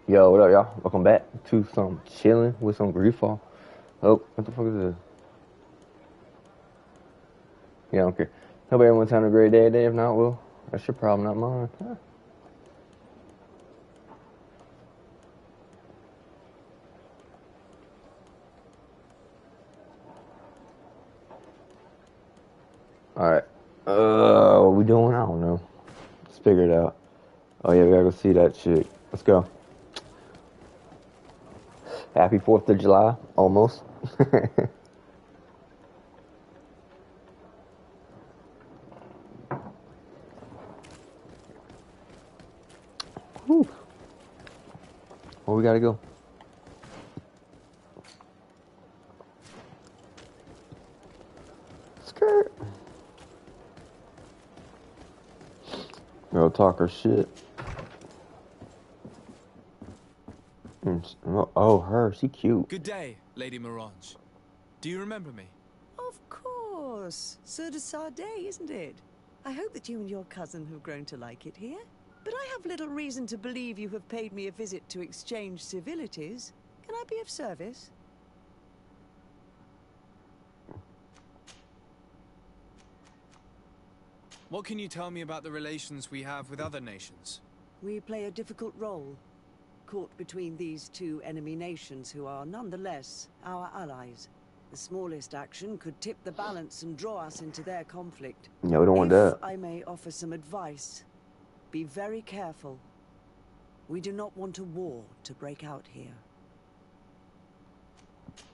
Yo, what up, y'all? Welcome back to some chilling with some Greedfall. Oh, what the fuck is this? Yeah, I don't care. Hope everyone's having a great day today. If not, well, that's your problem, not mine. Huh. Alright. What we doing? I don't know. Let's figure it out. Oh, yeah, we gotta go see that chick. Let's go. Happy 4th of July. Almost. Whew. Where we gotta go? Skirt. Girl, talk her shit. Oh, her. She cute. Good day, Lady Morange. Do you remember me? Of course. Sur de Sade, isn't it? I hope that you and your cousin have grown to like it here. But I have little reason to believe you have paid me a visit to exchange civilities. Can I be of service? What can you tell me about the relations we have with other nations? We play a difficult role, caught between these two enemy nations who are nonetheless our allies. The smallest action could tip the balance and draw us into their conflict. Yeah, we don't want that. If I may offer some advice, be very careful. We do not want a war to break out here.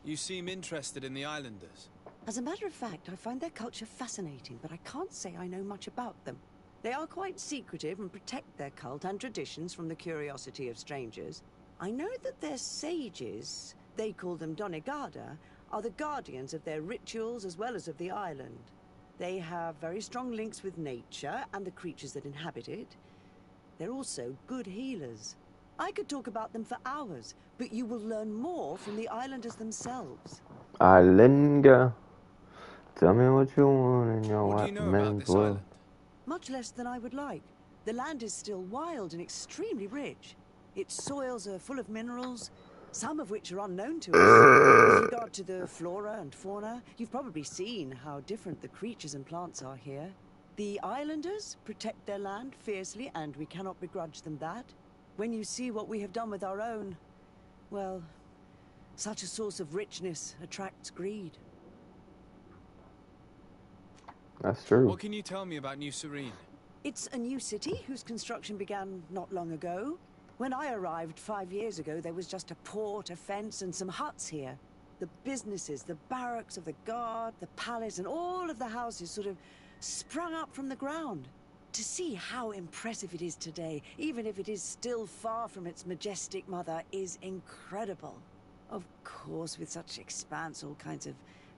You seem interested in the islanders. As a matter of fact, I find their culture fascinating, but I can't say I know much about them. They are quite secretive and protect their cult and traditions from the curiosity of strangers. I know that their sages, they call them Donegada, are the guardians of their rituals as well as of the island. They have very strong links with nature and the creatures that inhabit it. They're also good healers. I could talk about them for hours, but you will learn more from the islanders themselves. Islander. Tell me what you want and your What do you know about man's this will. island? Much less than I would like. The land is still wild and extremely rich. Its soils are full of minerals, some of which are unknown to us. With regard to the flora and fauna, you've probably seen how different the creatures and plants are here. The islanders protect their land fiercely, and we cannot begrudge them that. When you see what we have done with our own, well, such a source of richness attracts greed. That's true. What can you tell me about New Serene? It's a new city whose construction began not long ago. When I arrived 5 years ago, there was just a port, a fence, and some huts here. The businesses, the barracks of the guard, the palace, and all of the houses sort of sprung up from the ground. To see how impressive it is today, even if it is still far from its majestic mother, is incredible. Of course, with such expanse, all kinds of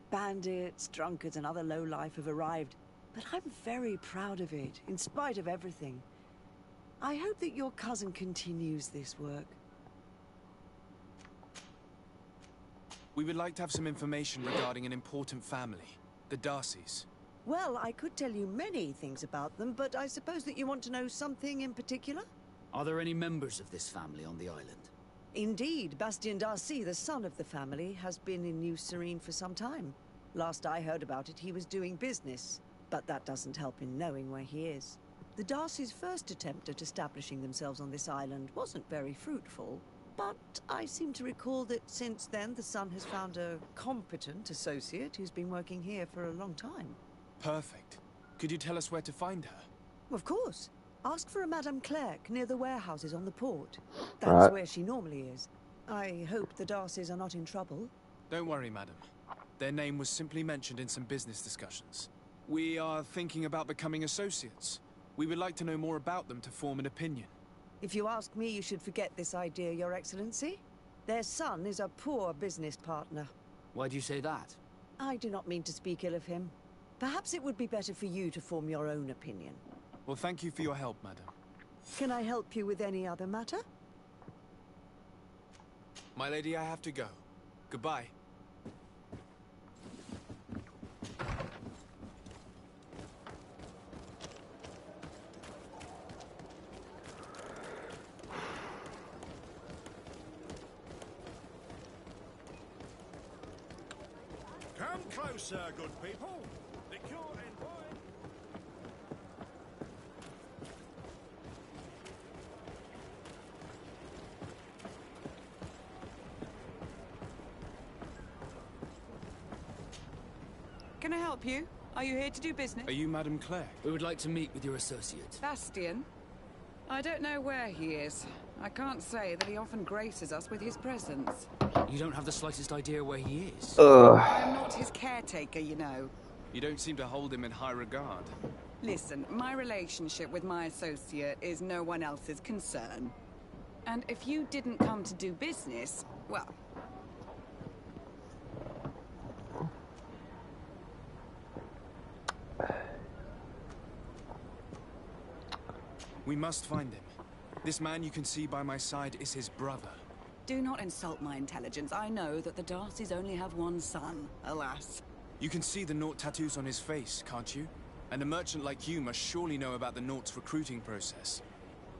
bandits, drunkards, and other lowlife have arrived. But I'm very proud of it, in spite of everything. I hope that your cousin continues this work. We would like to have some information regarding an important family, the Darcys. Well, I could tell you many things about them, but I suppose that you want to know something in particular? Are there any members of this family on the island? Indeed, Bastien Darcy, the son of the family, has been in New Serene for some time. Last I heard about it, he was doing business, but that doesn't help in knowing where he is. The Darcys' first attempt at establishing themselves on this island wasn't very fruitful, but I seem to recall that since then the son has found a competent associate who's been working here for a long time. Perfect. Could you tell us where to find her? Of course. Ask for a Madame Clerc near the warehouses on the port. That's where she normally is. I hope the Darcys are not in trouble. Don't worry, madam. Their name was simply mentioned in some business discussions. We are thinking about becoming associates. We would like to know more about them to form an opinion. If you ask me, you should forget this idea, Your Excellency. Their son is a poor business partner. Why do you say that? I do not mean to speak ill of him. Perhaps it would be better for you to form your own opinion. Well, thank you for your help, madam. Can I help you with any other matter? My lady, I have to go. Goodbye. closer, good people. Liqueur and wine. Can I help you? Are you here to do business? Are you Madame Claire? We would like to meet with your associate. Bastian? I don't know where he is. I can't say that he often graces us with his presence. You don't have the slightest idea where he is? I'm not his caretaker, you know. You don't seem to hold him in high regard. Listen, my relationship with my associate is no one else's concern. And if you didn't come to do business, well... We must find him. This man you can see by my side is his brother. Do not insult my intelligence. I know that the Darcys only have one son, alas. You can see the Naught tattoos on his face, can't you? And a merchant like you must surely know about the Naught's recruiting process.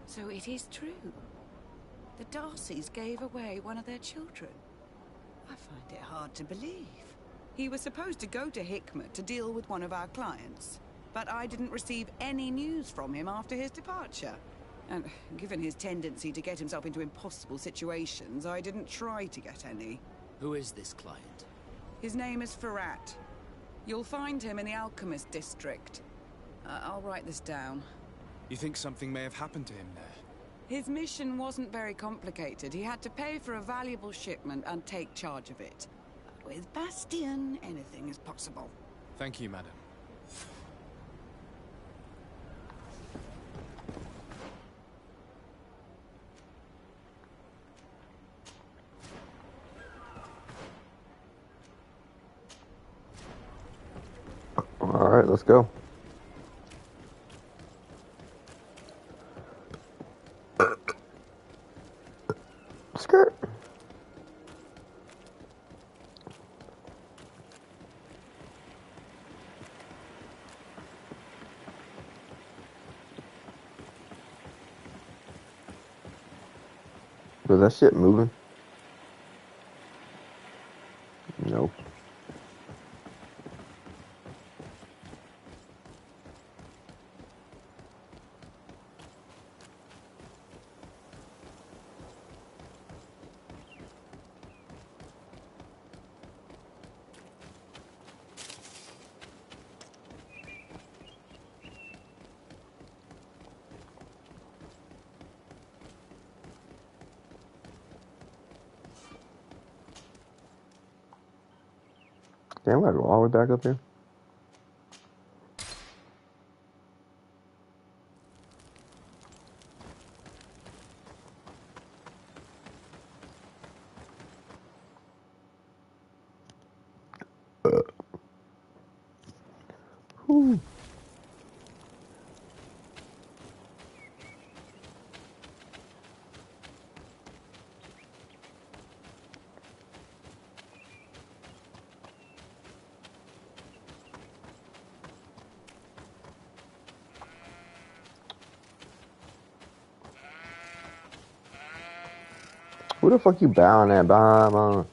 So it is true. The Darcys gave away one of their children. I find it hard to believe. He was supposed to go to Hikmet to deal with one of our clients. But I didn't receive any news from him after his departure. And given his tendency to get himself into impossible situations, I didn't try to get any. Who is this client? His name is Ferrat. You'll find him in the Alchemist District. I'll write this down. You think something may have happened to him there? His mission wasn't very complicated. He had to pay for a valuable shipment and take charge of it. With Bastian, anything is possible. Thank you, madam. Alright, let's go. Skirt. Was that shit moving? No. Damn, I go all the way back up here. Whew. Who the fuck you bowing at? Bow.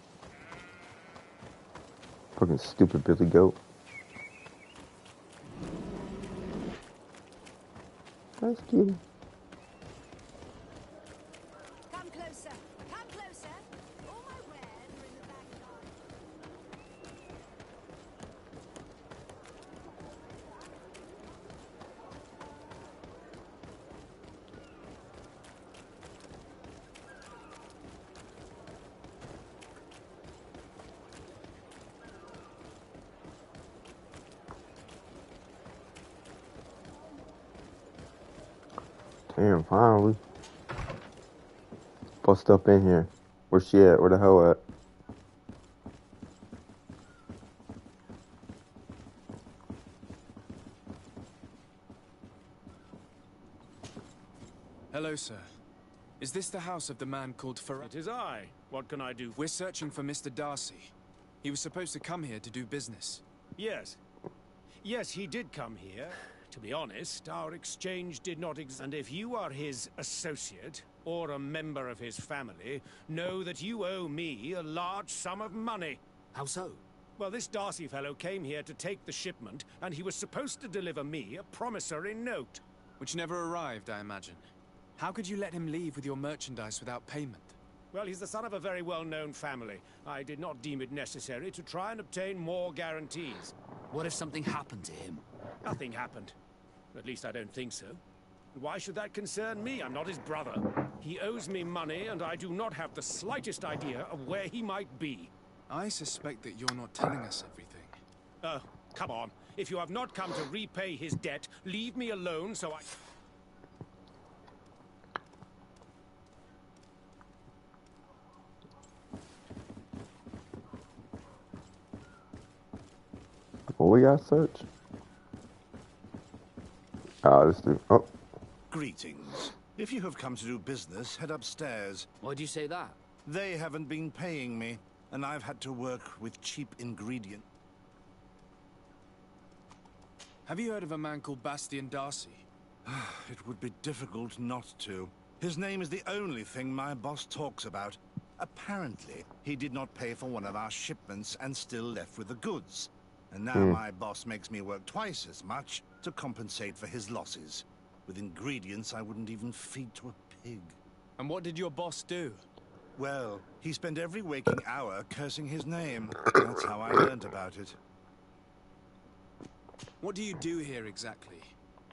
Fucking stupid Billy Goat. That's cute. Come closer. Come closer. All my wares are in the back yard. Damn, finally. Bust up in here. Where's she at? Where the hell at? Hello, sir. Is this the house of the man called Ferrat? It is I. What can I do? We're searching for Mr. Darcy. He was supposed to come here to do business. Yes. Yes, he did come here. To be honest, our exchange did not exist. And if you are his associate, or a member of his family, know that you owe me a large sum of money. How so? Well, this Darcy fellow came here to take the shipment, and he was supposed to deliver me a promissory note. Which never arrived, I imagine. How could you let him leave with your merchandise without payment? Well, he's the son of a very well-known family. I did not deem it necessary to try and obtain more guarantees. What if something happened to him? Nothing happened. At least I don't think so. Why should that concern me? I'm not his brother. He owes me money, and I do not have the slightest idea of where he might be. I suspect that you're not telling us everything. Oh, come on. If you have not come to repay his debt, leave me alone so I... What we got search? This dude. Oh, Greetings. If you have come to do business, head upstairs. Why'd you say that? They haven't been paying me, and I've had to work with cheap ingredients. Have you heard of a man called Bastian Darcy? It would be difficult not to. His name is the only thing my boss talks about. Apparently, he did not pay for one of our shipments and still left with the goods. And now my boss makes me work twice as much to compensate for his losses. With ingredients I wouldn't even feed to a pig. And what did your boss do? Well, he spent every waking hour cursing his name. That's how I learned about it. What do you do here exactly?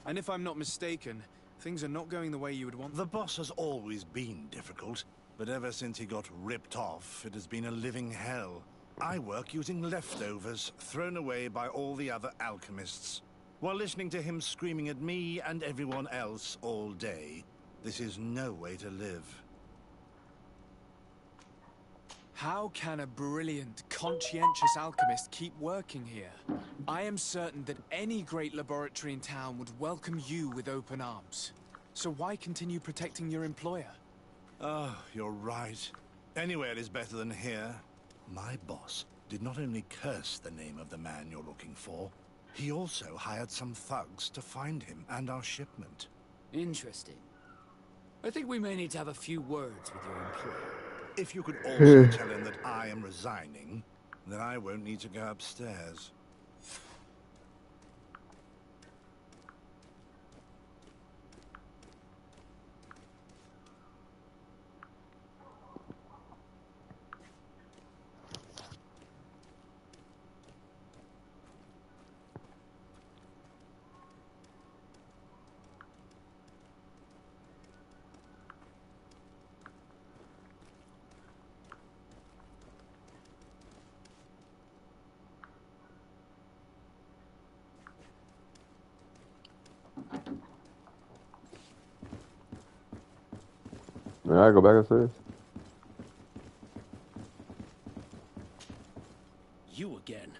And if I'm not mistaken, things are not going the way you would want them. The boss has always been difficult, but ever since he got ripped off, it has been a living hell. I work using leftovers thrown away by all the other alchemists, while listening to him screaming at me and everyone else all day. This is no way to live. How can a brilliant, conscientious alchemist keep working here? I am certain that any great laboratory in town would welcome you with open arms. So why continue protecting your employer? Oh, you're right. Anywhere is better than here. My boss did not only curse the name of the man you're looking for, he also hired some thugs to find him and our shipment. Interesting. I think we may need to have a few words with your employer. If you could also tell him that I am resigning, then I won't need to go upstairs. may I go back upstairs? You again.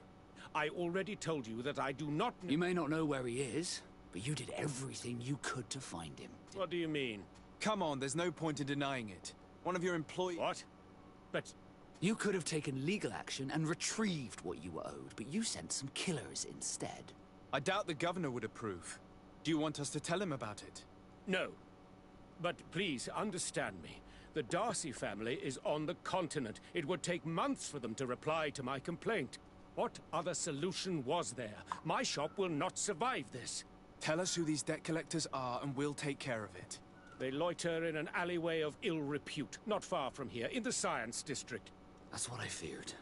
I already told you that I do not... You may not know where he is, but you did everything you could to find him. What do you mean? Come on, there's no point in denying it. One of your employees... What? But... You could have taken legal action and retrieved what you were owed, but you sent some killers instead. I doubt the governor would approve. Do you want us to tell him about it? No. But please, understand me. The Darcy family is on the continent. It would take months for them to reply to my complaint. What other solution was there? My shop will not survive this. Tell us who these debt collectors are and we'll take care of it. They loiter in an alleyway of ill repute, not far from here, in the Science District. That's what I feared.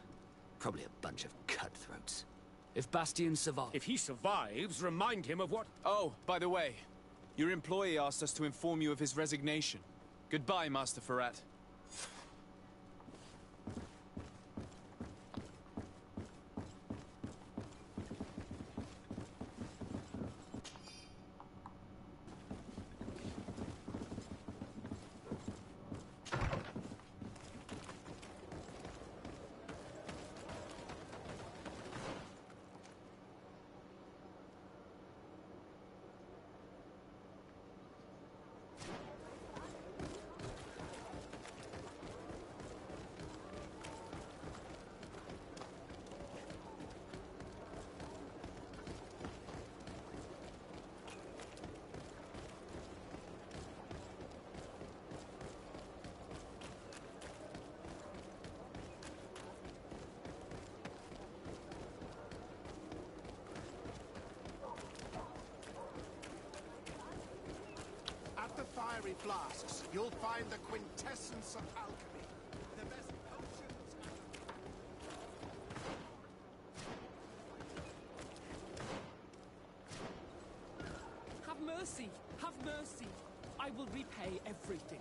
Probably a bunch of cutthroats. If Bastian survives... If he survives, remind him of what... Oh, by the way, your employee asked us to inform you of his resignation. Goodbye, Master Ferrat. fiery flasks, you'll find the quintessence of alchemy. The best potions. Have mercy! Have mercy! I will repay everything.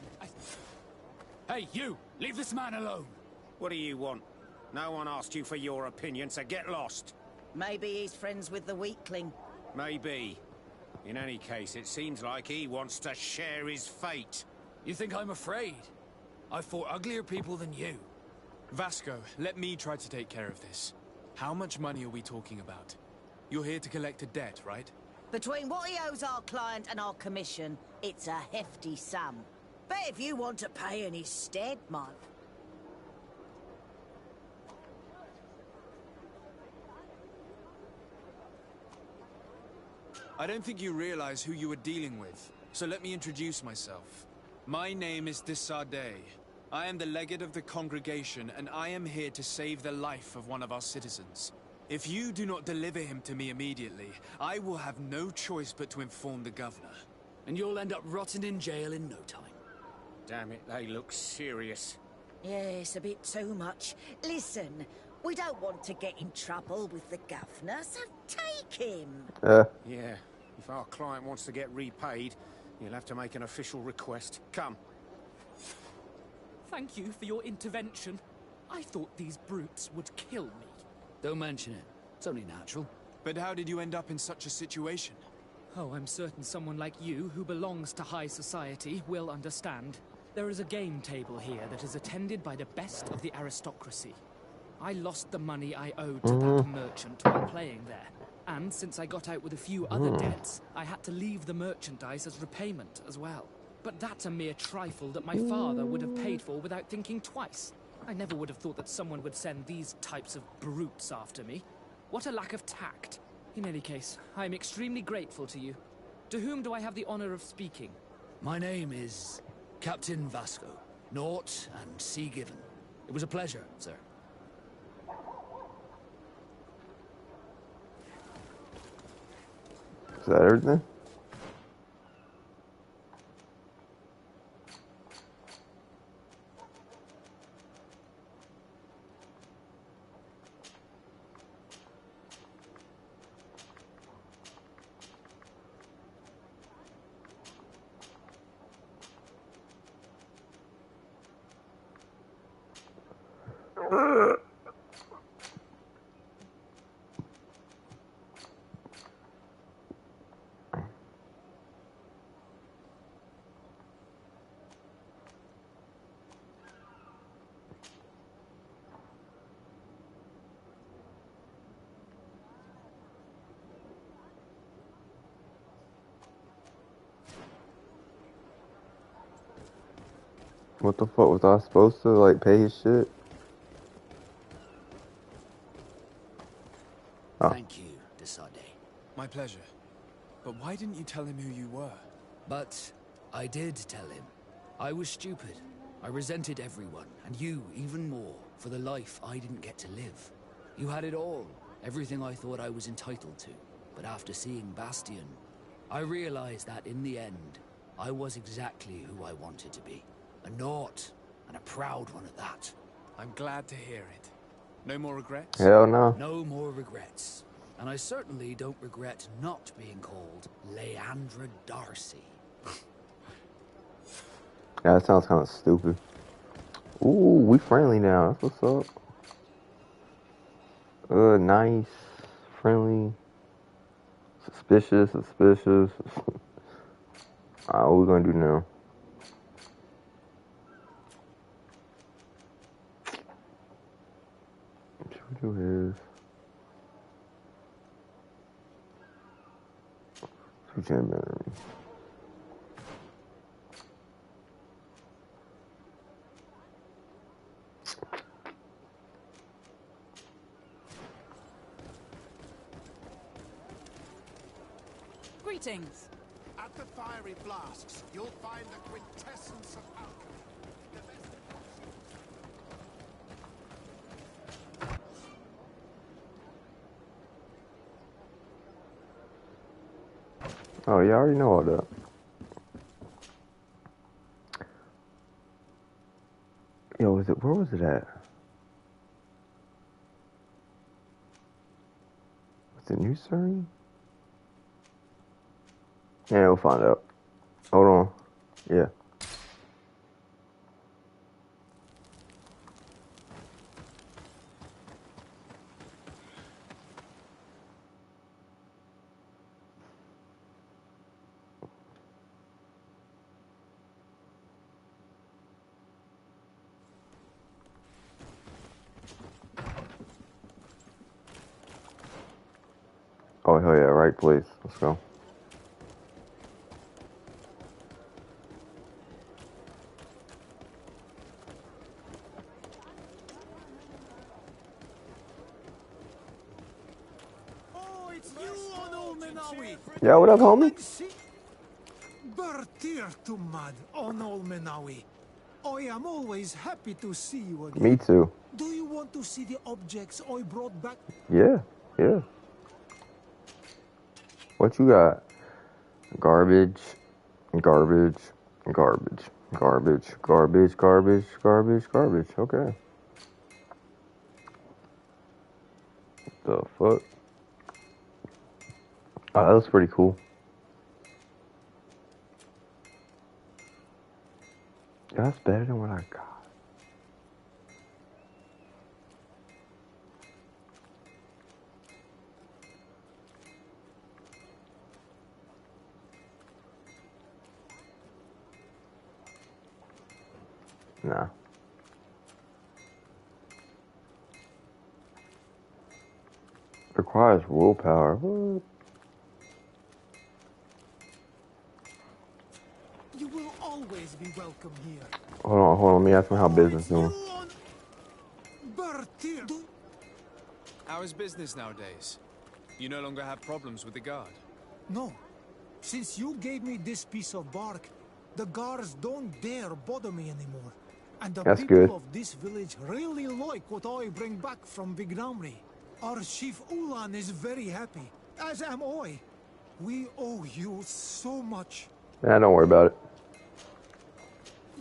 Hey, you! Leave this man alone! What do you want? No one asked you for your opinion, so get lost. Maybe he's friends with the weakling. Maybe. In any case, it seems like he wants to share his fate. You think I'm afraid? I've fought uglier people than you. Vasco, let me try to take care of this. How much money are we talking about? You're here to collect a debt, right? Between what he owes our client and our commission, it's a hefty sum. But if you want to pay in his stead, man. I don't think you realize who you were dealing with, so let me introduce myself. My name is de Sardet. I am the legate of the congregation, and I am here to save the life of one of our citizens. If you do not deliver him to me immediately, I will have no choice but to inform the governor. And you'll end up rotting in jail in no time. Damn it, they look serious. Yes, a bit too much. Listen, we don't want to get in trouble with the governor, so take him. Yeah, if our client wants to get repaid, you'll have to make an official request. Come. Thank you for your intervention. I thought these brutes would kill me. Don't mention it. It's only natural. But how did you end up in such a situation? Oh, I'm certain someone like you, who belongs to high society, will understand. There is a game table here that is attended by the best of the aristocracy. I lost the money I owed to that merchant while playing there. And since I got out with a few other debts, I had to leave the merchandise as repayment as well. But that's a mere trifle that my father would have paid for without thinking twice. I never would have thought that someone would send these types of brutes after me. What a lack of tact. In any case, I am extremely grateful to you. To whom do I have the honor of speaking? My name is Captain Vasco. Naught and sea given. It was a pleasure, sir. Is that everything? What the fuck, was I supposed to, like, pay his shit? Oh. Thank you, de Sardet. My pleasure. But why didn't you tell him who you were? But I did tell him. I was stupid. I resented everyone, and you even more, for the life I didn't get to live. You had it all, everything I thought I was entitled to. But after seeing Bastion, I realized that in the end, I was exactly who I wanted to be. A naught, and a proud one at that. I'm glad to hear it. No more regrets? Hell no. No more regrets. And I certainly don't regret not being called Leandra Darcy. Yeah, that sounds kind of stupid. Ooh, we friendly now. That's what's up. Nice. Friendly. Suspicious. Alright, what we gonna do now? What should we do is... We can't matter. Greetings. At the fiery flasks, you'll find the quintessence of alchemy. The best Oh, yeah, I already know all that. Yo, where was it at? Was it New Surrey? Yeah, we'll find out. Hold on. Yeah. Oh, hell yeah, right place. Let's go. Oh, it's you on Old Menawi. Yeah, what up, homie? Bertir to mad on Old Menawi. I am always happy to see you again. Me too. Do you want to see the objects I brought back? Yeah, yeah. What you got? Garbage, garbage, garbage, garbage, garbage, garbage, garbage, garbage. Okay. The fuck? Oh, that was pretty cool. Yeah, that's better than what I got. Nah. Requires willpower. What? You will always be welcome here. Hold on. Let me ask him how business doing. Bertir. How is business nowadays? You no longer have problems with the guard? No. Since you gave me this piece of bark, the guards don't dare bother me anymore. And the That's people good. of this village really like what I bring back from Vignamri. Our chief Ulan is very happy, as am I. We owe you so much. Nah, don't worry about it.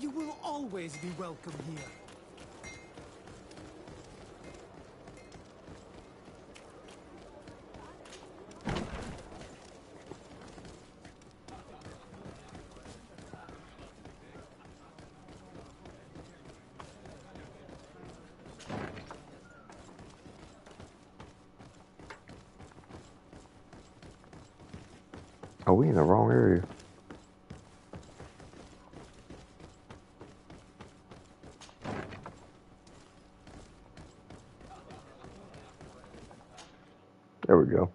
You will always be welcome here. Oh, we in the wrong area. There we go.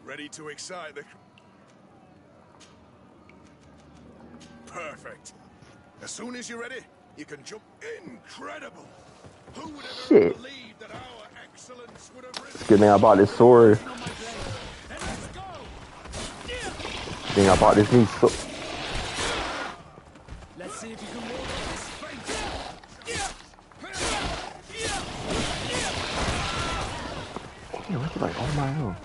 Ready to excite the... Perfect. As soon as you're ready, you can jump. Incredible! Who would have Shit. believed that our excellence would have risen? Good thing I bought this sword. Good thing I bought this new sword. Let's see if you can walk this fate. Damn, what's like on my own?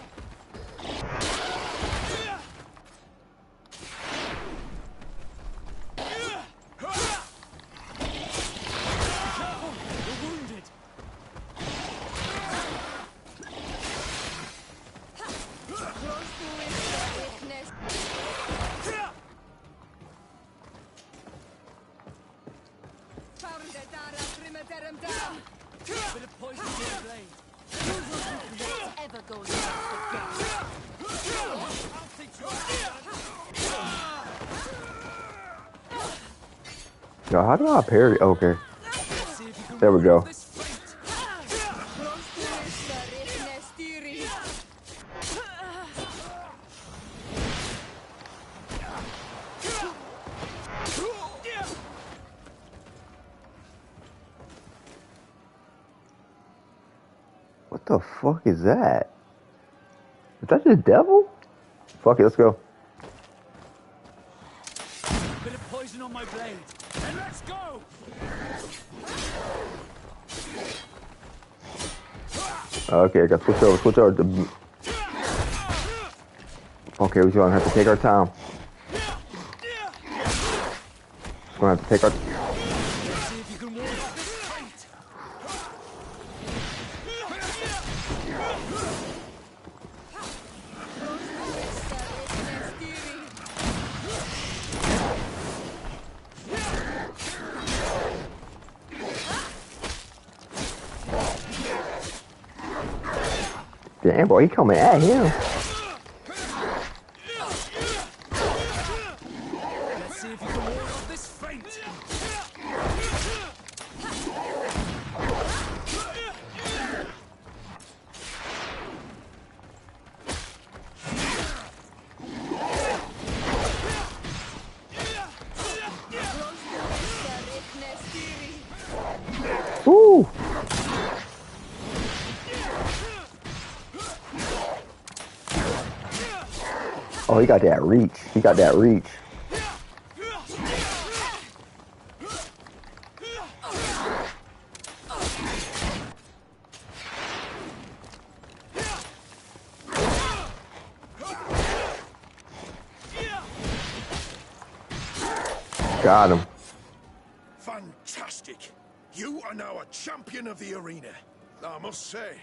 Yo, how do I parry? Okay. There we go. What the fuck is that? Is that the devil? Fuck it, let's go. Bit of poison on my blade. And let's go! Okay, I got switch over. Okay, we're gonna have to take our time. We're gonna have to take our. Let's see if you can ward off this fate. Damn, boy, he coming at him. Let's see if you can ward off this fate. Ooh. Oh, he got that reach. He got that reach. Got him. Fantastic! You are now a champion of the arena. I must say,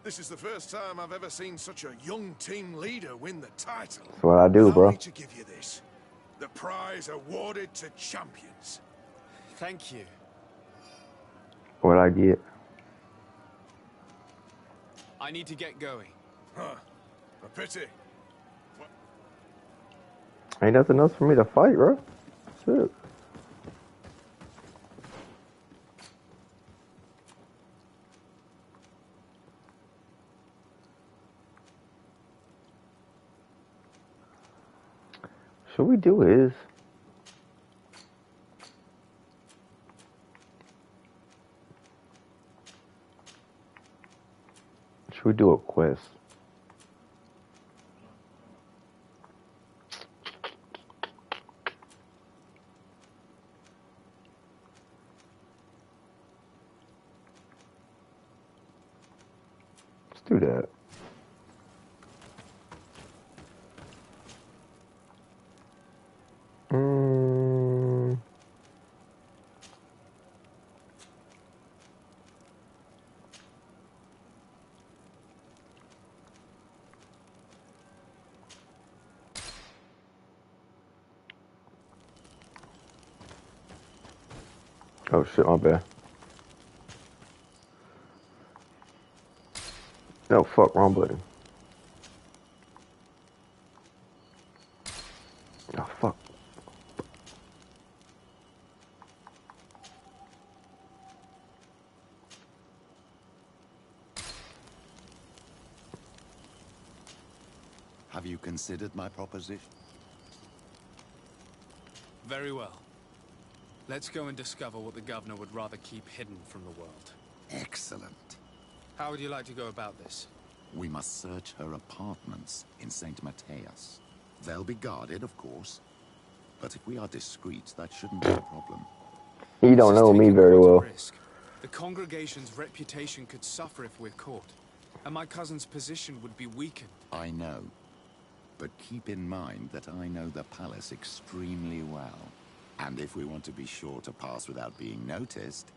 this is the first time I've ever seen such a young team leader win the title. That's what I do, Allow bro. me to give you this. The prize awarded to champions. Thank you. What I get? I need to get going. Huh. A pity. What? Ain't nothing else for me to fight, bro. Shit. Should we do his? Should we do a quest? Let's do that. Oh shit, my bad. No, fuck, wrong button. Oh, fuck. Have you considered my proposition? Very well. Let's go and discover what the governor would rather keep hidden from the world. Excellent. How would you like to go about this? We must search her apartments in St. Matthias. They'll be guarded, of course. But if we are discreet, that shouldn't be a problem. You don't know me very well. The congregation's reputation could suffer if we're caught, and my cousin's position would be weakened. I know. But keep in mind that I know the palace extremely well. And if we want to be sure to pass without being noticed,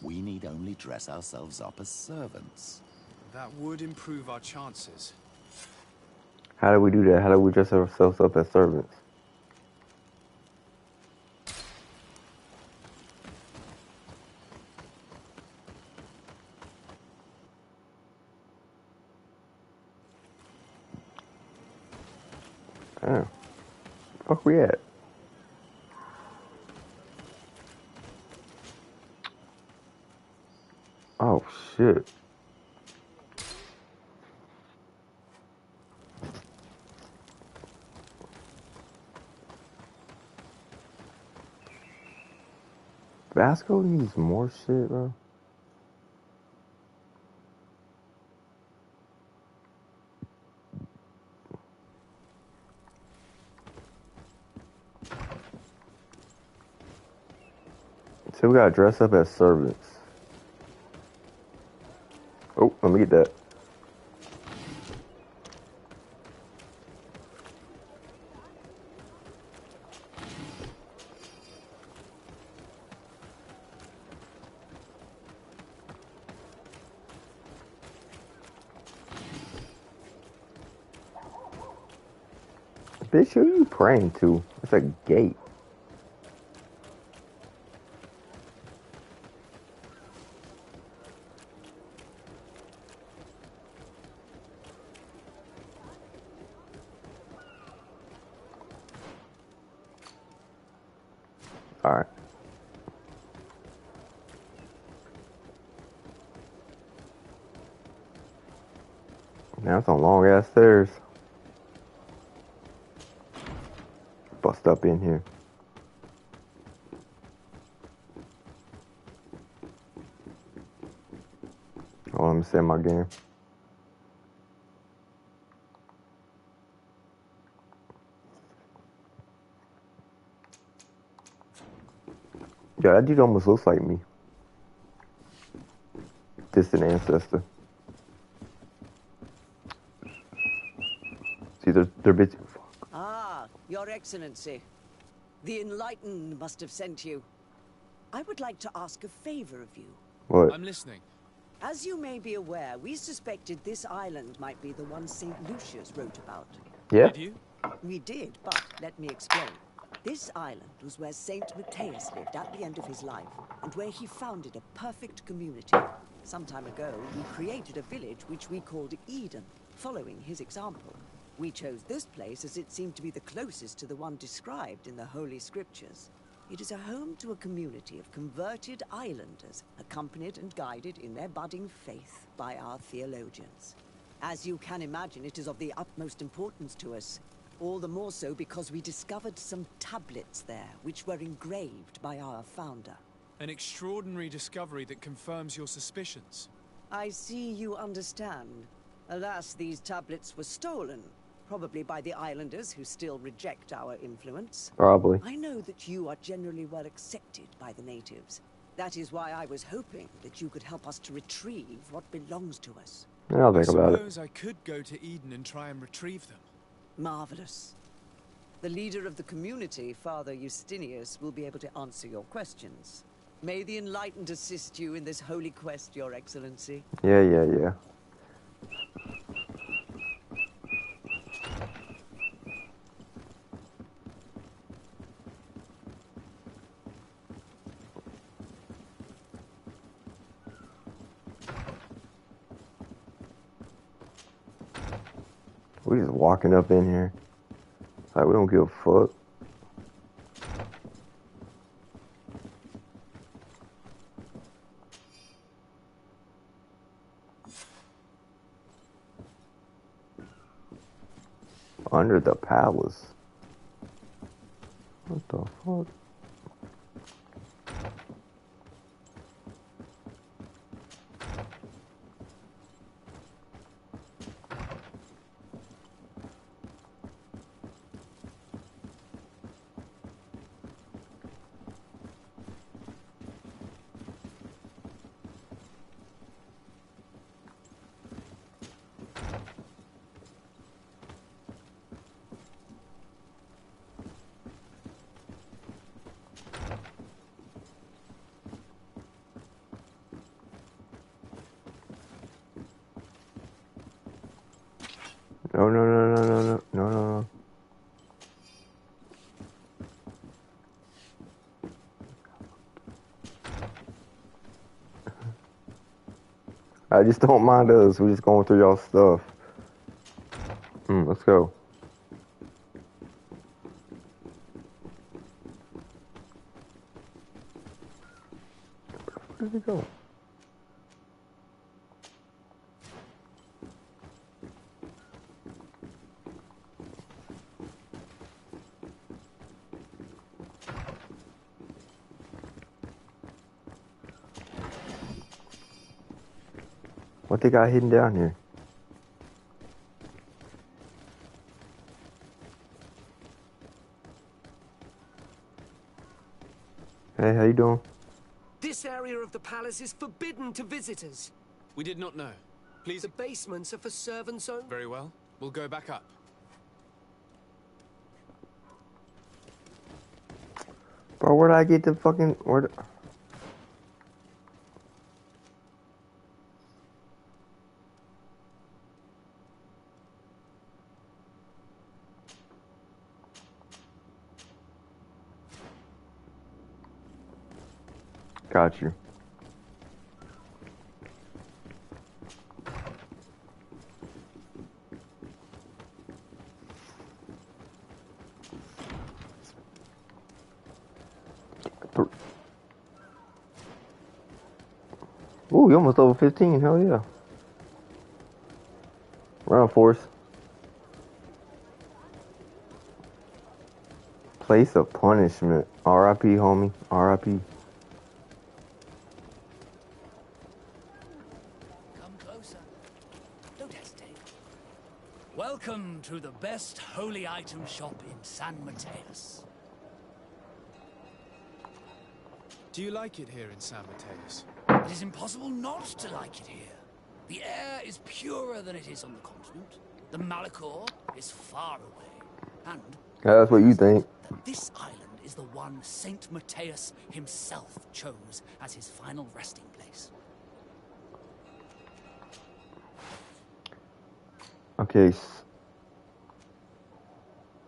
we need only dress ourselves up as servants. That would improve our chances. How do we do that? How do we dress ourselves up as servants? Damn. Fuck we at? Oh shit. Vasco needs more shit, bro. So we gotta dress up as servants. Oh, let me get that. Bitch, who you praying to? It's a gate. Alright. Now it's on long ass stairs. Bust up in here. Oh, let me set my game. Yeah, that dude almost looks like me. Distant ancestor. See, they're bitch. Ah, Your Excellency. The Enlightened must have sent you. I would like to ask a favor of you. What? I'm listening. As you may be aware, we suspected this island might be the one St. Lucius wrote about. Yeah? Did you? We did, but let me explain. This island was where Saint Matthias lived at the end of his life, and where he founded a perfect community. Some time ago, we created a village which we called Eden, following his example. We chose this place as it seemed to be the closest to the one described in the Holy Scriptures. It is a home to a community of converted islanders, accompanied and guided in their budding faith by our theologians. As you can imagine, it is of the utmost importance to us. All the more so because we discovered some tablets there, which were engraved by our founder. An extraordinary discovery that confirms your suspicions. I see you understand. Alas, these tablets were stolen. Probably by the islanders who still reject our influence. Probably. I know that you are generally well accepted by the natives. That is why I was hoping that you could help us to retrieve what belongs to us. Yeah, I'll think about it. I suppose I could go to Eden and try and retrieve them. Marvelous. The leader of the community, Father Justinius, will be able to answer your questions. May the Enlightened assist you in this holy quest, Your Excellency. Yeah. We just walking up in here. Like, we don't give a fuck. Under the palace. What the fuck? No. I just don't mind us. We're just going through y'all stuff. Let's go. Where did he go? What they got hidden down here? Hey, how you doing? This area of the palace is forbidden to visitors. We did not know. Please. The basements are for servants only. Very well. We'll go back up. Bro, where'd I get the fucking... Got you. Ooh, you almost over 15. Hell yeah. Run, Force. Place of punishment. R.I.P. homie. R.I.P. Come closer. Don't hesitate. Welcome to the best holy item shop in San Mateus. Do you like it here in San Mateus? It is impossible not to like it here. The air is purer than it is on the continent. The Malachor is far away. And Yeah, that's what you think. that this island is the one Saint Mateus himself chose as his final resting place. Okay.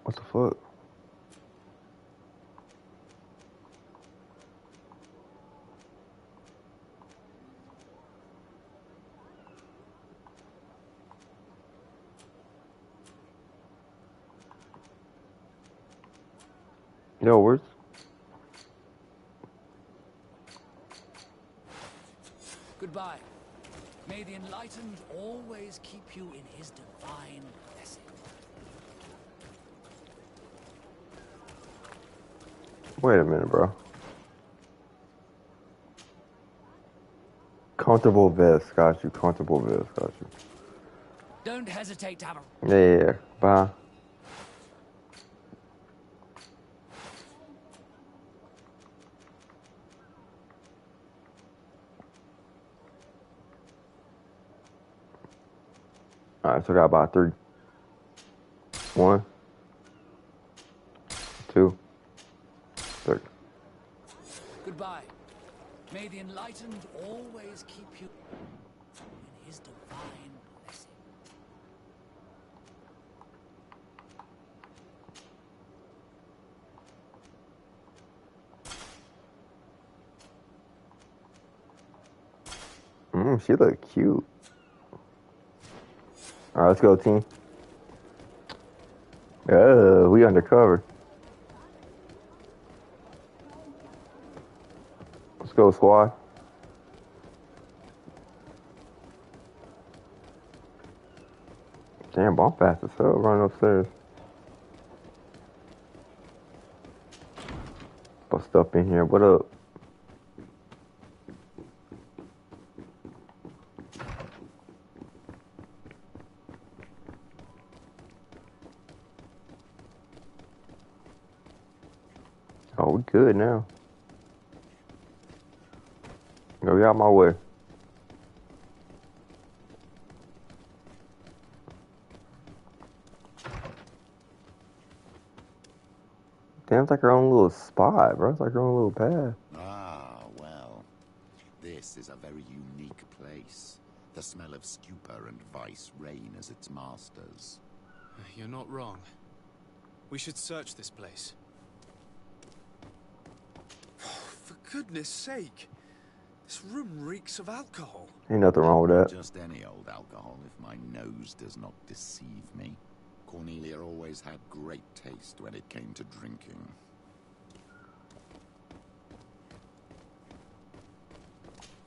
What the fuck? Yo, where's... Goodbye. May the Enlightened always keep you in his divine blessing. Wait a minute, bro. Comfortable vest, got you. Comfortable vest, got you. Don't hesitate to have a... Yeah, bye. Alright, so I got about 3. 1, 2, 3. Goodbye. May the Enlightened always keep you in his divine blessing. She look cute. Alright, let's go, team. We undercover. Let's go, squad. Damn, I'm fast as hell running upstairs. Put stuff in here. What up? Oh, we good now. Go get out my way. Damn, it's like her own little spot, bro. It's like her own little path. Ah, well. This is a very unique place. The smell of stupor and vice reign as its masters. You're not wrong. We should search this place. For goodness sake. This room reeks of alcohol. Ain't nothing wrong with that. Just any old alcohol, if my nose does not deceive me. Cornelia always had great taste when it came to drinking.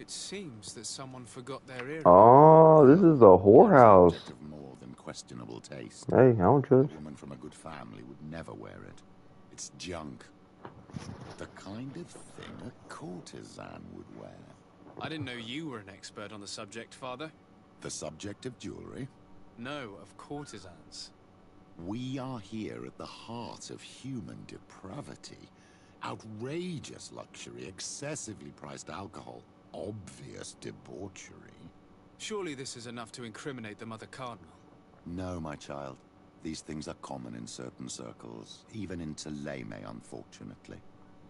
It seems that someone forgot their earring. Oh, this is a whorehouse. Subject of more than questionable taste. Hey, I don't judge. A woman from a good family would never wear it. It's junk. The kind of thing a courtesan would wear. I didn't know you were an expert on the subject, Father. The subject of jewelry? No, of courtesans. We are here at the heart of human depravity. Outrageous luxury, excessively priced alcohol, obvious debauchery. Surely this is enough to incriminate the Mother Cardinal. No, my child. These things are common in certain circles, even in Theleme, unfortunately.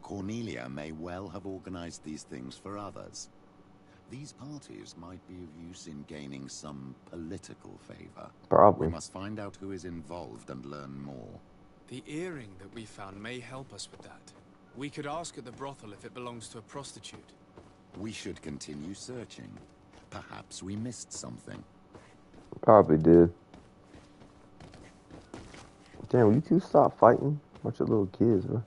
Cornelia may well have organized these things for others. These parties might be of use in gaining some political favor. Probably. We must find out who is involved and learn more. The earring that we found may help us with that. We could ask at the brothel if it belongs to a prostitute. We should continue searching. Perhaps we missed something. Probably did. Damn, will you two stop fighting? Bunch of little kids, bro.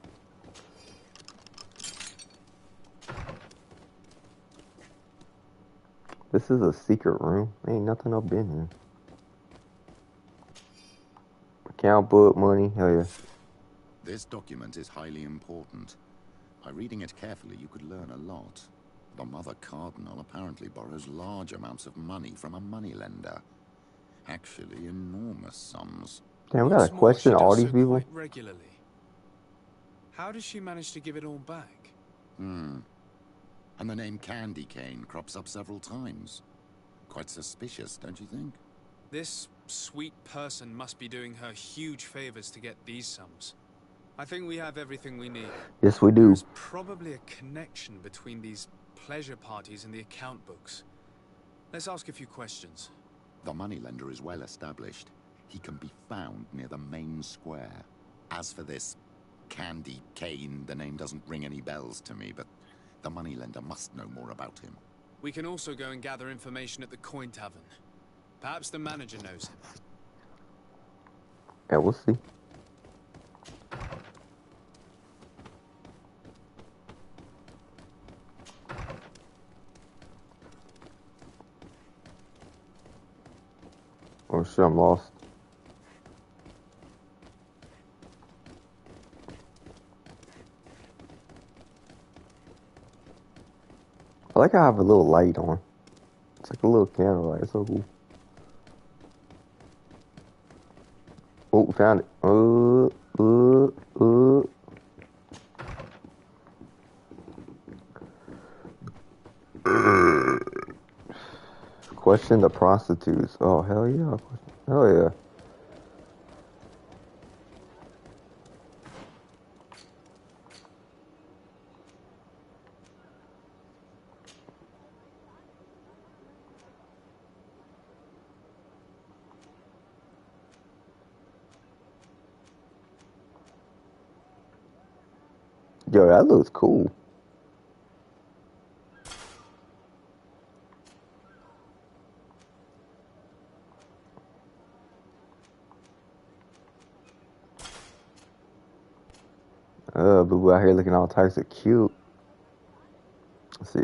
This is a secret room. Ain't nothing up in here. Account book, money, hell yeah. This document is highly important. By reading it carefully, you could learn a lot. The Mother Cardinal apparently borrows large amounts of money from a moneylender. Actually, enormous sums. Damn, we gotta question all these people. Quite regularly. How does she manage to give it all back? And the name Candy Cane crops up several times. Quite suspicious, don't you think? This sweet person must be doing her huge favors to get these sums. I think we have everything we need. Yes, we do. There's probably a connection between these pleasure parties and the account books. Let's ask a few questions. The moneylender is well established. He can be found near the main square. As for this Candy Cane, the name doesn't ring any bells to me, but the moneylender must know more about him. We can also go and gather information at the Coin Tavern. Perhaps the manager knows him. Yeah, we'll see. Oh shit, I'm lost. I like how I have a little light on. It's like a little candle light. It's so cool. Oh, found it. Question the prostitutes. Oh, hell yeah. Hell yeah. Yo, that looks cool. Boo out here looking all types of cute. Let's see.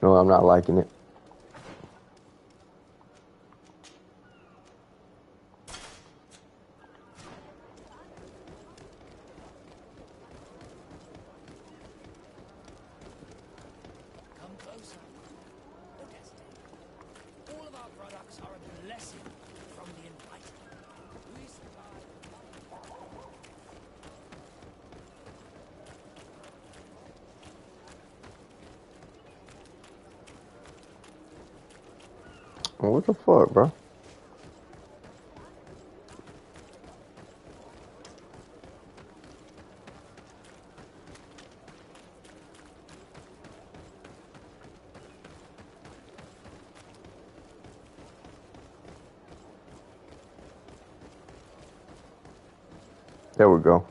No, I'm not liking it. Come closer. Don't hesitate. All of our products are a blessing from the Invited. We supply. What the fuck, bro? There we go.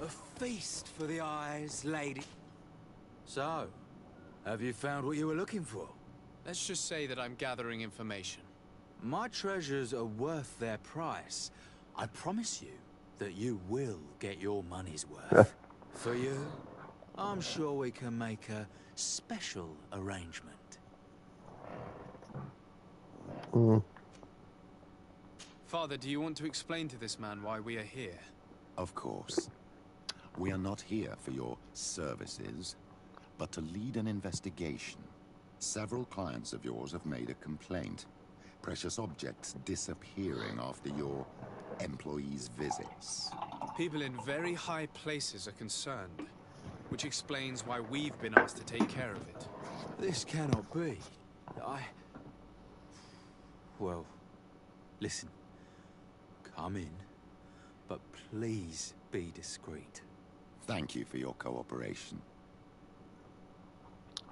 A feast for the eyes, lady. So, have you found what you were looking for? Let's just say that I'm gathering information. My treasures are worth their price. I promise you that you will get your money's worth. For you, I'm sure we can make a special arrangement. Father, do you want to explain to this man why we are here? Of course. We are not here for your services, but to lead an investigation. Several clients of yours have made a complaint. Precious objects disappearing after your employees' visits. People in very high places are concerned, which explains why we've been asked to take care of it. This cannot be. Well, listen. Come in, but please be discreet. Thank you for your cooperation.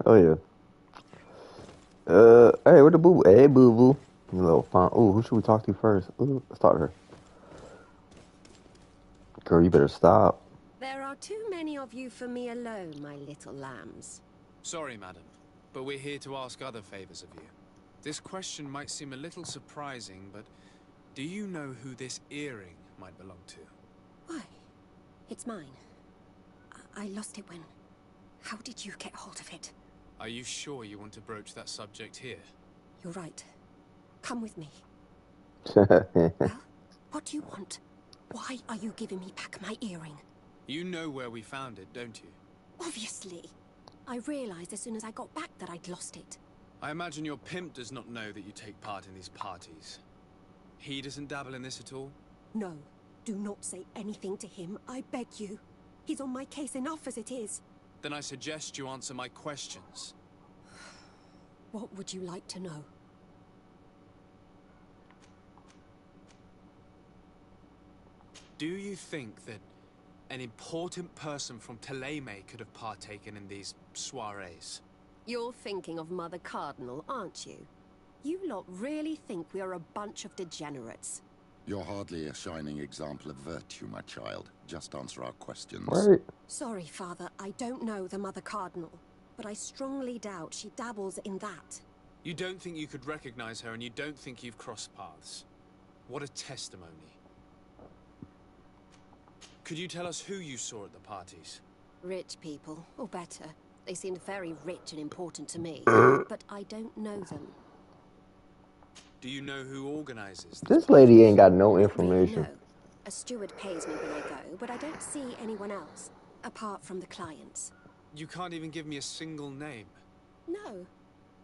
Oh yeah. Hey, what the boo? Hey, boo boo. You little fun. Ooh, who should we talk to first? Ooh, let's talk to her. Girl, you better stop. There are too many of you for me alone, my little lambs. Sorry, madam, but we're here to ask other favors of you. This question might seem a little surprising, but do you know who this earring might belong to? Why? It's mine. I lost it when... How did you get hold of it? Are you sure you want to broach that subject here? You're right. Come with me. Well, what do you want? Why are you giving me back my earring? You know where we found it, don't you? Obviously. I realized as soon as I got back that I'd lost it. I imagine your pimp does not know that you take part in these parties. He doesn't dabble in this at all? No. Do not say anything to him, I beg you. He's on my case enough as it is. Then I suggest you answer my questions. What would you like to know? Do you think that an important person from Teleme could have partaken in these soirees? You're thinking of Mother Cardinal, aren't you? You lot really think we are a bunch of degenerates. You're hardly a shining example of virtue, my child. Just answer our questions. Right. Sorry, Father, I don't know the Mother Cardinal, but I strongly doubt she dabbles in that. You don't think you could recognize her, and you don't think you've crossed paths. What a testimony. Could you tell us who you saw at the parties? Rich people, or better. They seemed very rich and important to me, but I don't know them. Do you know who organizes this lady ain't got no information. Really, no. A steward pays me when I go, but I don't see anyone else, apart from the clients. You can't even give me a single name. No.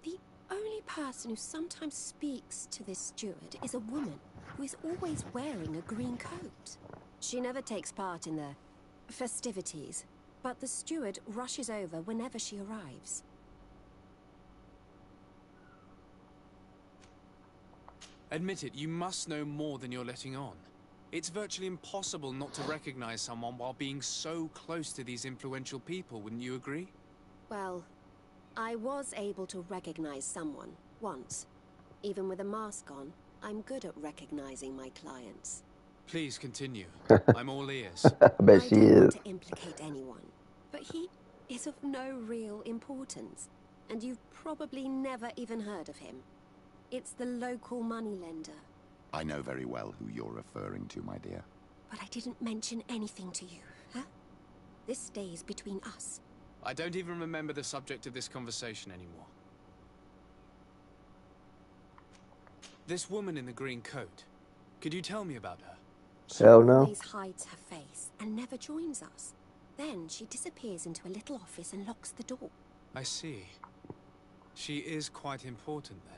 The only person who sometimes speaks to this steward is a woman who is always wearing a green coat. She never takes part in the festivities, but the steward rushes over whenever she arrives. Admit it, you must know more than you're letting on. It's virtually impossible not to recognize someone while being so close to these influential people, wouldn't you agree? Well, I was able to recognize someone, once. Even with a mask on, I'm good at recognizing my clients. Please continue. I'm all ears. I bet she I don't is. want to implicate anyone, but he is of no real importance, and you've probably never even heard of him. It's the local moneylender. I know very well who you're referring to, my dear. But I didn't mention anything to you, huh? This stays between us. I don't even remember the subject of this conversation anymore. This woman in the green coat, could you tell me about her? Hell no. She always hides her face and never joins us. Then she disappears into a little office and locks the door. I see. She is quite important then.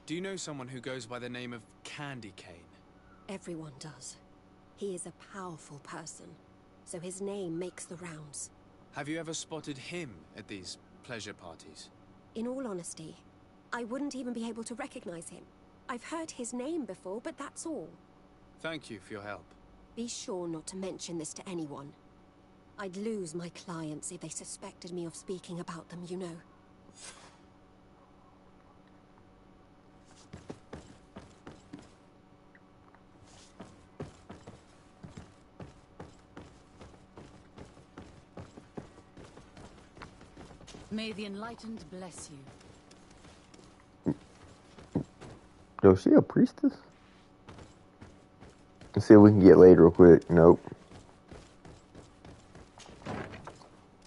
Do you know someone who goes by the name of Candy Cane? Everyone does. He is a powerful person, so his name makes the rounds. Have you ever spotted him at these pleasure parties? In all honesty, I wouldn't even be able to recognize him. I've heard his name before, but that's all. Thank you for your help. Be sure not to mention this to anyone. I'd lose my clients if they suspected me of speaking about them, you know. May the Enlightened bless you. Yo, she a priestess? Let's see if we can get laid real quick. Nope.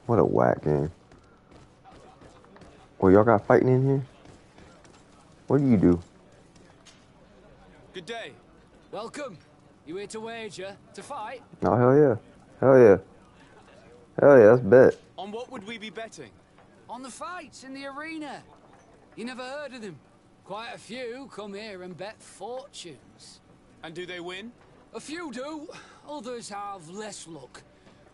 What a whack game. Well, y'all got fighting in here? What do you do? Good day. Welcome. You here to wager? To fight? Oh, hell yeah. Hell yeah. Hell yeah, let's bet. On what would we be betting? On the fights in the arena. You never heard of them? Quite a few come here and bet fortunes. And do they win? A few do. Others have less luck.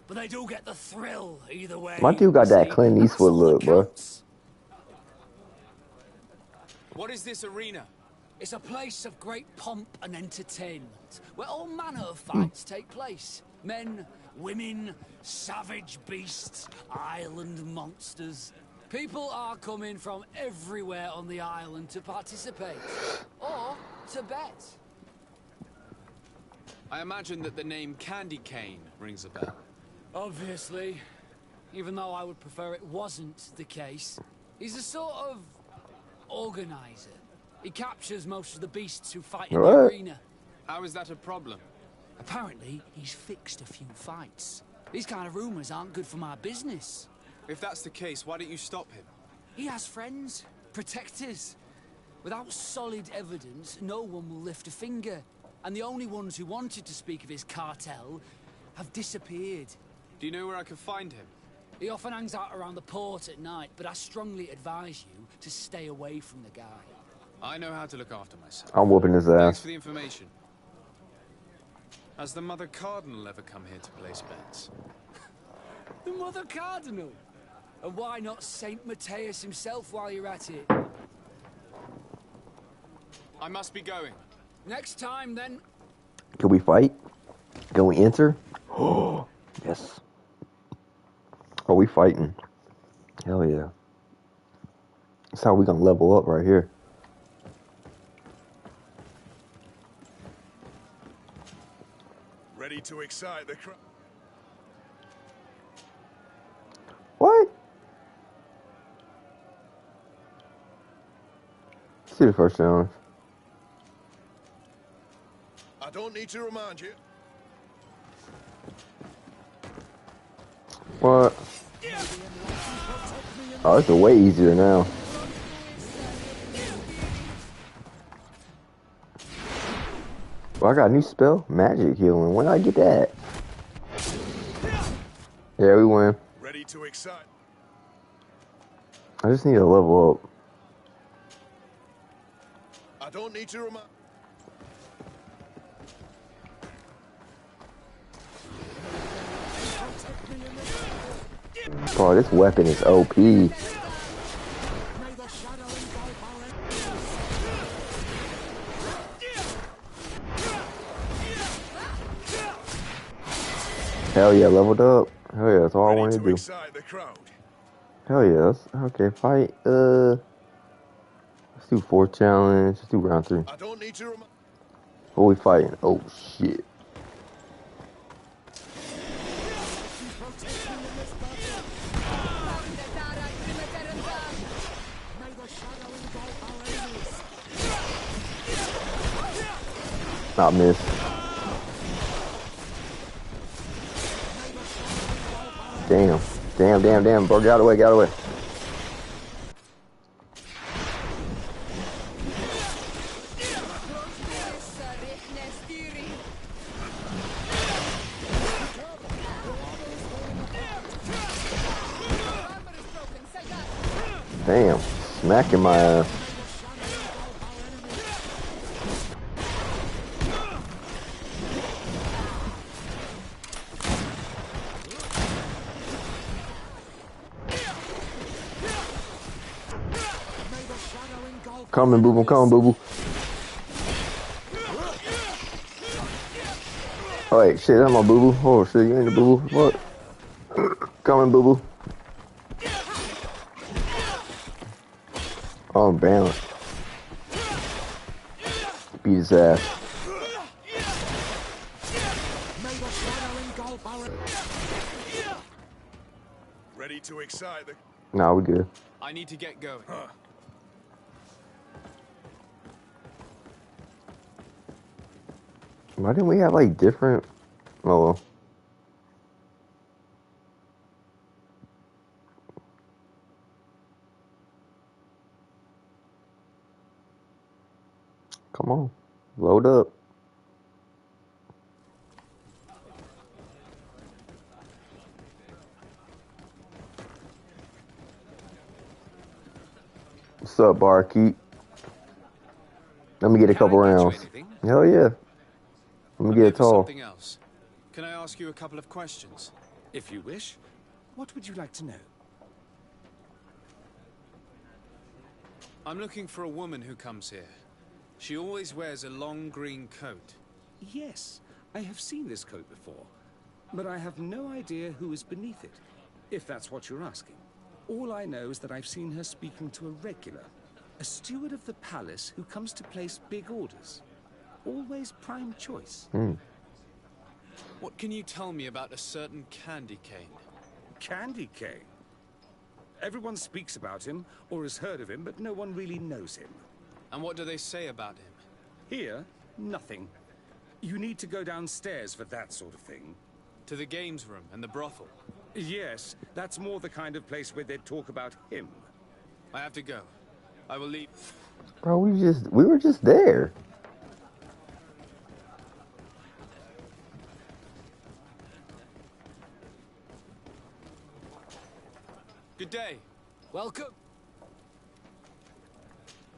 But they do get the thrill either way. My dude got that See, Clint that's Eastwood all that look, bro. counts. What is this arena? It's a place of great pomp and entertainment, where all manner of fights take place. Men, women, savage beasts, island monsters. People are coming from everywhere on the island to participate, or to bet. I imagine that the name Candy Cane rings a bell. Obviously, even though I would prefer it wasn't the case. He's a sort of organizer. He captures most of the beasts who fight in the arena. How is that a problem? Apparently, he's fixed a few fights. These kind of rumors aren't good for my business. If that's the case, why don't you stop him? He has friends, protectors. Without solid evidence, no one will lift a finger. And the only ones who wanted to speak of his cartel have disappeared. Do you know where I could find him? He often hangs out around the port at night, but I strongly advise you to stay away from the guy. I know how to look after myself. I'm whooping his Thanks ass. for the information. Has the Mother Cardinal ever come here to place bets? The Mother Cardinal? And why not Saint Matthias himself while you're at it? I must be going. Next time, then. Can we fight? Can we enter? Oh, yes. Are we fighting? Hell yeah. That's how we gonna level up right here. Ready to excite the crowd. What? See the first challenge. I don't need to remind you. What? Oh, it's way easier now. Well, I got a new spell, magic healing. When did I get that? Yeah, we win. Ready to excite. I just need to level up. I don't need to remind. Bro, this weapon is OP. Hell yeah, leveled up. Hell yeah, that's all I wanted to do. Hell yeah, okay, fight. Let's do 4th challenge. Let's do round 3. I don't need to remind. Who we fighting? Oh shit. Not miss. Damn. Damn, bro. Get out of the way, get out of the way. Damn. Smacking my ass. Coming, boo boo, coming, boo boo. Oh, wait, shit, that's my boo boo. Oh, shit, you ain't the boo boo. What? Coming, boo boo. Oh, balance. Beat his ass. Ready to excite the. Nah, we good. I need to get going. Why didn't we have like different? Oh well. Come on. Load up. What's up, barkeep? Let me get a couple rounds. Hell yeah. Let me get a tall. Something else. Can I ask you a couple of questions? If you wish. What would you like to know? I'm looking for a woman who comes here. She always wears a long green coat. Yes, I have seen this coat before, but I have no idea who is beneath it, if that's what you're asking. All I know is that I've seen her speaking to a regular, a steward of the palace who comes to place big orders. Always prime choice. What can you tell me about a certain Candy Cane? Candy Cane? Everyone speaks about him, or has heard of him, but no one really knows him. And what do they say about him? Here, nothing. You need to go downstairs for that sort of thing. To the games room and the brothel? Yes, that's more the kind of place where they'd talk about him. I have to go. I will leave. Bro, we were just there. Good day. Welcome.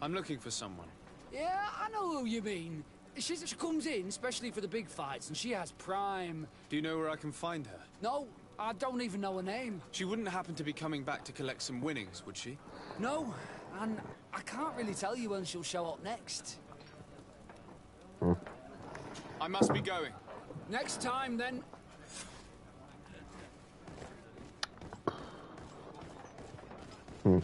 I'm looking for someone. Yeah, I know who you mean. She comes in, especially for the big fights, and she has prime. Do you know where I can find her? No, I don't even know her name. She wouldn't happen to be coming back to collect some winnings, would she? No, and I can't really tell you when she'll show up next. I must be going. Next time, then. Oh.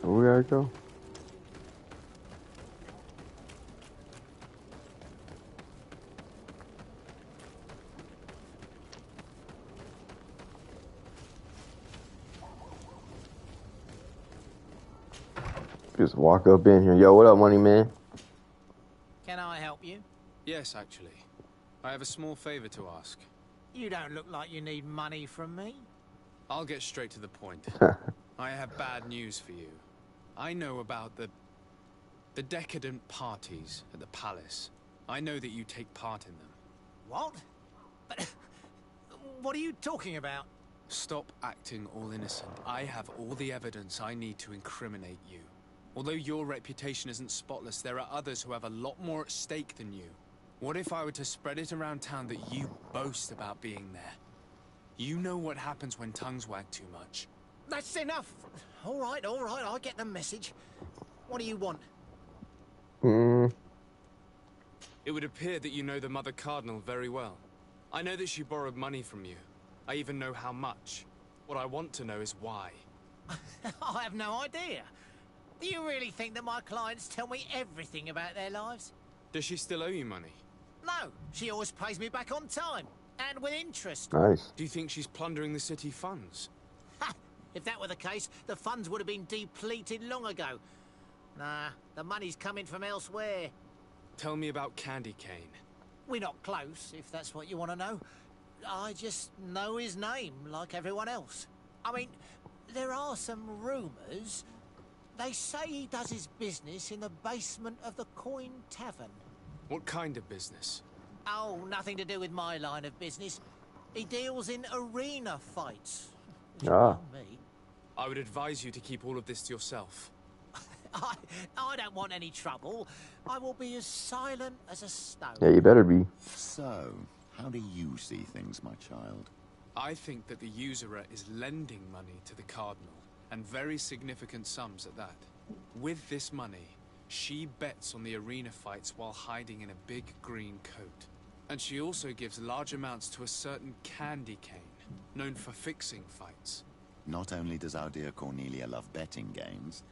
Where we gotta go? Just walk up in here. Yo, what up, money man? Can I help you? Yes, actually. I have a small favor to ask. You don't look like you need money from me. I'll get straight to the point. I have bad news for you. I know about the decadent parties at the palace. I know that you take part in them. What? But what are you talking about? Stop acting all innocent. I have all the evidence I need to incriminate you. Although your reputation isn't spotless, there are others who have a lot more at stake than you. What if I were to spread it around town that you boast about being there? You know what happens when tongues wag too much. That's enough. All right, I get the message. What do you want? It would appear that you know the Mother Cardinal very well. I know that she borrowed money from you. I even know how much. What I want to know is why. I have no idea. Do you really think that my clients tell me everything about their lives? Does she still owe you money? No, she always pays me back on time, and with interest. Nice. Do you think she's plundering the city funds? Ha! If that were the case, the funds would have been depleted long ago. Nah, the money's coming from elsewhere. Tell me about Candy Cane. We're not close, if that's what you want to know. I just know his name, like everyone else. I mean, there are some rumours. They say he does his business in the basement of the Coin Tavern. What kind of business? Oh, nothing to do with my line of business. He deals in arena fights. Which Ah. me. I would advise you to keep all of this to yourself. I don't want any trouble. I will be as silent as a stone. Yeah, you better be. So, how do you see things, my child? I think that the usurer is lending money to the Cardinal, and very significant sums at that. With this money, she bets on the arena fights while hiding in a big green coat. And she also gives large amounts to a certain candy cane, known for fixing fights. Not only does our dear Cornelia love betting games,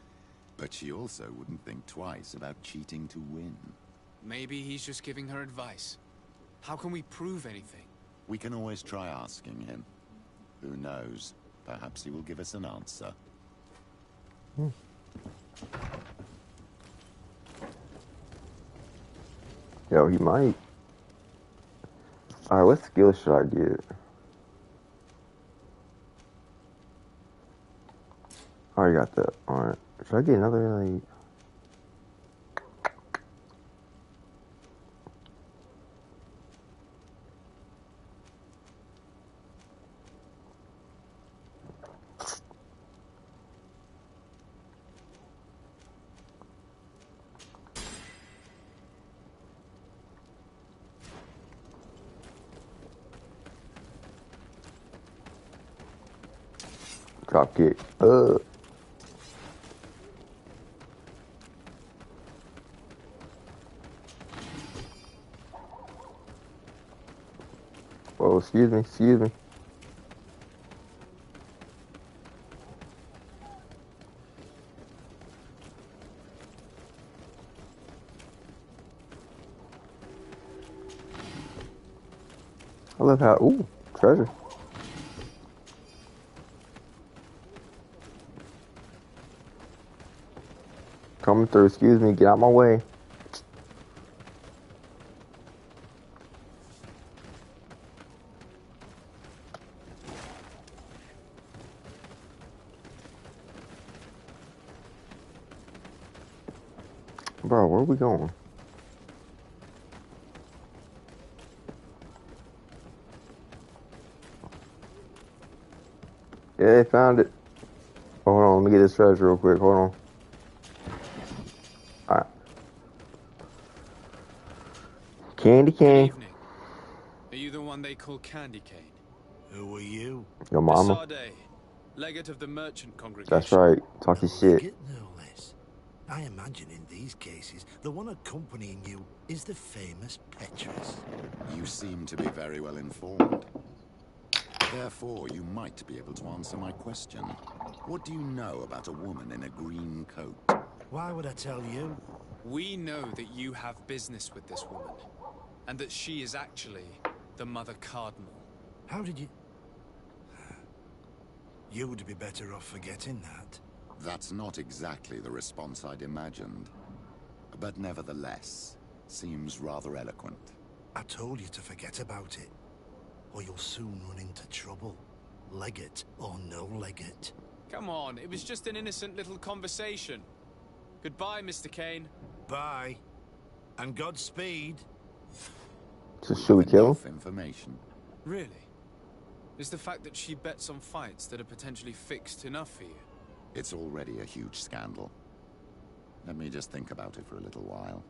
but she also wouldn't think twice about cheating to win. Maybe he's just giving her advice. How can we prove anything? We can always try asking him. Who knows? Perhaps he will give us an answer. Yo, he might. Alright, what skill should I get? I already got that. Alright. Should I get another, like... Drop kick. Oh, excuse me, excuse me. I love how, ooh, treasure. Coming through, excuse me, get out my way. Bro, where are we going? Yeah, they found it. Oh, hold on, let me get this treasure real quick. Hold on. Alright. Candy cane. Evening. Are you the one they call Candy Cane? Who are you? Your mama. Sade, legate of the merchant congregation. That's right. Talk your shit. Legate, no less. I imagine in these cases, the one accompanying you is the famous Petrus. You seem to be very well informed. Therefore, you might be able to answer my question. What do you know about a woman in a green coat? Why would I tell you? We know that you have business with this woman, and that she is actually the Mother Cardinal. How did you... You would be better off forgetting that. That's not exactly the response I'd imagined. But nevertheless, seems rather eloquent. I told you to forget about it, or you'll soon run into trouble. Legate or no legate. Come on, it was just an innocent little conversation. Goodbye, Mr. Kane. Bye. And Godspeed. So should we kill him? Information. Really? Is the fact that she bets on fights that are potentially fixed enough for you? It's already a huge scandal. Let me just think about it for a little while.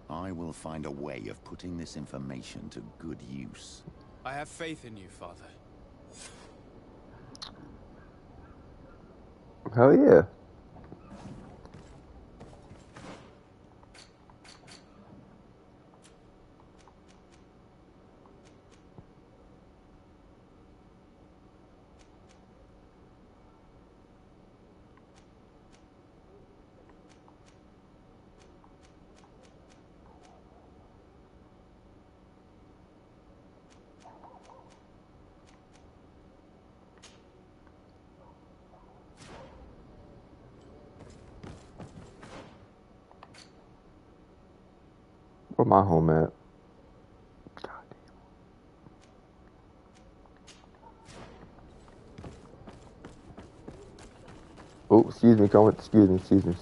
I will find a way of putting this information to good use. I have faith in you, Father. Hell yeah. Where my home at? Oh, excuse me, come with, excuse me.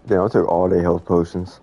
Damn, I took all day health potions.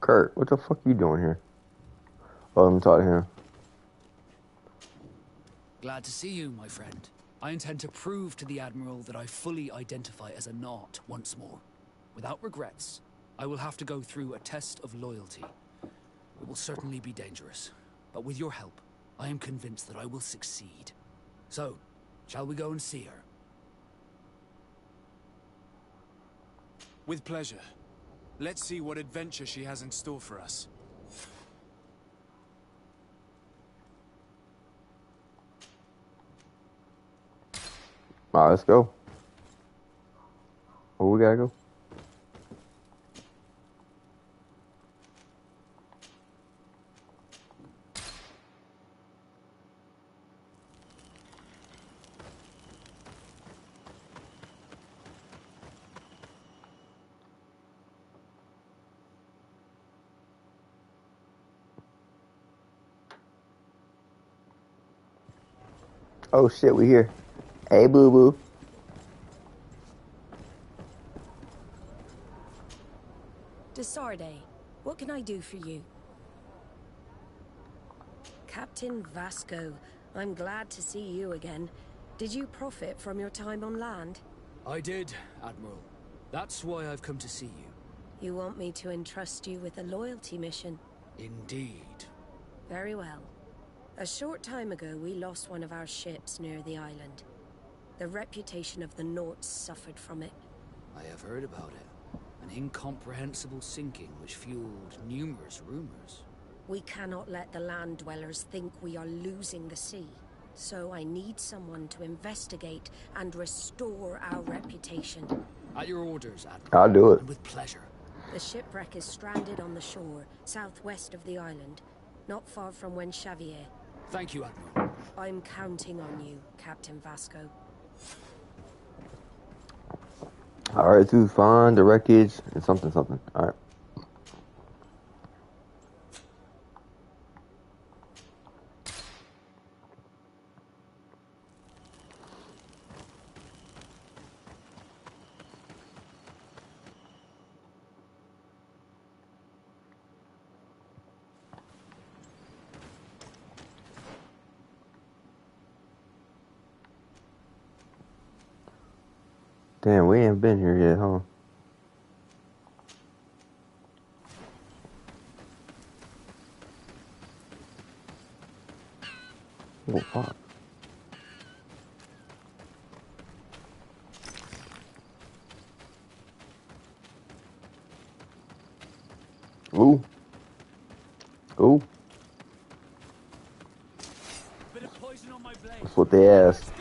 Kurt, what the fuck you doing here? Oh, let me talk to him. Glad to see you, my friend. I intend to prove to the Admiral that I fully identify as a Knot once more. Without regrets, I will have to go through a test of loyalty. It will certainly be dangerous, but with your help, I am convinced that I will succeed. So, shall we go and see her? With pleasure. Let's see what adventure she has in store for us. Alright, let's go. Where we gotta go? Oh shit, we here. Hey, boo boo. Desarde, what can I do for you? Captain Vasco, I'm glad to see you again. Did you profit from your time on land? I did, Admiral. That's why I've come to see you. You want me to entrust you with a loyalty mission? Indeed. Very well. A short time ago, we lost one of our ships near the island. The reputation of the Norts suffered from it. I have heard about it. An incomprehensible sinking which fueled numerous rumors. We cannot let the land dwellers think we are losing the sea. So I need someone to investigate and restore our reputation. At your orders, Admiral. I'll do it. And with pleasure. The shipwreck is stranded on the shore, southwest of the island, not far from Wen Xavier. Thank you, Admiral. I'm counting on you, Captain Vasco. Alright, to find the wreckage and something. Alright. Damn, we ain't been here yet, huh? Oh, fuck. Ooh. Ooh. That's what they asked.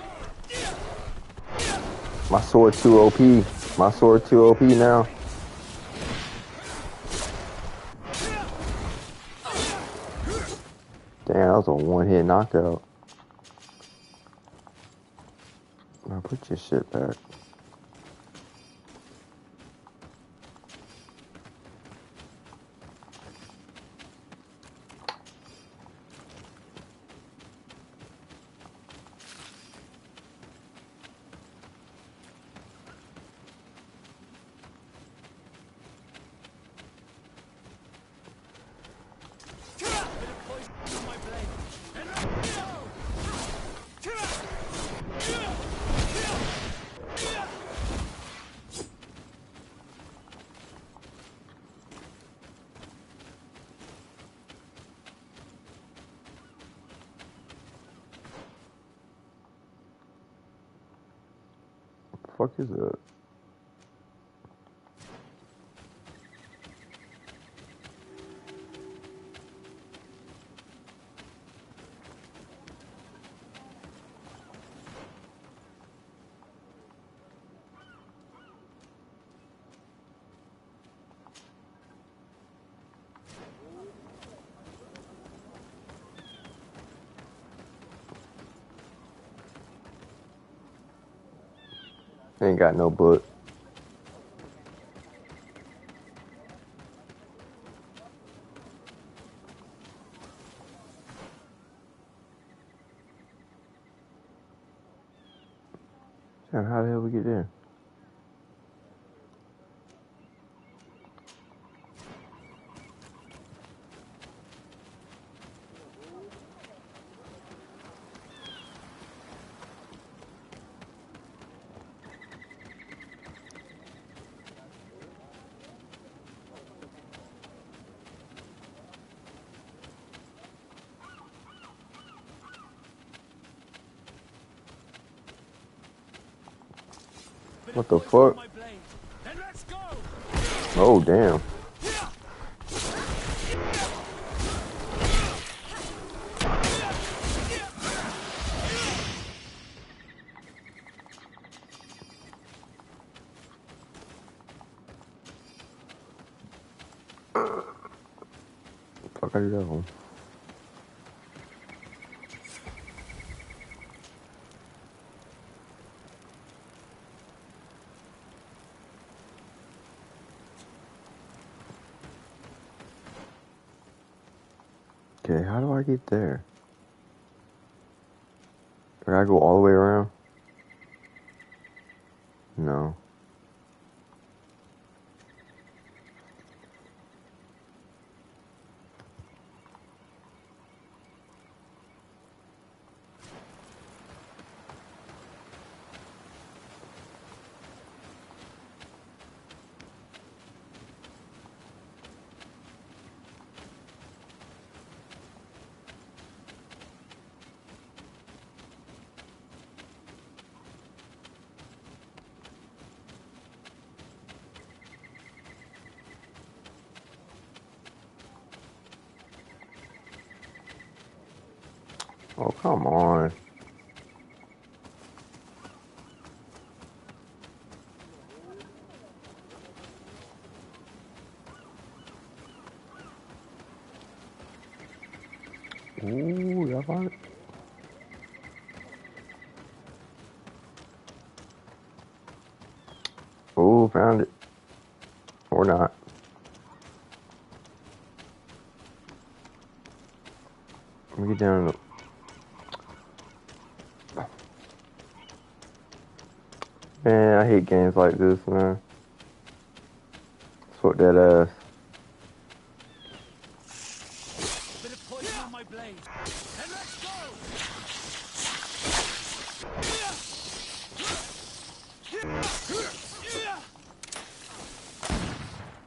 My sword too OP. My sword too OP now. Damn, that was a one-hit knockout. Now put your shit back. What the fuck is that? Ain't got no book. Damn, how the hell we get there? What the fuck? Oh, damn. Fuck, I do that one. Okay, how do I get there? Did I go all the way around? No. Oh, come on. Ooh, y'all found it? Ooh, found it. Or not. Let me get down. Man, I hate games like this, man. Fuck that ass. Bit of poison on my blade. And let's go!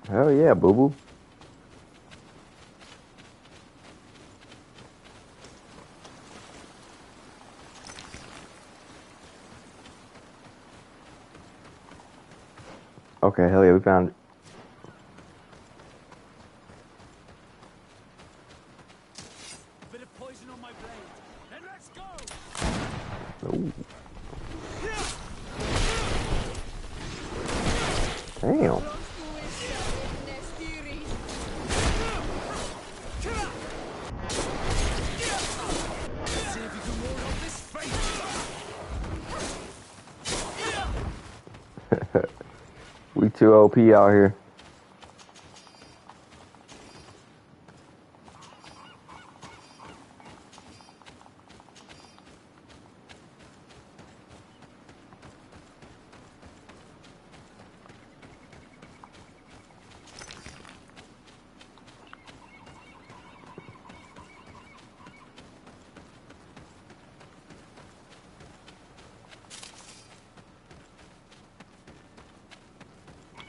Hell yeah, boo boo. Okay, hell yeah, we found it. Bit of poison on my blade. And let's go! Ooh. Damn. See if you can ward off this fate. We too OP out here.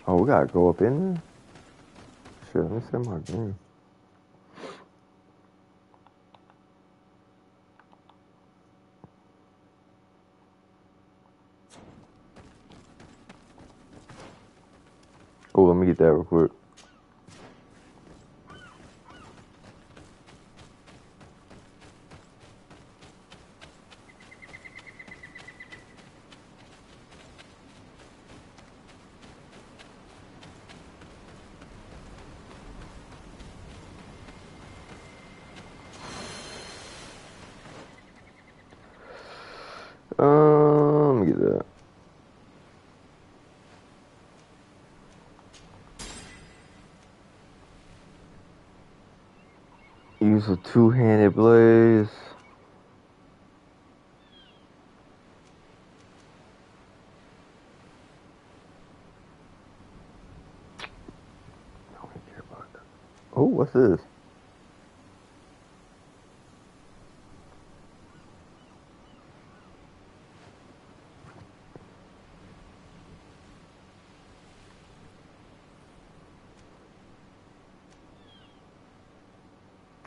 Oh, we gotta go up in there? Shit, let me set my game. Oh, let me get that real quick. Let me get that. Use a two-handed blaze. I don't care about that. Oh, what's this?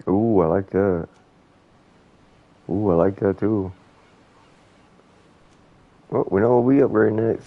Ooh, I like that. Ooh, I like that too. Well, we know what we upgrade next.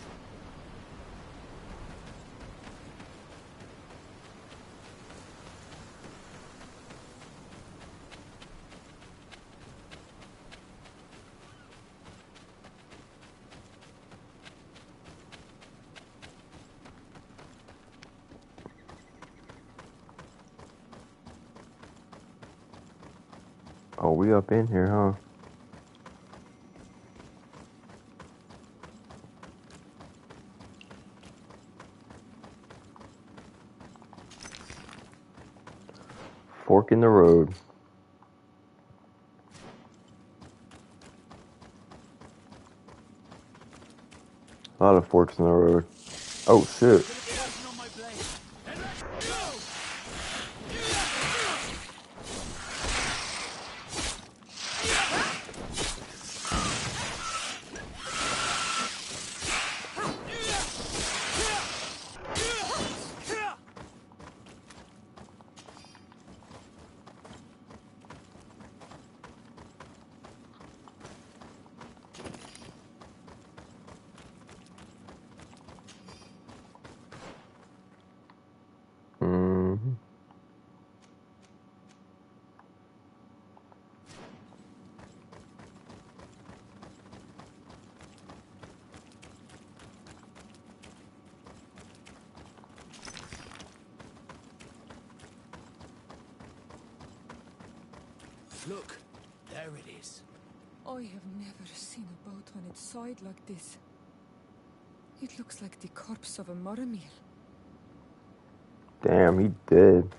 Oh, we up in here, huh? Fork in the road. A lot of forks in the road. Oh shit. Look, there it is. I have never seen a boat on its side like this. It looks like the corpse of a Moramil. Damn, he dead.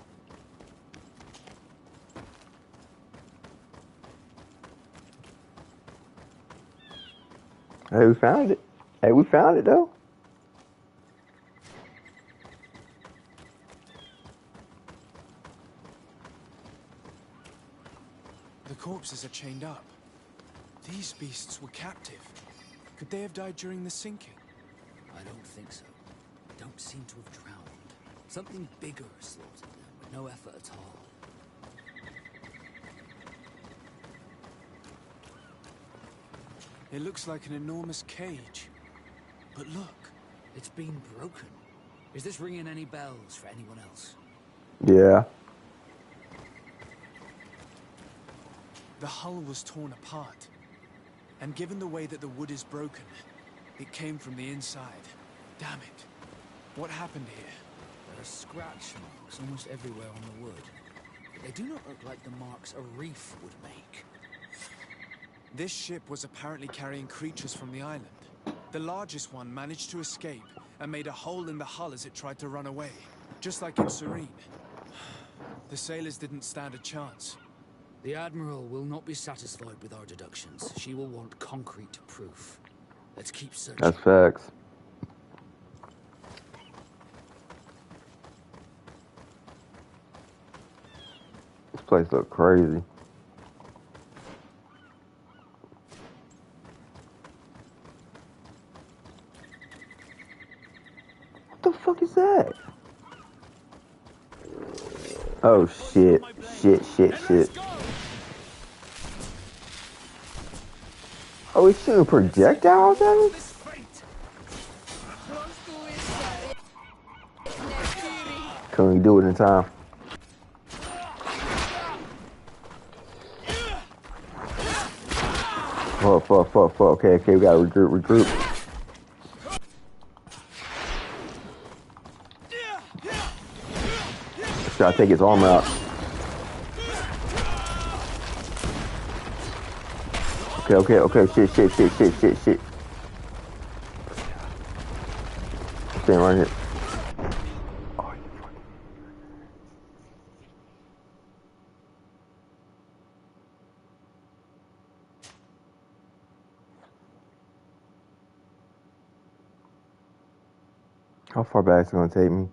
Hey, we found it. Hey, we found it though. The corpses are chained up. These beasts were captive. Could they have died during the sinking? I don't think so. They don't seem to have drowned. Something bigger slaughtered them with no effort at all. It looks like an enormous cage. But look. It's been broken. Is this ringing any bells for anyone else? Yeah. The hull was torn apart. And given the way that the wood is broken, it came from the inside. Damn it. What happened here? There are scratch marks almost everywhere on the wood. But they do not look like the marks a reef would make. This ship was apparently carrying creatures from the island. The largest one managed to escape and made a hole in the hull as it tried to run away, just like in Serene. The sailors didn't stand a chance. The Admiral will not be satisfied with our deductions. She will want concrete proof. Let's keep searching. That's facts. This place looks crazy. What the fuck is that? Oh shit. Shit. Oh, he's shooting projectiles at him? Can we do it in time? Fuck. Okay, we gotta regroup. Gotta take his armor out. Okay. Shit. Staying right here. How far back is it gonna take me?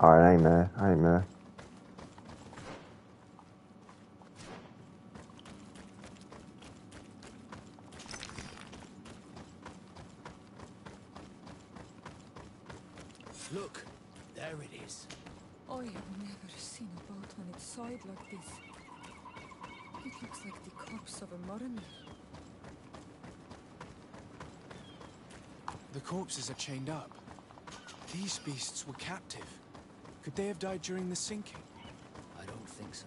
Alright, I ain't mad. Look, there it is. I have never seen a boat on its side like this. It looks like the corpse of a Moramil. The corpses are chained up. These beasts were captive. Could they have died during the sinking? I don't think so.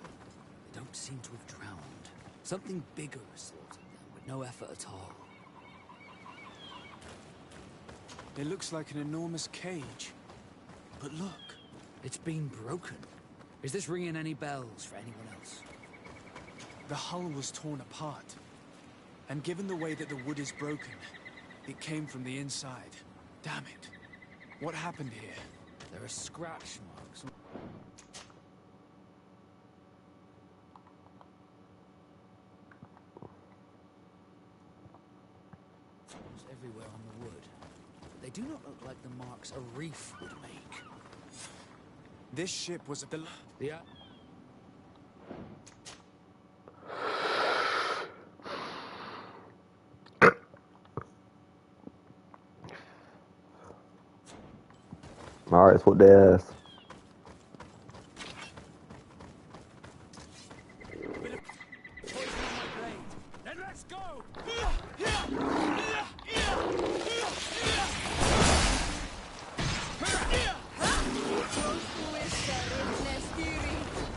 They don't seem to have drowned. Something bigger slaughtered them with no effort at all. It looks like an enormous cage. But look. It's been broken. Is this ringing any bells for anyone else? The hull was torn apart. And given the way that the wood is broken, it came from the inside. Damn it. What happened here? There are scratch marks. Everywhere on the wood. They do not look like the marks a reef would make. This ship was the... Yeah. Alright, let's whoop their ass. Then let's go!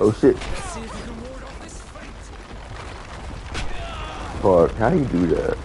Oh shit. Let's see if you can ward off this fate. Fuck, how do you do that?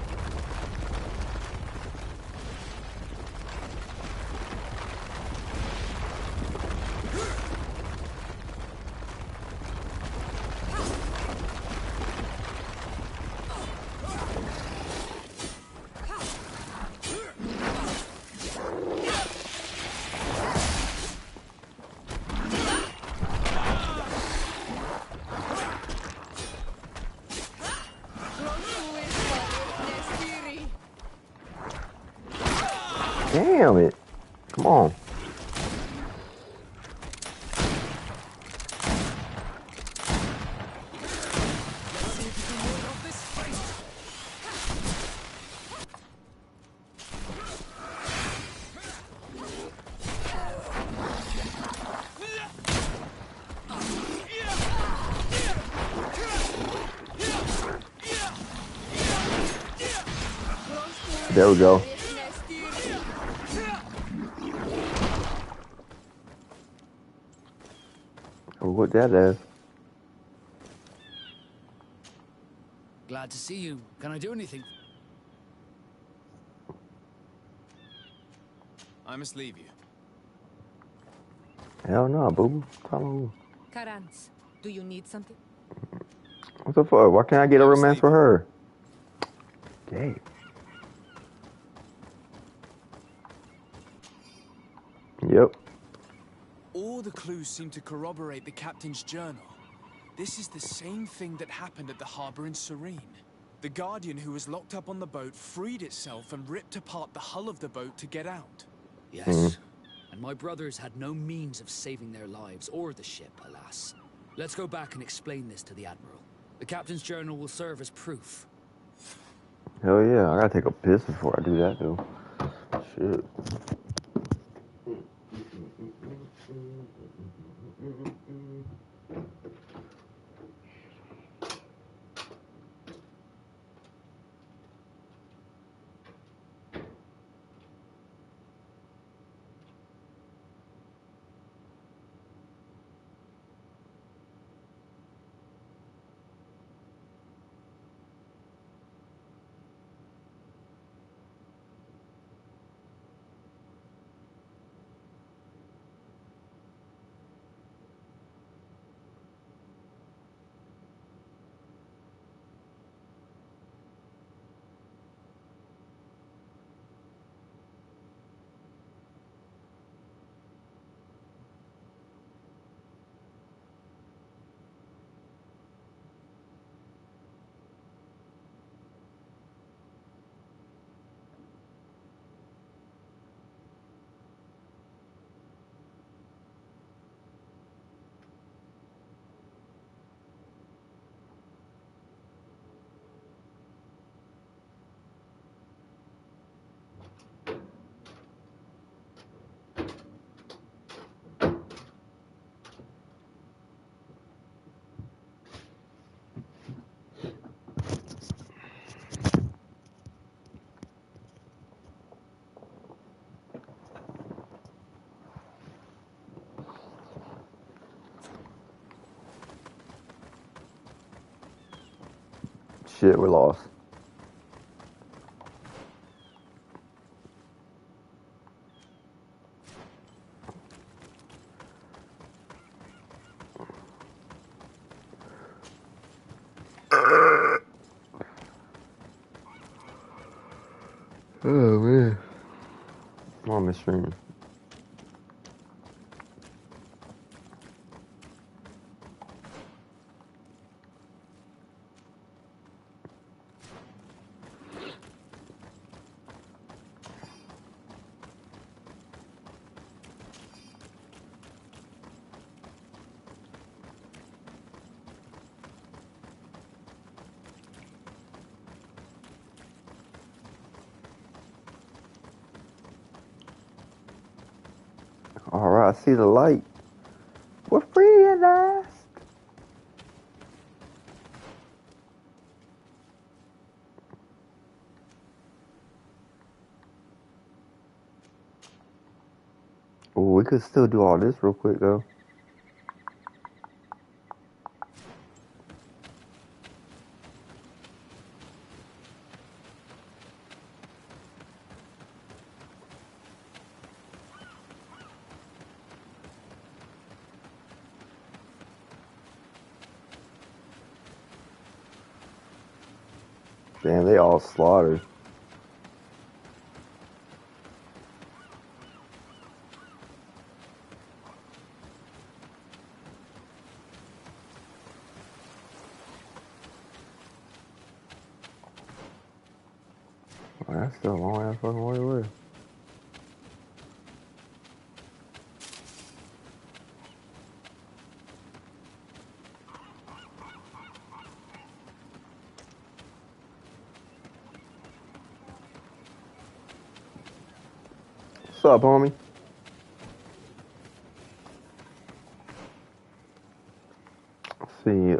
Damn it. Come on. There we go. Oh, what that is? Glad to see you. Can I do anything? I must leave you. Hell no, boo. Follow. Karans, do you need something? What the fuck? Why can't I get a romance for her? Okay. Yep. All the clues seem to corroborate the captain's journal. This is the same thing that happened at the harbor in Serene. The Guardian who was locked up on the boat freed itself and ripped apart the hull of the boat to get out. Yes. And my brothers had no means of saving their lives or the ship, alas. Let's go back and explain this to the Admiral. The captain's journal will serve as proof. Hell yeah, I gotta take a piss before I do that, though. Shit. Shit, we lost. Oh man. Mom is streaming. Alright, I see the light. We're free at last. Oh, we could still do all this real quick though. Damn, they all slaughtered. Oh, that's still a long ass fucking way away. What's up, homie? Let's see,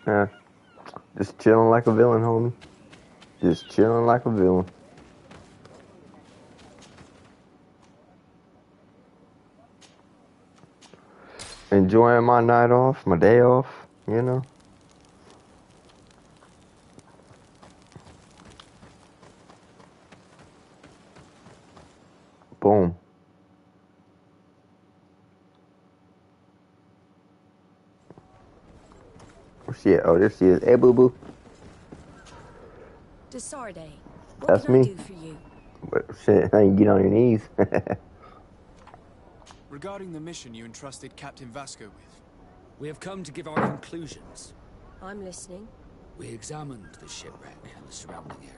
yeah, just chilling like a villain, homie. Just chilling like a villain. Enjoying my night off, my day off, you know. Boom. Where's she at? Oh, there she is. Hey, boo boo. Desarde, what That's can I me. do for you? But shit, I ain't get on your knees. Regarding the mission you entrusted Captain Vasco with. We have come to give our conclusions. I'm listening. We examined the shipwreck and the surrounding area.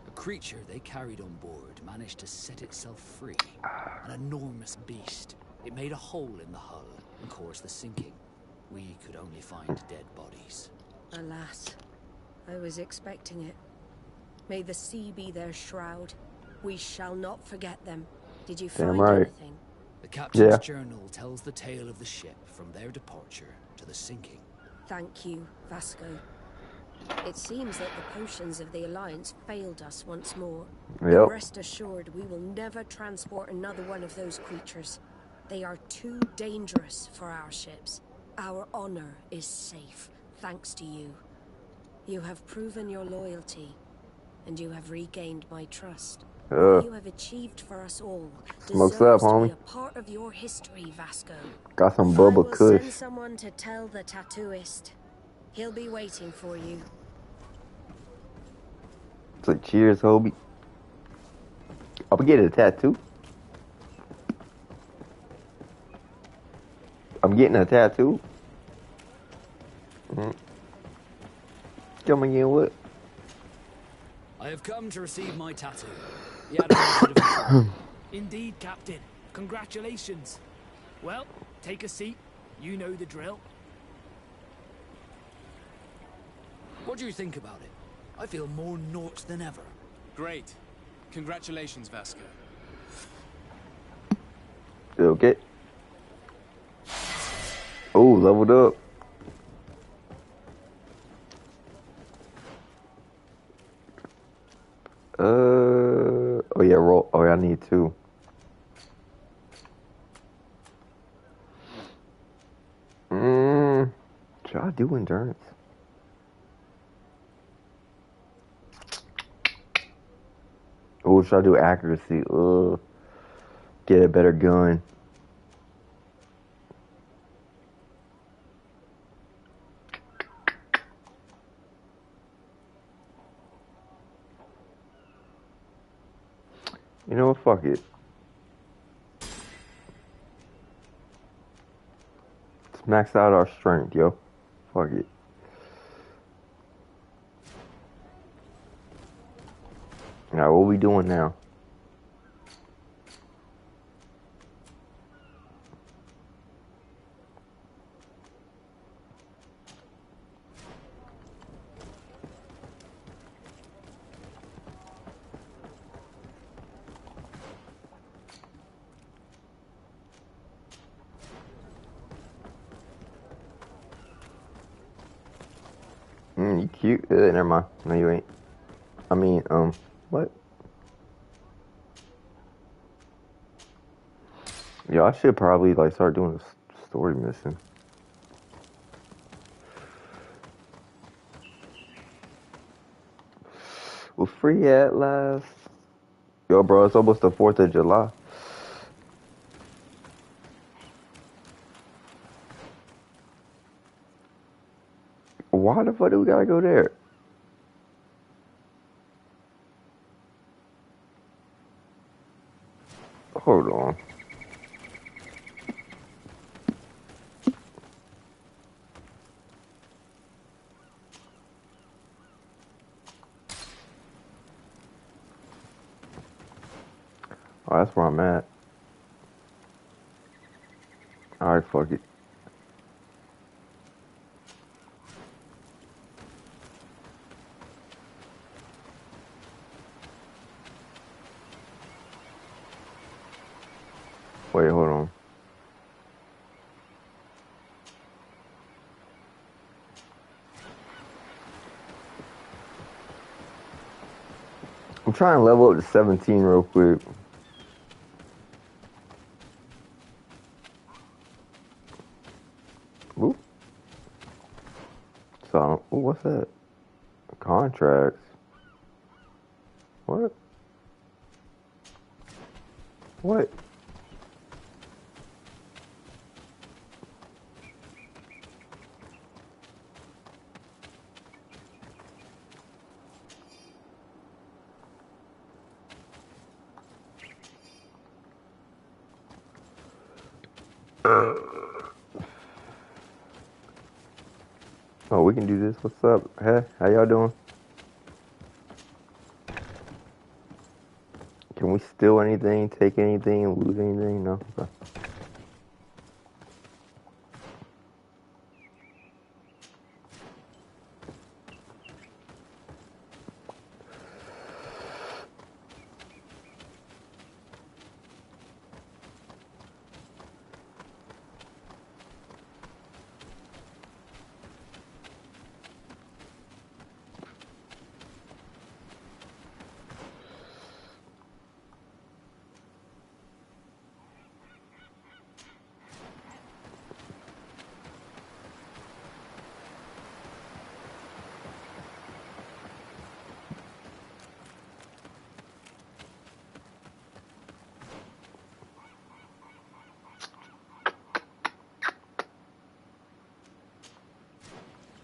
A creature they carried on board managed to set itself free. An enormous beast. It made a hole in the hull and caused the sinking. We could only find dead bodies. Alas, I was expecting it. May the sea be their shroud. We shall not forget them. Did you Damn find right. anything? The captain's Yeah. journal tells the tale of the ship from their departure to the sinking. Thank you, Vasco. It seems that the potions of the Alliance failed us once more. Yep. And rest assured, we will never transport another one of those creatures. They are too dangerous for our ships. Our honor is safe, thanks to you. You have proven your loyalty, and you have regained my trust. What you have achieved for us all Smokes deserves up, to be homie. a part of your history, Vasco. Got some I Bubba will Kush. send someone to tell the tattooist. He'll be waiting for you. It's like, cheers, Hobie. I'll be getting a tattoo. I'm getting a tattoo. Coming in what? I have come to receive my tattoo. The Admiral should have... Indeed, Captain. Congratulations. Well, take a seat. You know the drill. What do you think about it? I feel more Nort than ever. Great. Congratulations, Vasco. Okay. Oh, leveled up. Oh yeah, roll. Oh yeah, I need two. Should I do endurance? Oh, should I do accuracy? Get a better gun. You know what? Fuck it. Let's max out our strength, yo. Fuck it. Alright, what we doing now? You cute. Never mind. No, you ain't. I mean, what? Yeah, I should probably like start doing a story mission. We're free at last. Yo, bro, it's almost the 4th of July. Why the fuck do we gotta go there? Hold on. Oh, that's where I'm at. Alright, fuck it. Wait, hold on. I'm trying to level up to 17 real quick. Ooh. So, ooh, what's that? Contracts. What? What? Oh, we can do this. What's up? Hey, how y'all doing? Can we steal anything, take anything, lose anything? No? Okay.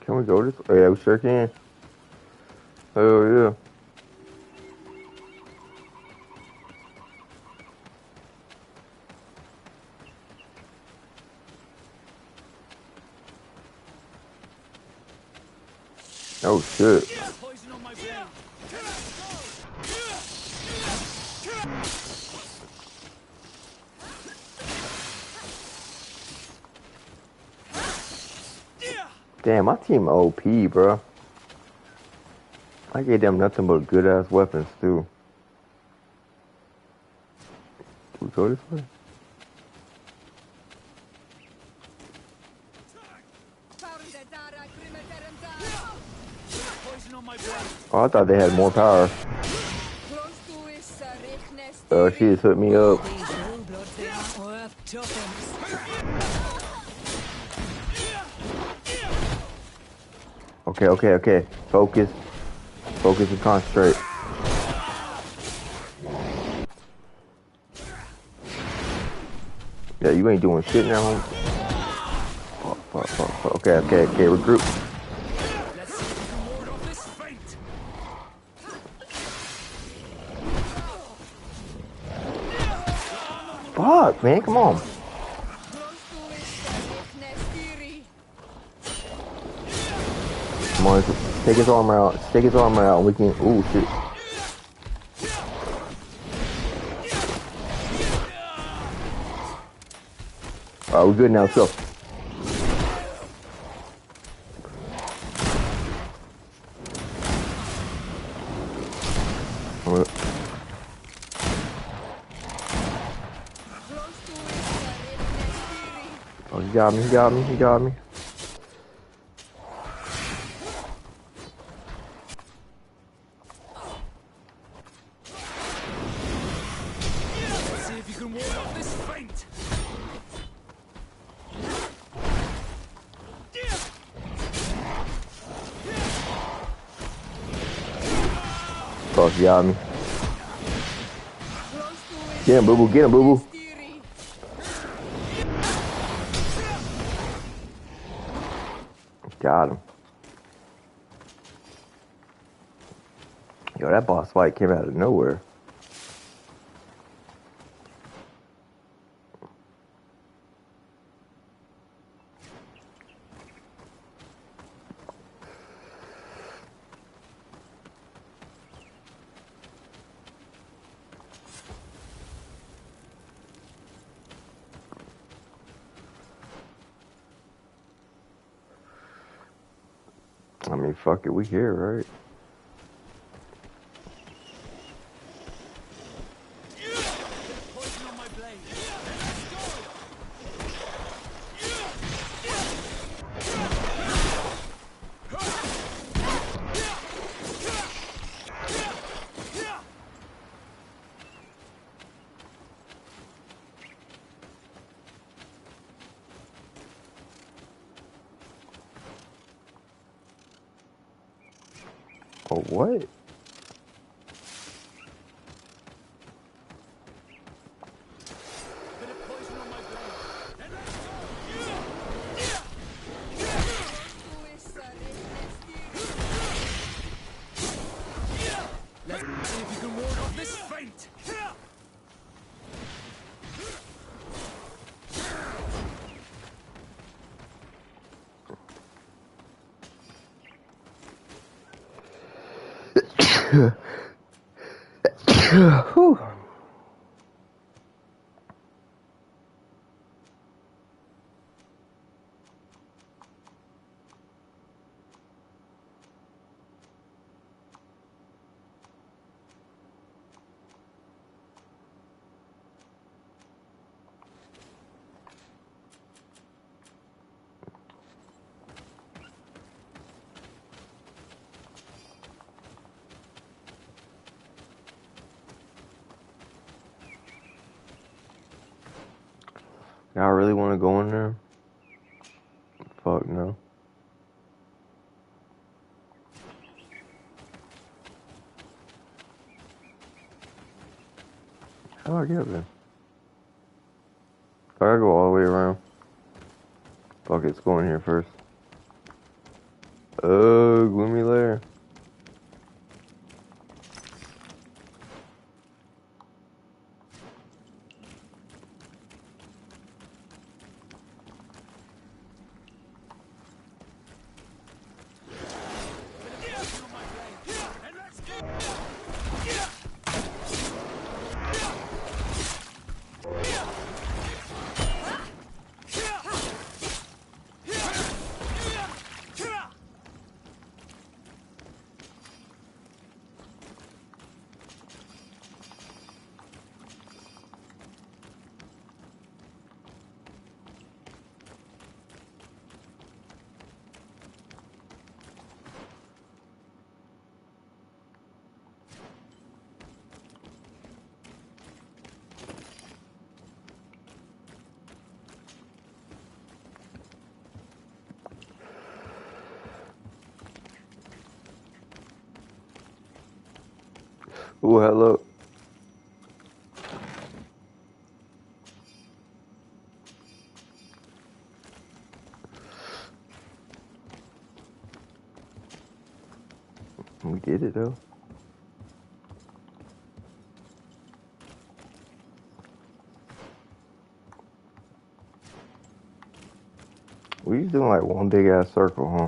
Can we go this way? Oh, yeah, we sure can. Oh, yeah. Oh, shit. Poison on my blade. Damn, my team OP, bro. I gave them nothing but good-ass weapons, too. Can we go this way? Poison on my blade. Oh, I thought they had more power. Oh, she just hooked me up. Okay. Focus. Focus and concentrate. Yeah, you ain't doing shit now, homie. Fuck. Okay, regroup. Fuck, man, come on. Come on, take his armor out. Take his armor out. We can. Ooh, shit. Alright, we're good now. Let's go. Oh, he got me. He got me. He got me. See if you can ward off this feint. Oh, he got me. Get him, boo boo. Get him, boo boo. Got him. Yo, that boss fight came out of nowhere. I mean, fuck it, we here, right? Poison on my blade. Oh, what? Let's see if you can ward off this feint. Whew. Y'all really want to go in there? Fuck no. How do I get up there? I gotta go all the way around. Fuck it, let's go in here first. Oh, gloomy lair. Ooh, hello. We did it though. We just doing like one big ass circle, huh?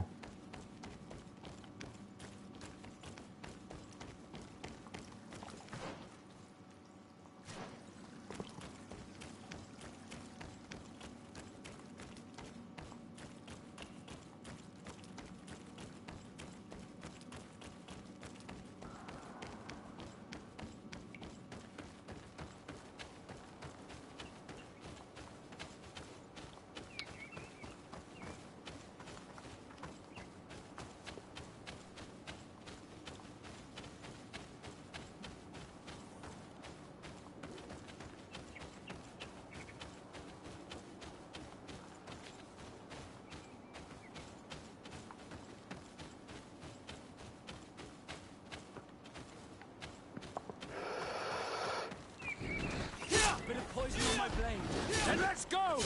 Bit of poison on my blade. Then let's go!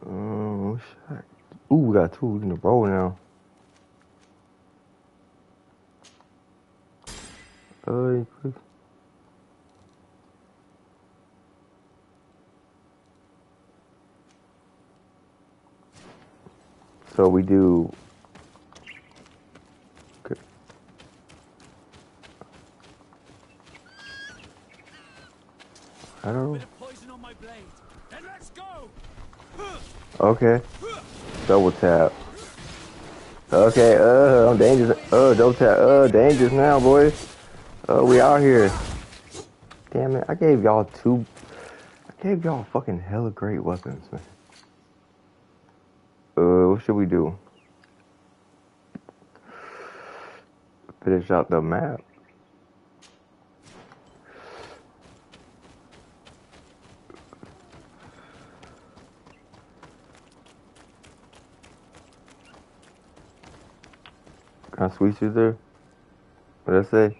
Oh shit. Ooh, we got two in a row now. So we do. Okay. I don't know. Bit of poison on my blade. Then let's go! Okay. Double tap. Okay, I'm dangerous. Double tap. Dangerous now, boys. We out here. Damn it, I gave y'all fucking hella great weapons, man. What should we do? Finish out the map. Can I switch you there? What'd I say?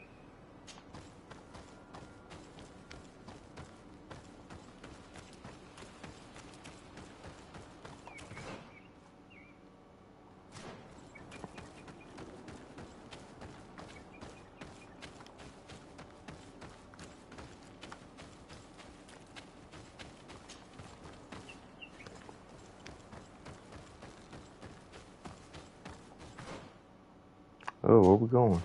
Oh, where we going?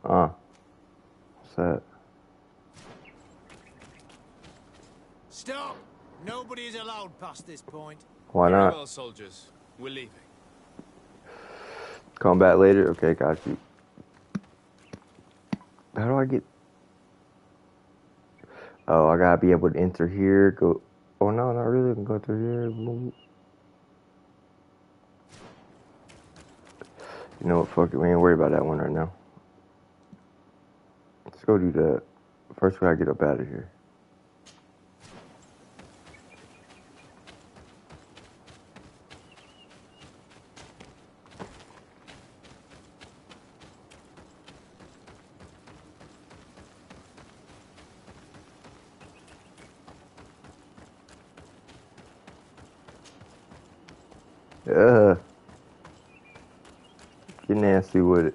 What's that? Stop! Nobody is allowed past this point. Why not? Very well, soldiers. We're leaving. Come back later? Okay, got you. How do I get... Oh, I gotta be able to enter here, go... Oh, no, not really. I can go through here. Move. You know what? Fuck it. We ain't worry about that one right now. Let's go do that. First, we gotta get up out of here. Get nasty with it.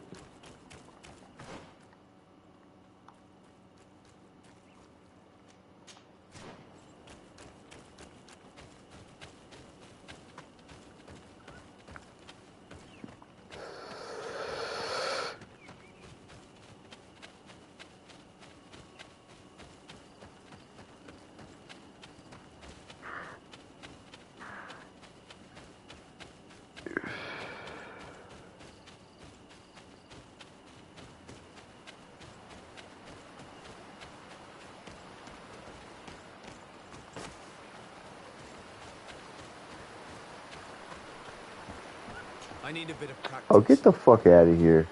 I need a bit of practice. Oh, get the fuck out of here.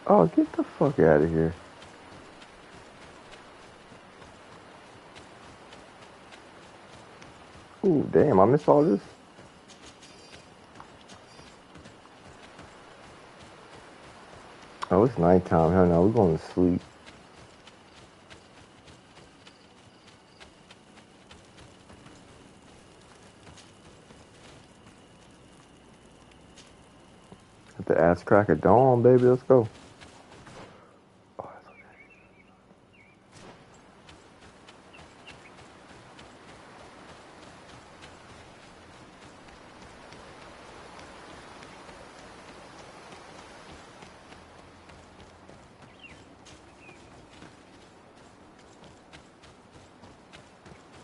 Oh, get the fuck out of here. Ooh, damn, I missed all this. Oh, it's nighttime. Hell no, we're going to sleep. At the ass crack of dawn, baby. Let's go. Oh, that's okay.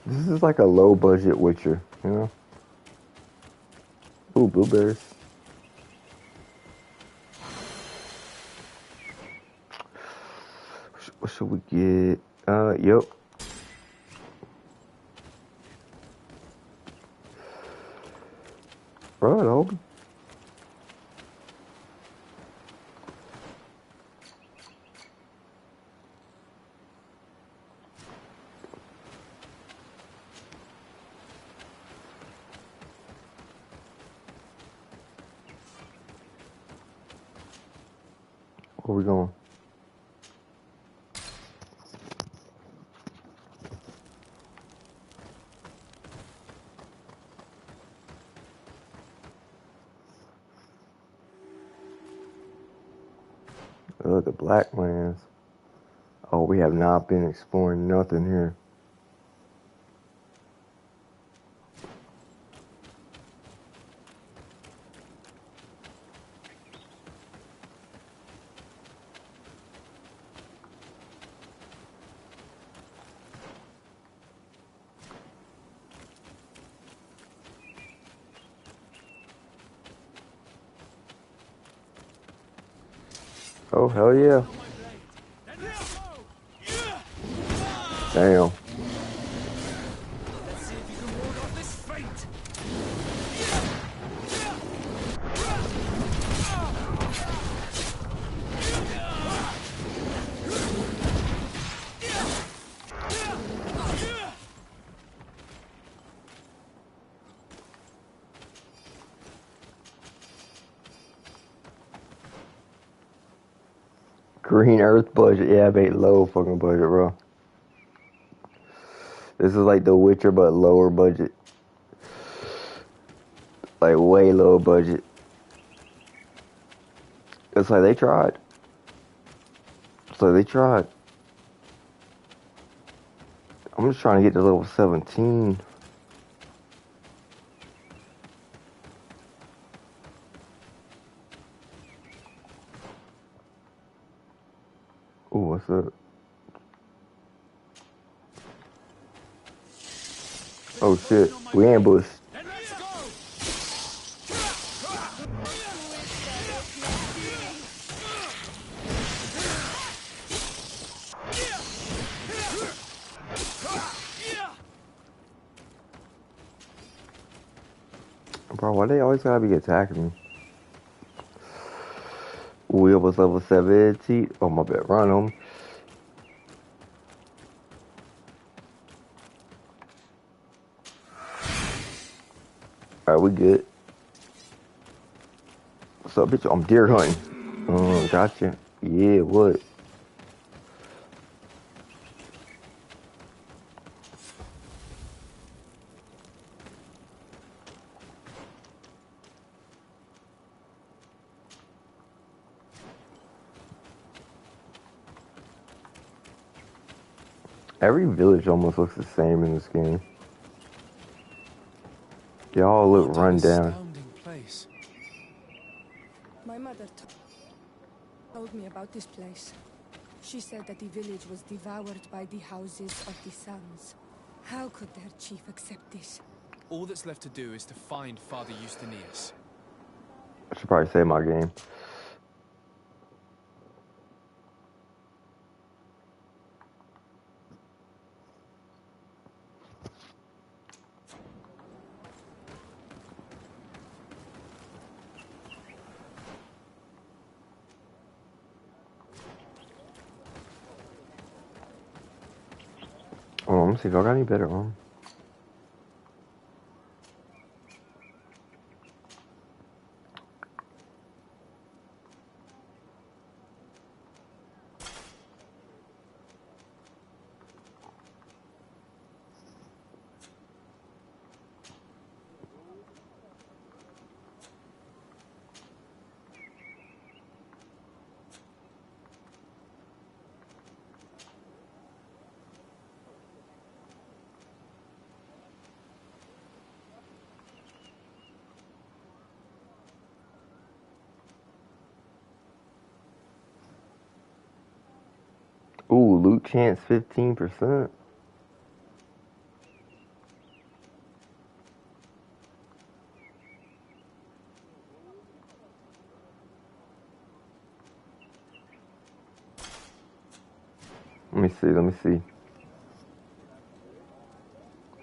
This is like a low budget Witcher, you know? Ooh, blueberries. What should we get? Yep. Right, open. Where we going? The Blacklands. Oh, we have not been exploring nothing here. Oh, hell yeah. Damn. Let's see if you can ward off this fate. Green Earth budget. Yeah, I made low fucking budget, bro. This is like The Witcher, but lower budget. Like, way lower budget. It's like they tried. So they tried. I'm just trying to get to level 17. Ooh, what's up? Oh shit, we ambushed. Bro, why they always gotta be attacking me? Wheel was level 70. Oh, my bad. Run home. Alright, we good. What's up, bitch? I'm deer hunting. Gotcha. Yeah, what? Every village almost looks the same in this game. They all look run down. Astounding place. My mother told me about this place. She said that the village was devoured by the houses of the sons. How could their chief accept this? All that's left to do is to find Father Justinius. I should probably save my game. Oh, let me see if I got any better on. Ooh, loot chance 15%. Let me see, let me see.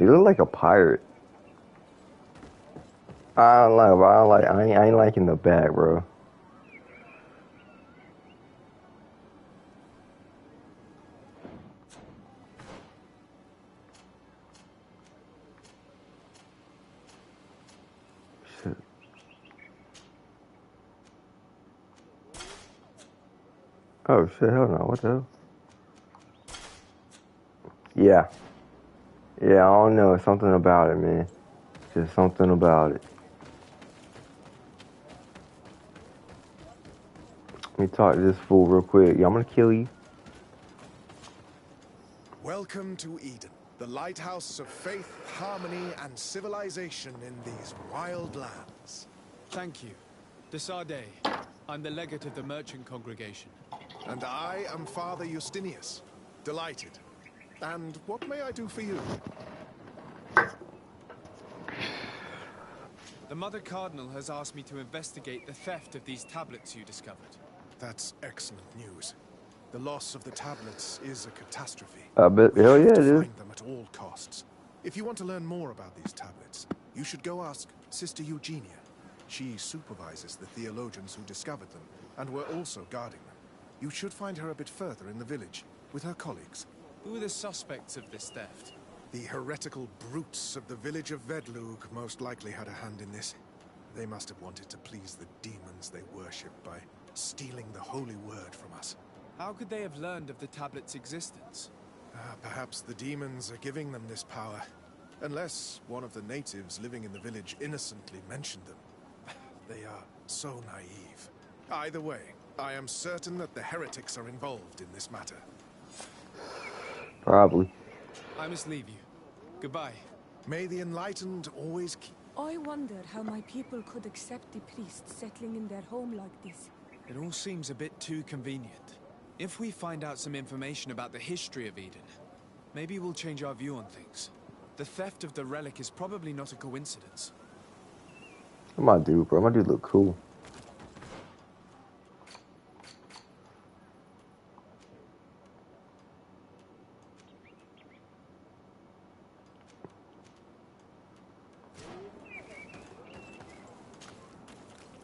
You look like a pirate. I don't know, bro. I ain't liking the back, bro. Shit. Oh shit, hell no, what the hell? Yeah. Yeah, I don't know, something about it, man. Just something about it. Let me talk to this fool real quick. Yeah, I'm gonna kill you. Welcome to Eden, the lighthouse of faith, harmony, and civilization in these wild lands. Thank you. Desade. I'm the legate of the merchant congregation. And I am Father Justinius. Delighted. And what may I do for you? The Mother Cardinal has asked me to investigate the theft of these tablets you discovered. That's excellent news. The loss of the tablets is a catastrophe. I bet, We hell have yeah, to it is. find them at all costs. If you want to learn more about these tablets, you should go ask Sister Eugenia. She supervises the theologians who discovered them, and were also guarding them. You should find her a bit further in the village, with her colleagues. Who are the suspects of this theft? The heretical brutes of the village of Vedlug most likely had a hand in this. They must have wanted to please the demons they worship by stealing the holy word from us. How could they have learned of the tablet's existence? Perhaps the demons are giving them this power. Unless one of the natives living in the village innocently mentioned them. They are so naive. Either way, I am certain that the heretics are involved in this matter. Probably. I must leave you. Goodbye. May the enlightened always keep... I wonder how my people could accept the priests settling in their home like this. It all seems a bit too convenient. If we find out some information about the history of Eden, maybe we'll change our view on things. The theft of the relic is probably not a coincidence. What my dude, bro? My dude look cool.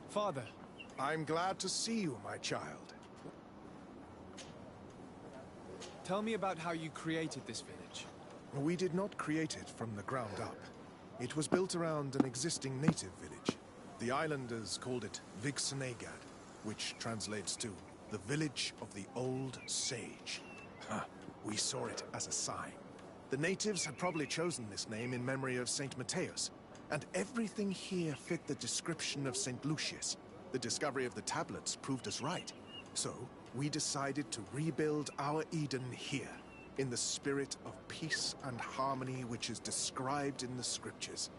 Father. I'm glad to see you, my child. Tell me about how you created this village. We did not create it from the ground up. It was built around an existing native village. The islanders called it Vixenagad, which translates to the village of the old sage. We saw it as a sign. The natives had probably chosen this name in memory of Saint Matthias, and everything here fit the description of Saint Lucius. The discovery of the tablets proved us right. So, we decided to rebuild our Eden here, in the spirit of peace and harmony which is described in the scriptures.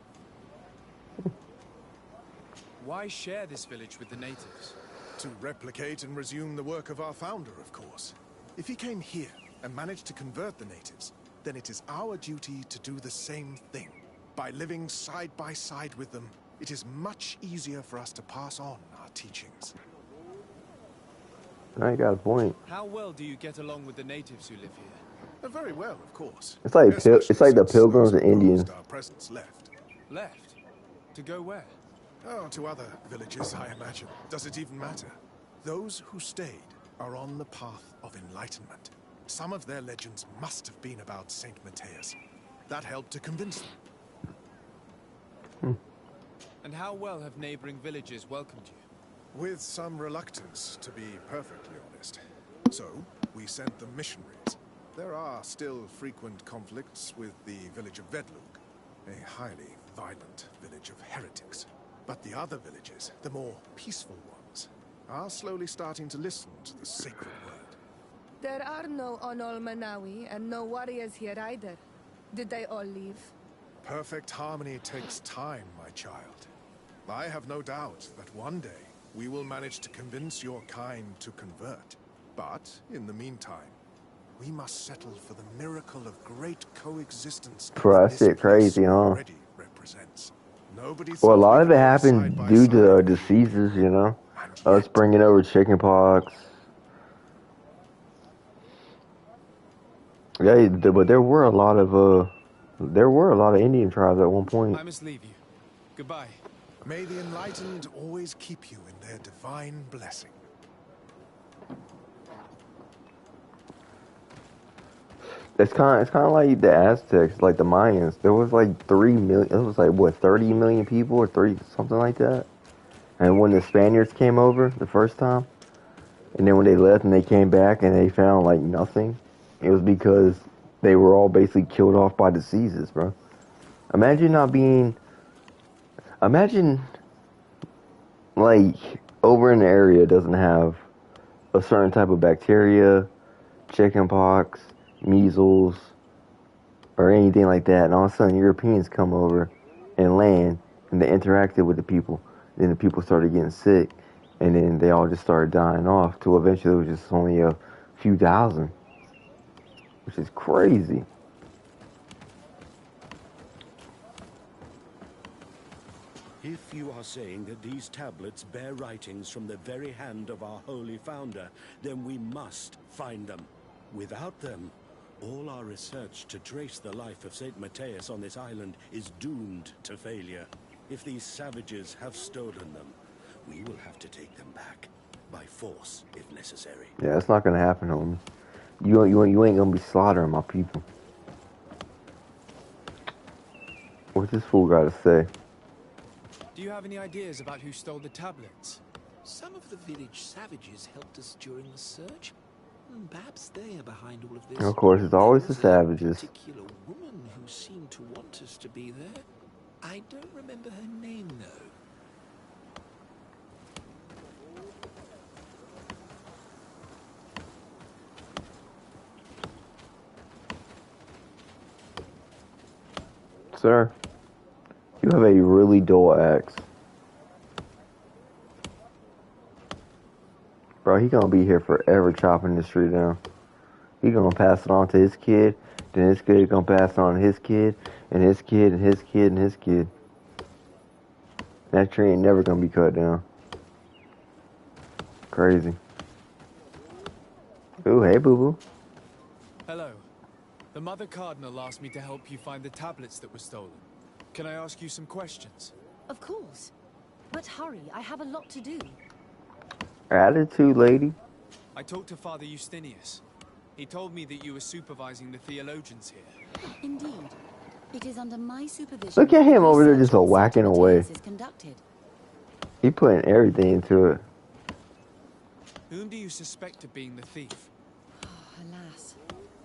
Why share this village with the natives? To replicate and resume the work of our founder, of course. If he came here and managed to convert the natives, then it is our duty to do the same thing. By living side by side with them, it is much easier for us to pass on our teachings. I ain't got a point. How well do you get along with the natives who live here? Very well, of course. It's like the Pilgrims and Indians. Our presence left. Left? To go where? Oh, to other villages, I imagine. Does it even matter? Those who stayed are on the path of enlightenment. Some of their legends must have been about Saint Matthias. That helped to convince them. And how well have neighboring villages welcomed you? With some reluctance, to be perfectly honest. So, we sent them missionaries. There are still frequent conflicts with the village of Vedlug, a highly violent village of heretics. But the other villages, the more peaceful ones, are slowly starting to listen to the sacred word. There are no Onol Manawi and no warriors here either. Did they all leave? Perfect harmony takes time, my child. I have no doubt that one day we will manage to convince your kind to convert. But, in the meantime, we must settle for the miracle of great coexistence Bro, that that this shit crazy, place huh? already represents. Nobody Well, a thought lot we of could it live happened side by due side. to diseases, you know? Us bringing over chickenpox. Yeah, but there were a lot of Indian tribes at one point. I must leave you. Goodbye. May the enlightened always keep you in their divine blessing. It's kind of like the Aztecs, like the Mayans. There was like 3 million. It was like what, 30 million people or 30 something like that. And when the Spaniards came over the first time, and then when they left and they came back and they found like nothing, it was because they were all basically killed off by diseases, bro. Imagine like over in the area doesn't have a certain type of bacteria, chickenpox, measles, or anything like that, and all of a sudden Europeans come over and land, and they interacted with the people. Then the people started getting sick, and then they all just started dying off, till eventually it was just only a few thousand, which is crazy. If you are saying that these tablets bear writings from the very hand of our holy founder, then we must find them. Without them, all our research to trace the life of Saint Matthias on this island is doomed to failure. If these savages have stolen them, we will have to take them back, by force if necessary. Yeah, that's not gonna happen, homie. You ain't gonna be slaughtering my people. What's this fool gotta say? Do you have any ideas about who stole the tablets? Some of the village savages helped us during the search. Perhaps they are behind all of this. Of course, it's always the savages. There was a particular woman who seemed to want us to be there. I don't remember her name, though. Sir, you have a really dull axe. Bro, he gonna be here forever chopping this tree down. He gonna pass it on to his kid, then his kid gonna pass it on to his kid, and his kid, and his kid, and his kid. That tree ain't never gonna be cut down. Crazy. Ooh, hey, boo-boo. Hello. The Mother Cardinal asked me to help you find the tablets that were stolen. Can I ask you some questions? Of course. But hurry, I have a lot to do. Attitude, lady. I talked to Father Justinius. He told me that you were supervising the theologians here. Indeed. It is under my supervision. Look at him over there just research on whacking Saint away. Matthias is conducted. He putting everything into it. Whom do you suspect of being the thief? Alas,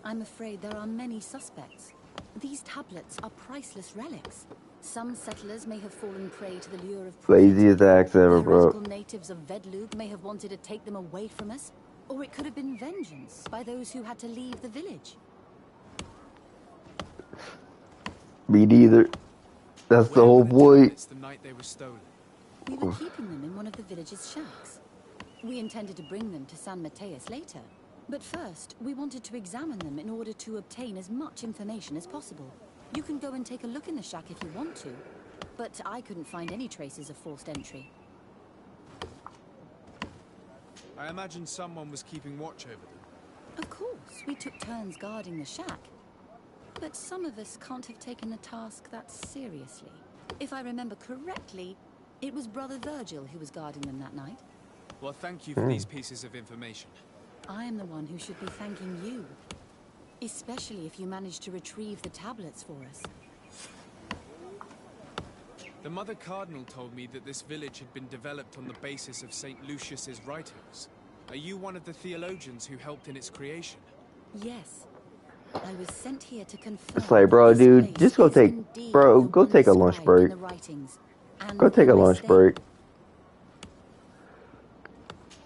I'm afraid there are many suspects. These tablets are priceless relics. Some settlers may have fallen prey to the lure of Laziest axe ever, the bro. heretical natives of Vedlug may have wanted to take them away from us, or it could have been vengeance by those who had to leave the village. Me neither. That's the whole point. The night they were stolen. We were keeping them in one of the village's shacks. We intended to bring them to San Matthias later. But first, we wanted to examine them in order to obtain as much information as possible. You can go and take a look in the shack if you want to, but I couldn't find any traces of forced entry. I imagine someone was keeping watch over them. Of course, we took turns guarding the shack. But some of us can't have taken the task that seriously. If I remember correctly, it was Brother Virgil who was guarding them that night. Well, thank you for these pieces of information. I am the one who should be thanking you. Especially if you managed to retrieve the tablets for us. The Mother Cardinal told me that this village had been developed on the basis of St. Lucius's writings. Are you one of the theologians who helped in its creation? Yes. I was sent here to confirm. It's like, bro, dude, just go take, bro, go take a lunch break. Go take a lunch break.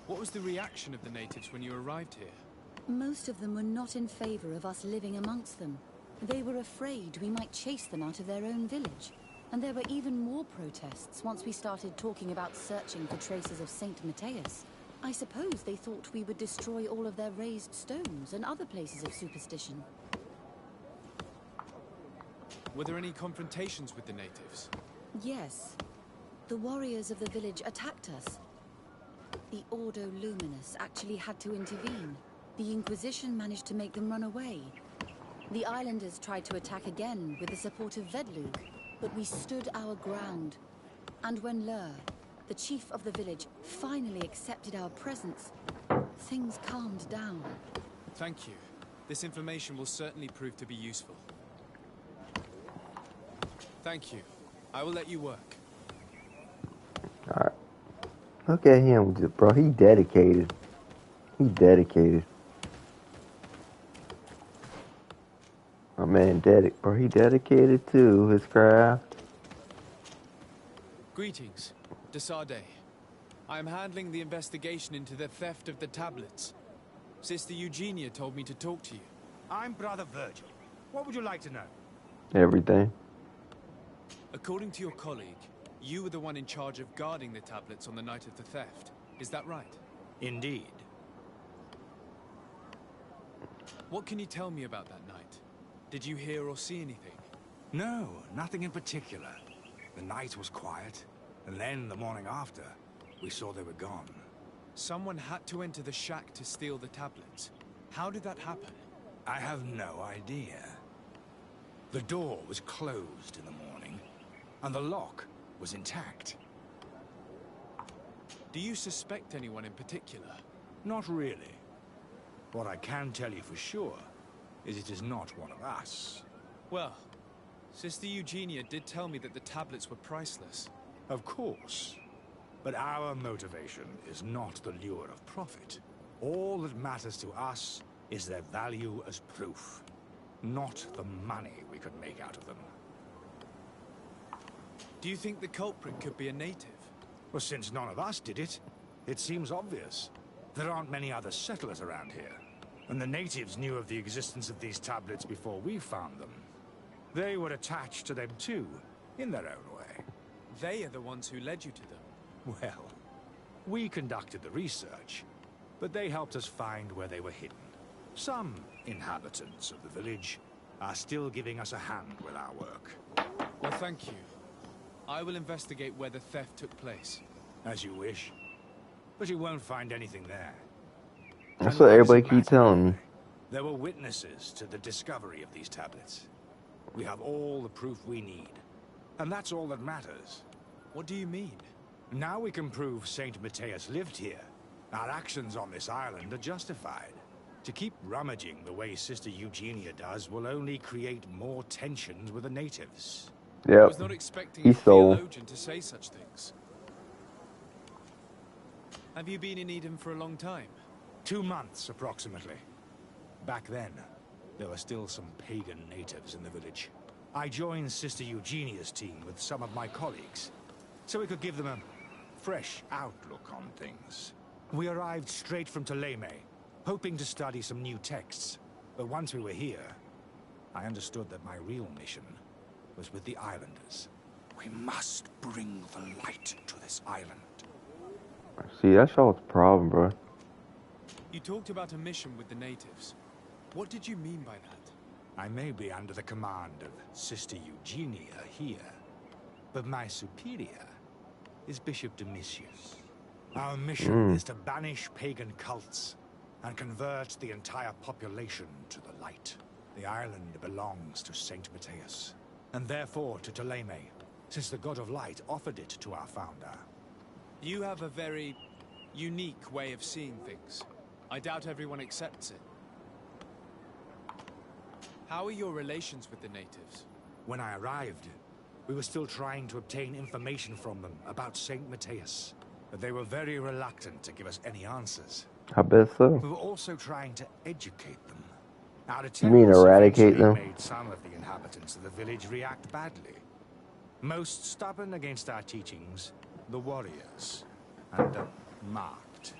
What was the reaction of the natives when you arrived here? Most of them were not in favor of us living amongst them. They were afraid we might chase them out of their own village. And there were even more protests once we started talking about searching for traces of Saint Matthias. I suppose they thought we would destroy all of their raised stones and other places of superstition. Were there any confrontations with the natives? Yes. The warriors of the village attacked us. The Ordo Luminous actually had to intervene. The Inquisition managed to make them run away. The islanders tried to attack again with the support of Vedlug, but we stood our ground. And when Lur, the chief of the village, finally accepted our presence, things calmed down. Thank you. This information will certainly prove to be useful. Thank you. I will let you work. Alright. Look at him, bro. He dedicated. He dedicated. My man, bro. He dedicated to his craft. Greetings, Desarde. I am handling the investigation into the theft of the tablets. Sister Eugenia told me to talk to you. I'm Brother Virgil. What would you like to know? Everything. According to your colleague, you were the one in charge of guarding the tablets on the night of the theft. Is that right? Indeed. What can you tell me about that night? Did you hear or see anything? No, nothing in particular. The night was quiet, and then the morning after, we saw they were gone. Someone had to enter the shack to steal the tablets. How did that happen? I have no idea. The door was closed in the morning, and the lock was intact. Do you suspect anyone in particular? Not really. What I can tell you for sure is it is not one of us. Well, Sister Eugenia did tell me that the tablets were priceless. Of course. But our motivation is not the lure of profit. All that matters to us is their value as proof, not the money we could make out of them. Do you think the culprit could be a native? Well, since none of us did it, it seems obvious. There aren't many other settlers around here, and the natives knew of the existence of these tablets before we found them. They were attached to them too, in their own way. They are the ones who led you to them. Well, we conducted the research, but they helped us find where they were hidden. Some inhabitants of the village are still giving us a hand with our work. Well, thank you. I will investigate where the theft took place. As you wish. But you won't find anything there. That's what everybody keeps telling me. There were witnesses to the discovery of these tablets. We have all the proof we need. And that's all that matters. What do you mean? Now we can prove Saint Matthias lived here. Our actions on this island are justified. To keep rummaging the way Sister Eugenia does will only create more tensions with the natives. Yep. I was not expecting a theologian to say such things. Have you been in Eden for a long time? 2 months, approximately. Back then, there were still some pagan natives in the village. I joined Sister Eugenia's team with some of my colleagues, so we could give them a fresh outlook on things. We arrived straight from Ptolemy, hoping to study some new texts. But once we were here, I understood that my real mission was with the islanders. We must bring the light to this island. See, that's y'all's problem, bro. You talked about a mission with the natives. What did you mean by that? I may be under the command of Sister Eugenia here, but my superior is Bishop Domitius. Our mission is to banish pagan cults and convert the entire population to the light. The island belongs to Saint Matthias, and therefore to Ptolemy, since the god of light offered it to our founder. You have a very unique way of seeing things. I doubt everyone accepts it. How are your relations with the natives? When I arrived, we were still trying to obtain information from them about St. Matthias, but they were very reluctant to give us any answers. I bet so. We were also trying to educate them. Our You mean attempts eradicate eventually them? made some of the inhabitants of the village react badly. Most stubborn against our teachings, the warriors, and the marked.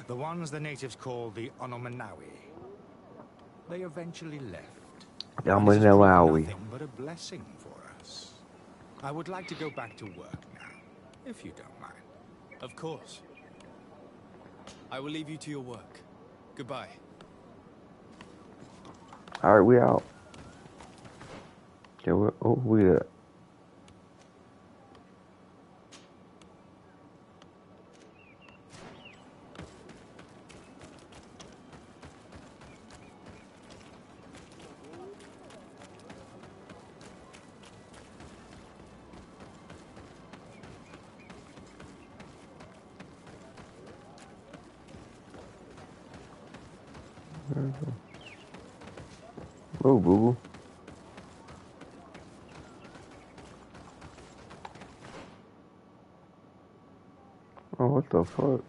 The ones the natives call the Onomanawi. They eventually left. I'm This has gonna proven allow we. nothing but a blessing for us. I would like to go back to work now, if you don't mind. Of course. I will leave you to your work. Goodbye. Alright, we out. Okay, we at? Oh, boo boo. Oh, what the fuck?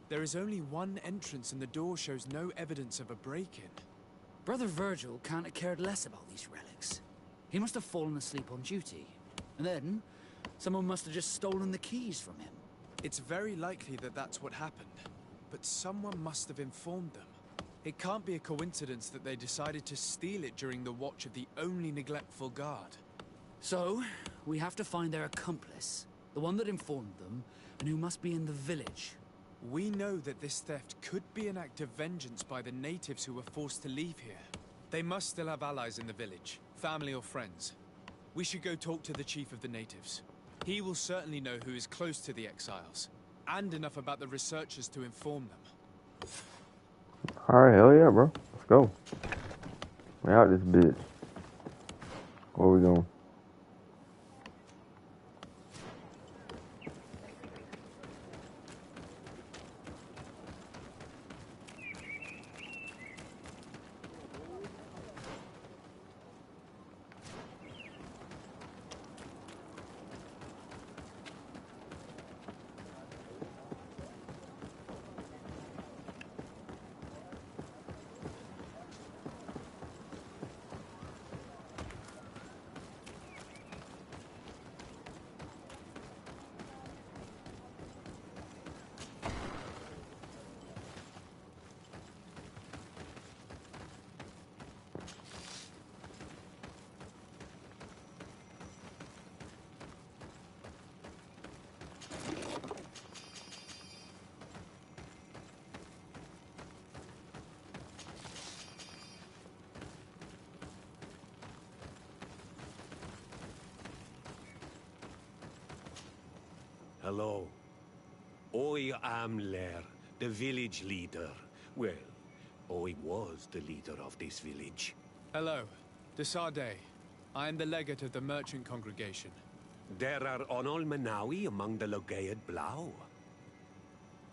There is only one entrance and the door shows no evidence of a break-in. Brother Virgil can't have cared less about these relics. He must have fallen asleep on duty. And then, someone must have just stolen the keys from him. It's very likely that that's what happened. But someone must have informed them. It can't be a coincidence that they decided to steal it during the watch of the only neglectful guard. So, we have to find their accomplice, the one that informed them, and who must be in the village. We know that this theft could be an act of vengeance by the natives who were forced to leave here. They must still have allies in the village, family or friends. We should go talk to the chief of the natives. He will certainly know who is close to the exiles, and enough about the researchers to inform them. Alright, hell yeah, bro. Let's go. We out this bitch. Where we going? Hello. I am Lair, the village leader. Well, I was the leader of this village. Hello. Desarde. I am the legate of the merchant congregation. There are Onol Manawi among the Logead Blau.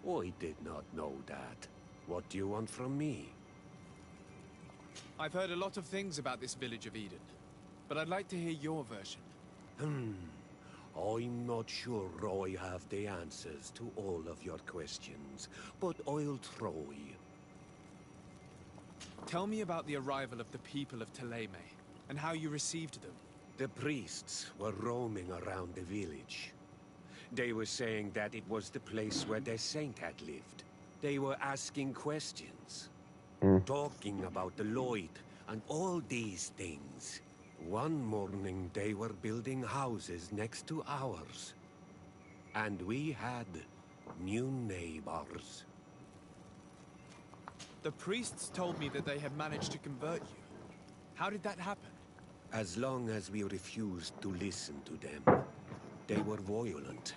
I did not know that. What do you want from me? I've heard a lot of things about this village of Eden, but I'd like to hear your version. I'm not sure I have the answers to all of your questions, but I'll try. Tell me about the arrival of the people of Teleme, and how you received them. The priests were roaming around the village. They were saying that it was the place where their saint had lived. They were asking questions, talking about the Lloyd and all these things. One morning they were building houses next to ours. And we had new neighbors. The priests told me that they had managed to convert you. How did that happen? As long as we refused to listen to them, they were violent,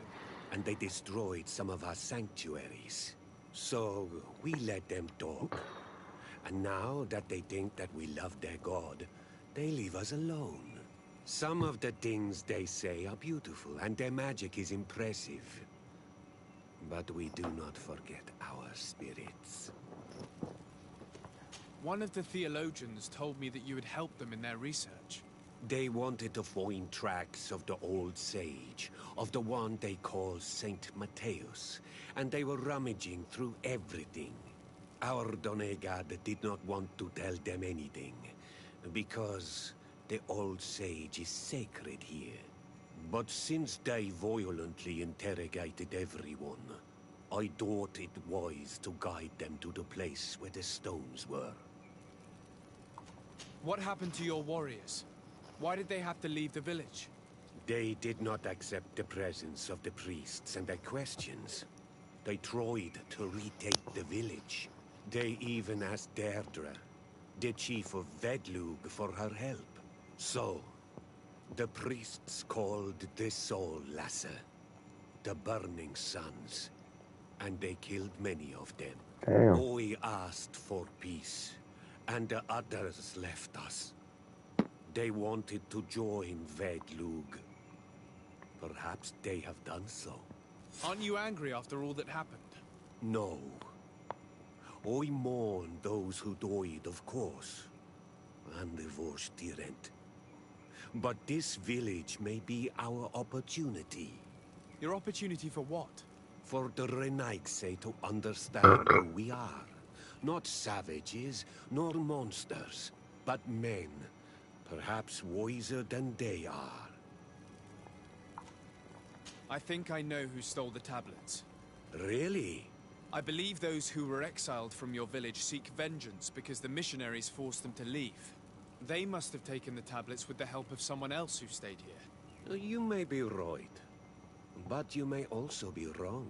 and they destroyed some of our sanctuaries. So we let them talk. And now that they think that we love their god, they leave us alone. Some of the things they say are beautiful, and their magic is impressive. But we do not forget our spirits. One of the theologians told me that you had helped them in their research. They wanted to find tracks of the old sage, of the one they call Saint Matthäus, and they were rummaging through everything. Our Donegad did not want to tell them anything, because the old sage is sacred here. But since they violently interrogated everyone, I thought it wise to guide them to the place where the stones were. What happened to your warriors? Why did they have to leave the village? They did not accept the presence of the priests and their questions. They tried to retake the village. They even asked Deirdre, the chief of Vedlug, for her help. So, the priests called the Soul Lasser, the Burning Suns, and they killed many of them. Damn. We asked for peace, and the others left us. They wanted to join Vedlug. Perhaps they have done so. Aren't you angry after all that happened? No. I mourn those who died, of course, and the Vorstyrent. But this village may be our opportunity. Your opportunity for what? For the Renaigse to understand who we are. Not savages, nor monsters, but men. Perhaps wiser than they are. I think I know who stole the tablets. Really? I believe those who were exiled from your village seek vengeance because the missionaries forced them to leave. They must have taken the tablets with the help of someone else who stayed here. You may be right, but you may also be wrong.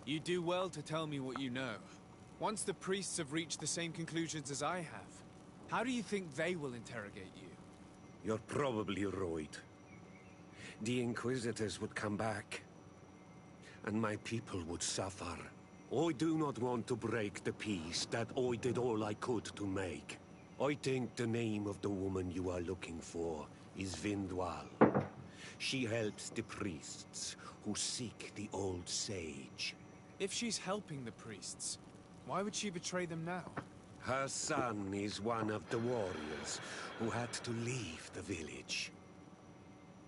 You do well to tell me what you know. Once the priests have reached the same conclusions as I have, how do you think they will interrogate you? You're probably right. The Inquisitors would come back, and my people would suffer. I do not want to break the peace that I did all I could to make. I think the name of the woman you are looking for is Vindwal. She helps the priests who seek the old sage. If she's helping the priests, why would she betray them now? Her son is one of the warriors who had to leave the village.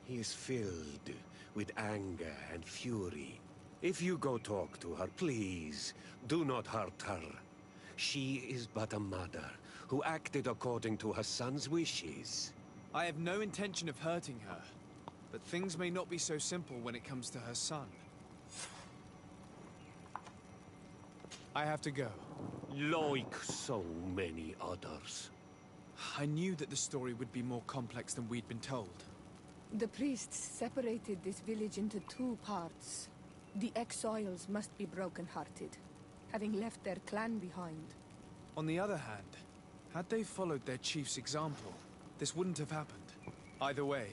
He is filled with anger and fury. If you go talk to her, please, do not hurt her. She is but a mother who acted according to her son's wishes. I have no intention of hurting her, but things may not be so simple when it comes to her son. I have to go. Like so many others. I knew that the story would be more complex than we'd been told. The priests separated this village into two parts. The exiles must be broken-hearted, having left their clan behind. On the other hand, had they followed their chief's example, this wouldn't have happened. Either way,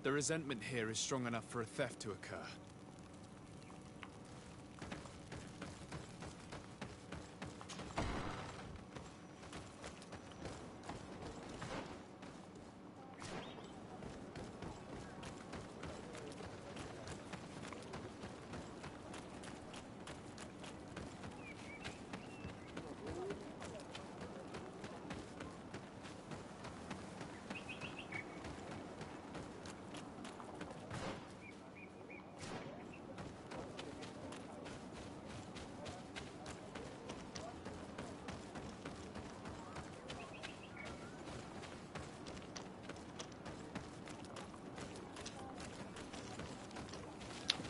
the resentment here is strong enough for a theft to occur.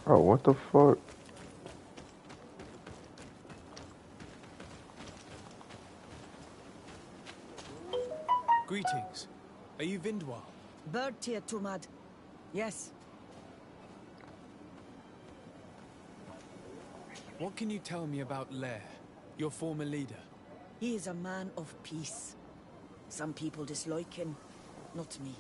Oh, what the fuck? Greetings. Are you Vindwal? Bertia Tumad. Yes. What can you tell me about Lair? Your former leader? He is a man of peace. Some people dislike him, not me.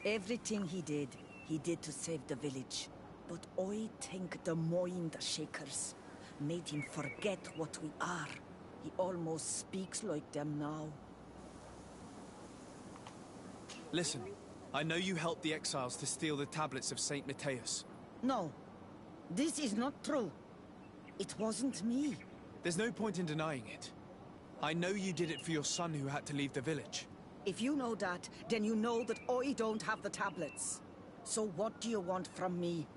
Everything he did to save the village. But I think the mind shakers made him forget what we are. He almost speaks like them now. Listen, I know you helped the exiles to steal the tablets of Saint Matthias. No, this is not true. It wasn't me. There's no point in denying it. I know you did it for your son who had to leave the village. If you know that, then you know that I don't have the tablets. So what do you want from me?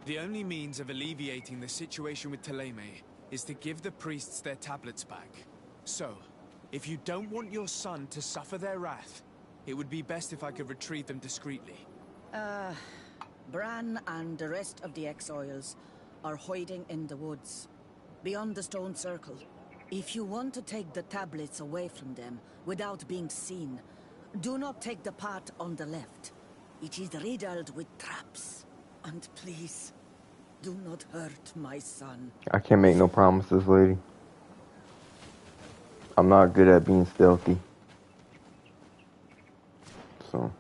The only means of alleviating the situation with Thélème is to give the priests their tablets back. So, if you don't want your son to suffer their wrath, it would be best if I could retrieve them discreetly. Bran and the rest of the exiles are hiding in the woods, beyond the stone circle. If you want to take the tablets away from them without being seen, do not take the path on the left. It is riddled with traps. And please, do not hurt my son. I can't make no promises, lady. I'm not good at being stealthy. So.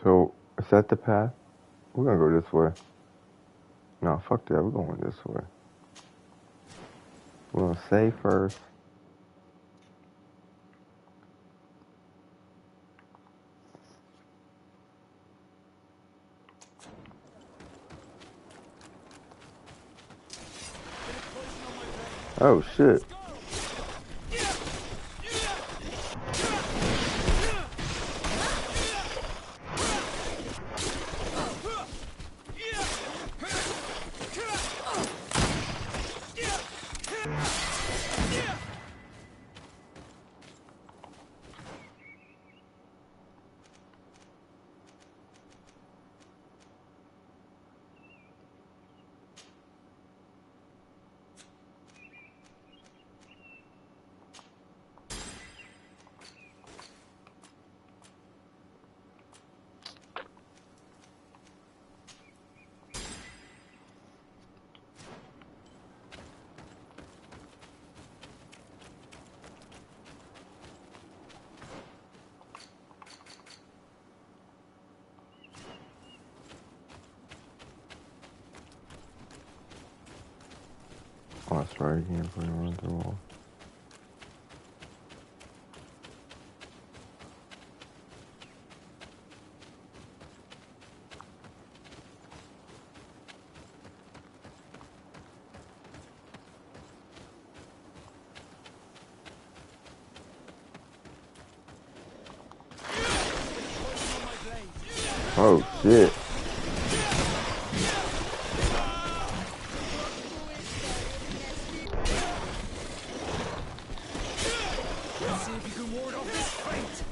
So, is that the path? We're gonna go this way. No, fuck that. We're going this way. We're gonna save first. Oh, shit. Oh, that's right. You can't fucking run through all. Oh, shit. Let's see if you can ward off this fate.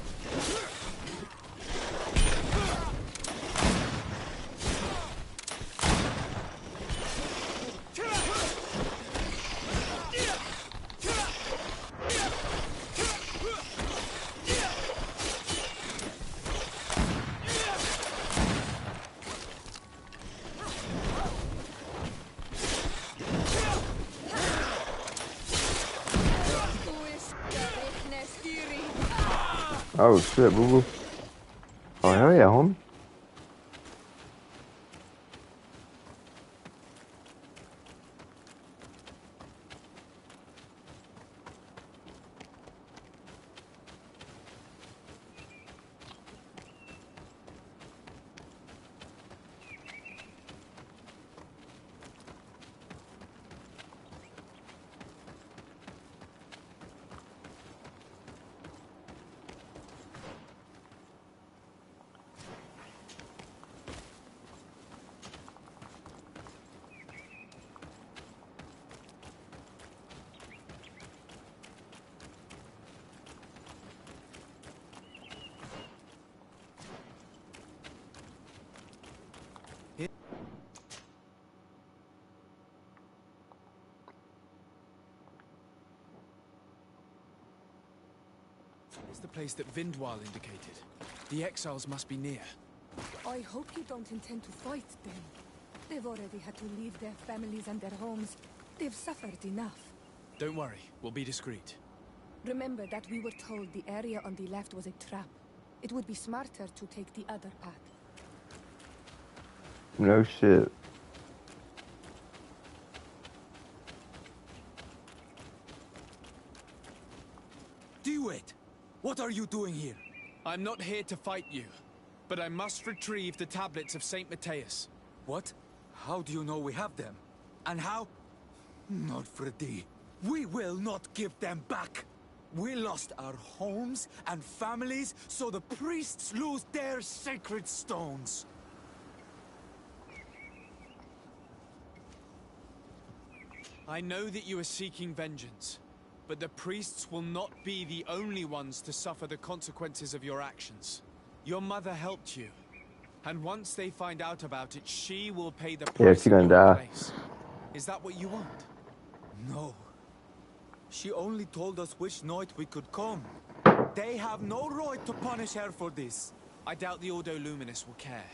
Oh, shit, boo-boo. Oh, hell yeah, homie. That's the place that Vindwal indicated. The exiles must be near. I hope you don't intend to fight them. They've already had to leave their families and their homes. They've suffered enough. Don't worry, we'll be discreet. Remember that we were told the area on the left was a trap. It would be smarter to take the other path. No shit. Duet! What are you doing here? I'm not here to fight you, but I must retrieve the tablets of Saint Matthias. What? How do you know we have them? And how? Not Freddy. We will not give them back. We lost our homes and families, so the priests lose their sacred stones. I know that you are seeking vengeance, but the priests will not be the only ones to suffer the consequences of your actions. Your mother helped you, and once they find out about it, she will pay the price. Yeah, she's gonna die. Place. Is that what you want? No. She only told us which night we could come. They have no right to punish her for this. I doubt the Ordo Luminous will care.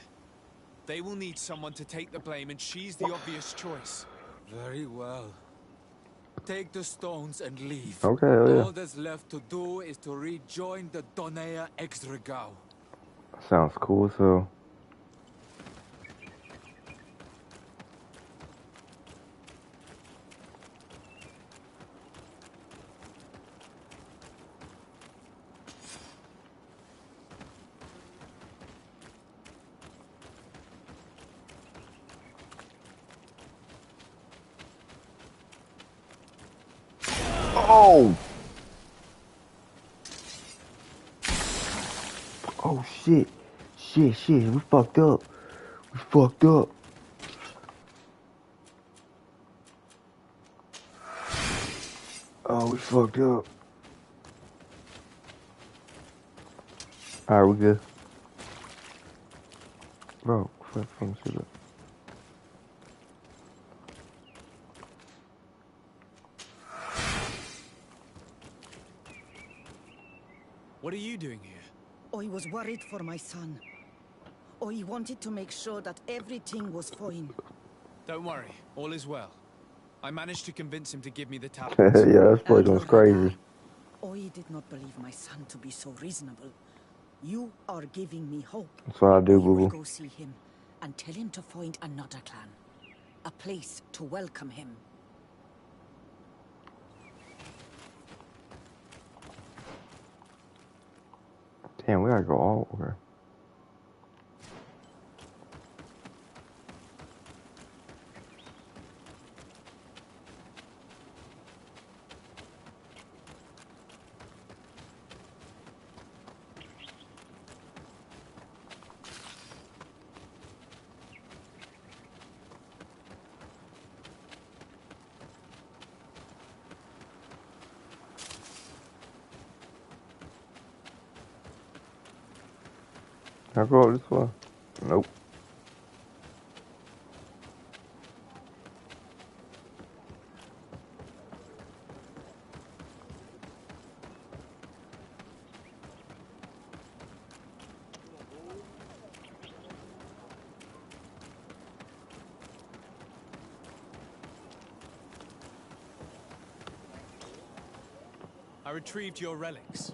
They will need someone to take the blame, and she's the obvious choice. Very well. Take the stones and leave. Okay, oh yeah. All that's left to do is to rejoin the Donea Exregao. Sounds cool, so. Oh! Oh shit. Shit, we fucked up. We fucked up. Oh, we fucked up. Alright, we good. Bro, fucking shit up. What are you doing here? I was worried for my son. I wanted to make sure that everything was fine. Don't worry, all is well. I managed to convince him to give me the tablets. Yeah, this boy goes crazy. I did not believe my son to be so reasonable. You are giving me hope. That's what I do, I boo will boo. go see him and tell him to find another clan. A place to welcome him. Damn, we gotta go all over. Can I go up this way? Nope. I retrieved your relics.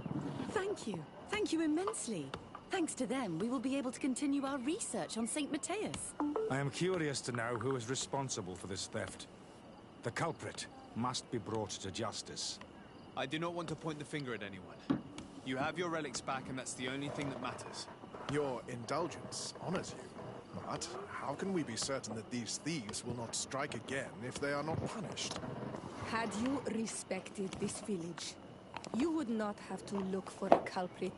Thank you. Thank you immensely. Thanks to them, we will be able to continue our research on St. Matthias. I am curious to know who is responsible for this theft. The culprit must be brought to justice. I do not want to point the finger at anyone. You have your relics back, and that's the only thing that matters. Your indulgence honors you. But how can we be certain that these thieves will not strike again if they are not punished? Had you respected this village, you would not have to look for a culprit.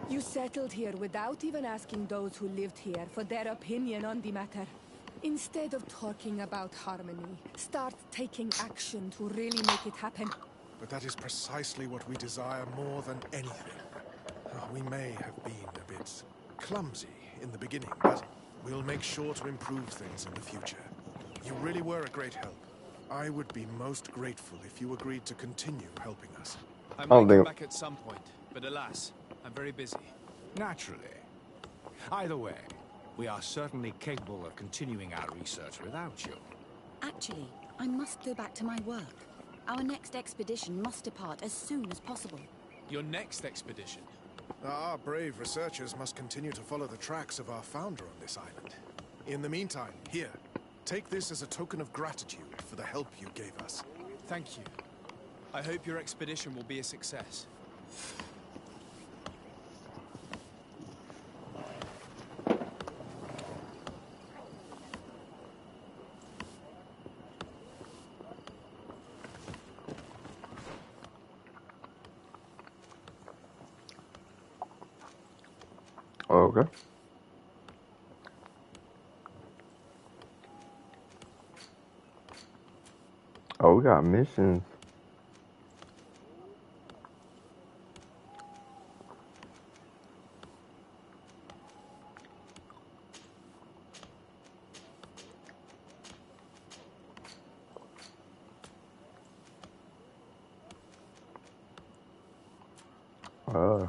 You settled here without even asking those who lived here for their opinion on the matter. Instead of talking about harmony, start taking action to really make it happen. But that is precisely what we desire more than anything. We may have been a bit clumsy in the beginning, but we'll make sure to improve things in the future. You really were a great help. I would be most grateful if you agreed to continue helping us. I might come back at some point. but alas, I'm very busy. Naturally. Either way, we are certainly capable of continuing our research without you. Actually, I must go back to my work. Our next expedition must depart as soon as possible. Your next expedition? Our brave researchers must continue to follow the tracks of our founder on this island. In the meantime, here, take this as a token of gratitude for the help you gave us. Thank you. I hope your expedition will be a success. Okay. Oh, we got missions. Uh.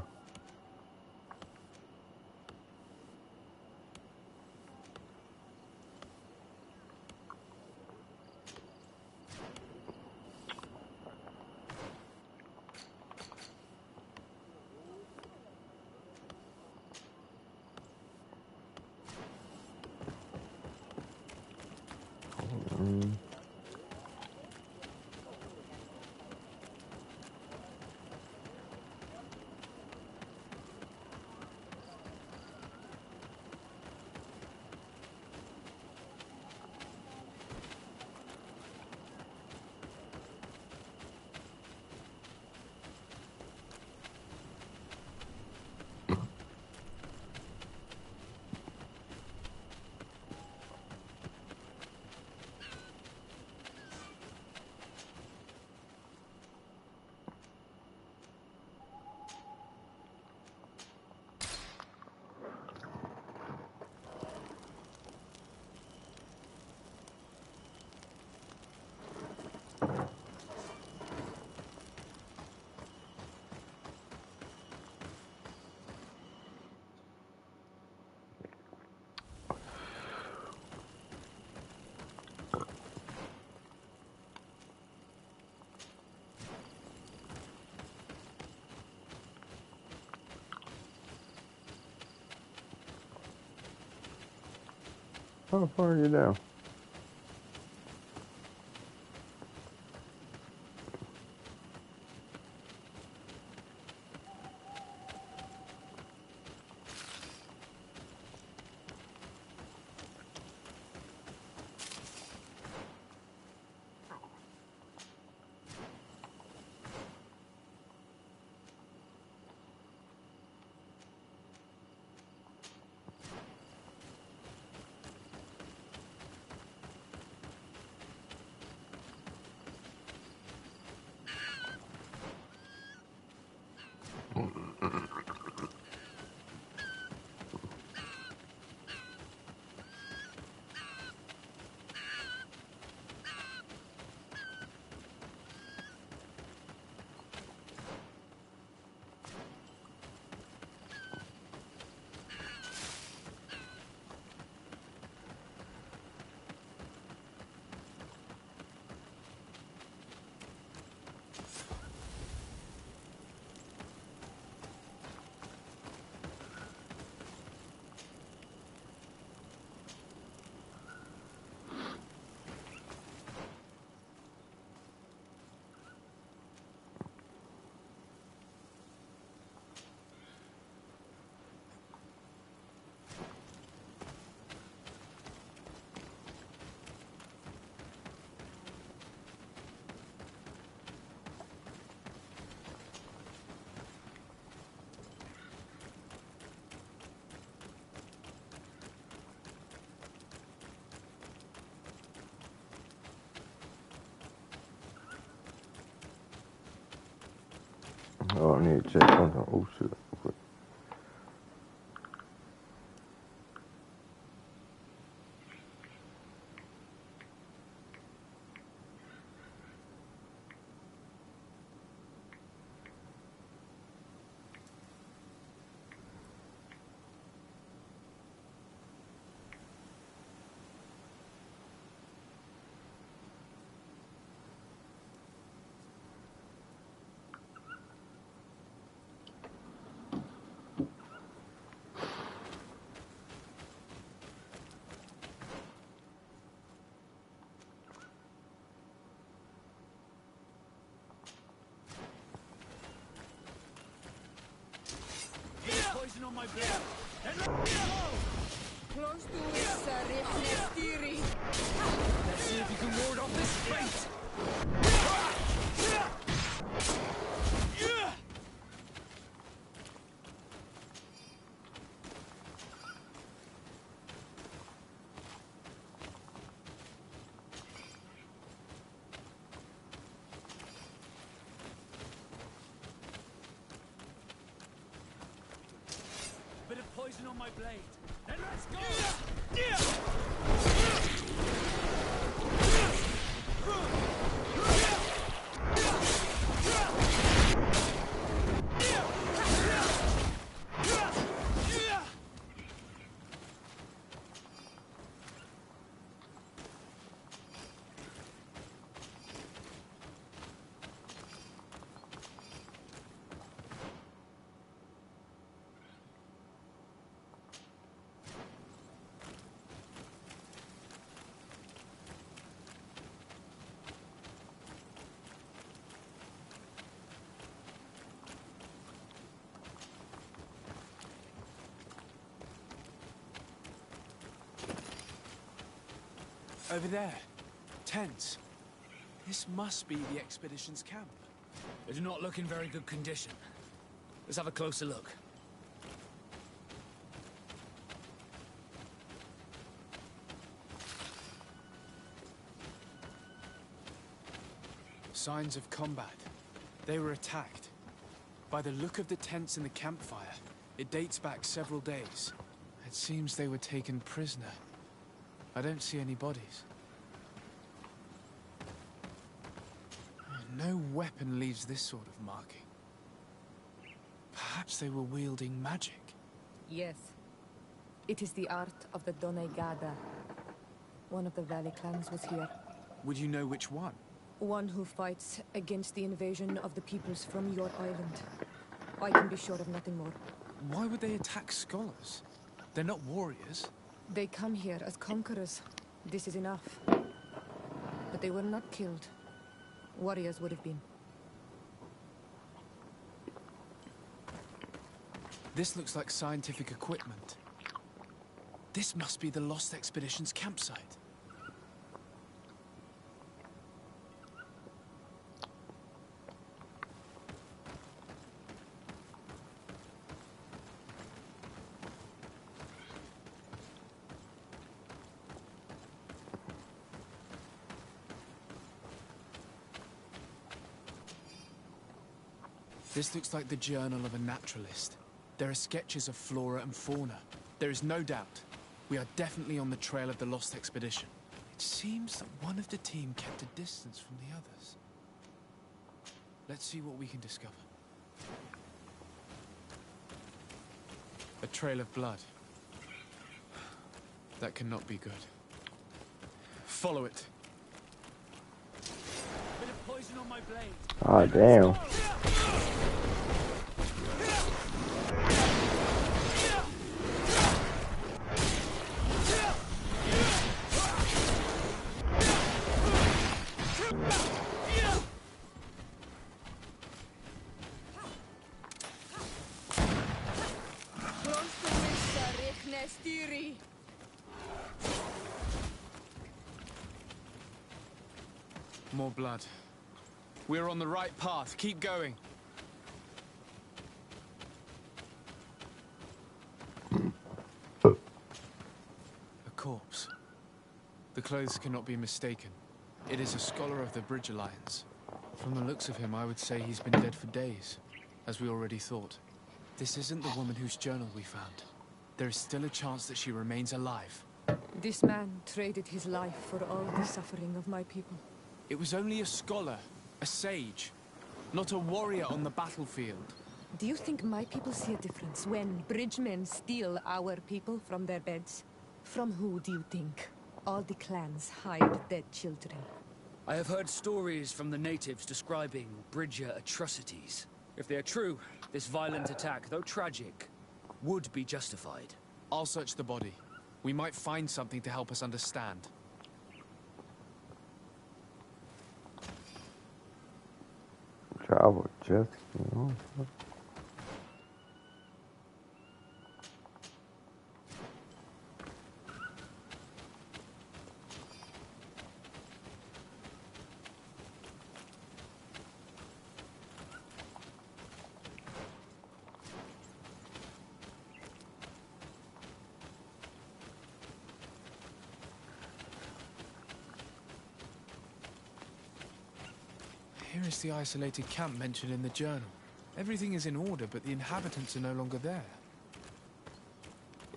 How far are you down? Oh, I need to check something. Oh, shit. on my blade. Then let's see if you can ward off this fate. Bit of poison on my blade. Then let's go! Over there. Tents. This must be the expedition's camp. They do not look in very good condition. Let's have a closer look. Signs of combat. They were attacked. By the look of the tents and the campfire, it dates back several days. It seems they were taken prisoner. I don't see any bodies. No weapon leaves this sort of marking. Perhaps they were wielding magic. Yes. It is the art of the Donegada. One of the valley clans was here. Would you know which one? One who fights against the invasion of the peoples from your island. I can be sure of nothing more. Why would they attack scholars? They're not warriors. They come here as conquerors. This is enough. But they were not killed. Warriors would have been. This looks like scientific equipment. This must be the Lost Expedition's campsite. This looks like the journal of a naturalist. There are sketches of flora and fauna. There is no doubt. We are definitely on the trail of the Lost Expedition. It seems that one of the team kept a distance from the others. Let's see what we can discover. A trail of blood. That cannot be good. Follow it. Bit of poison on my blade. Oh, damn. More blood. We're on the right path. Keep going. A corpse. The clothes cannot be mistaken. It is a scholar of the Bridge Alliance. From the looks of him, I would say he's been dead for days, as we already thought. This isn't the woman whose journal we found. There is still a chance that she remains alive. This man traded his life for all the suffering of my people. It was only a scholar, a sage, not a warrior on the battlefield. Do you think my people see a difference when bridgemen steal our people from their beds? From who do you think? All the clans hide dead children. I have heard stories from the natives describing Bridger atrocities. If they are true, this violent attack, though tragic, would be justified. I'll search the body. We might find something to help us understand. Travel jet ski. Oh, Here is the isolated camp mentioned in the journal. Everything is in order, but the inhabitants are no longer there.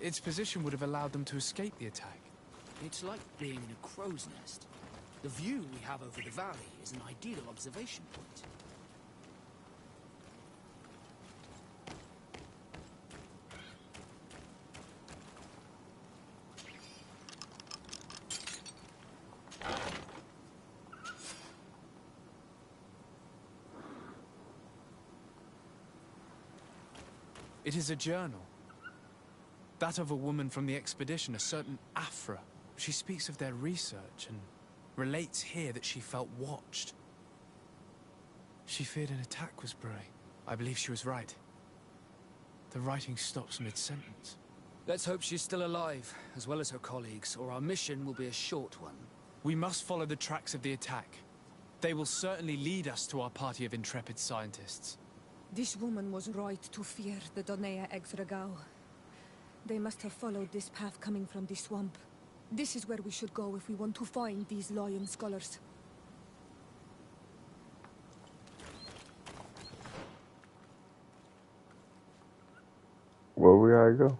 Its position would have allowed them to escape the attack. It's like being in a crow's nest. The view we have over the valley is an ideal observation point. It is a journal. That of a woman from the expedition, a certain Afra. She speaks of their research and relates here that she felt watched. She feared an attack was brewing. I believe she was right. The writing stops mid-sentence. Let's hope she's still alive, as well as her colleagues, or our mission will be a short one. We must follow the tracks of the attack. They will certainly lead us to our party of intrepid scientists. This woman was right to fear the Donea Exregao. They must have followed this path coming from the swamp. This is where we should go if we want to find these lion scholars. Where we gotta go?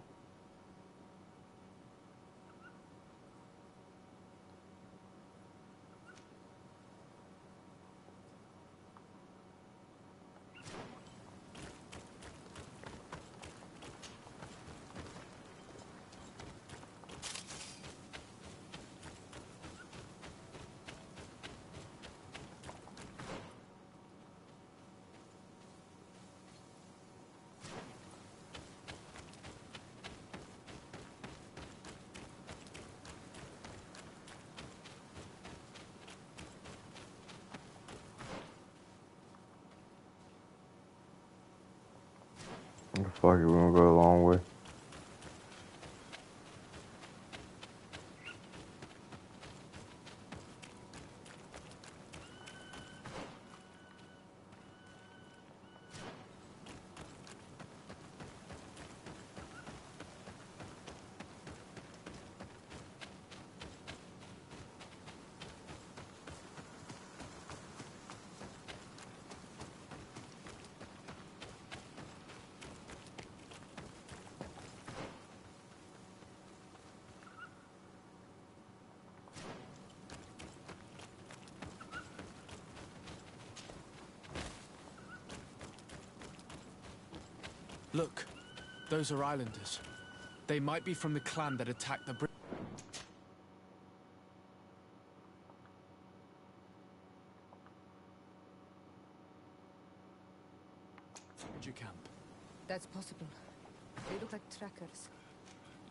Fuck it, we're gonna go a long way. Look, those are islanders. They might be from the clan that attacked the Brit. Camp. That's possible. They look like trackers.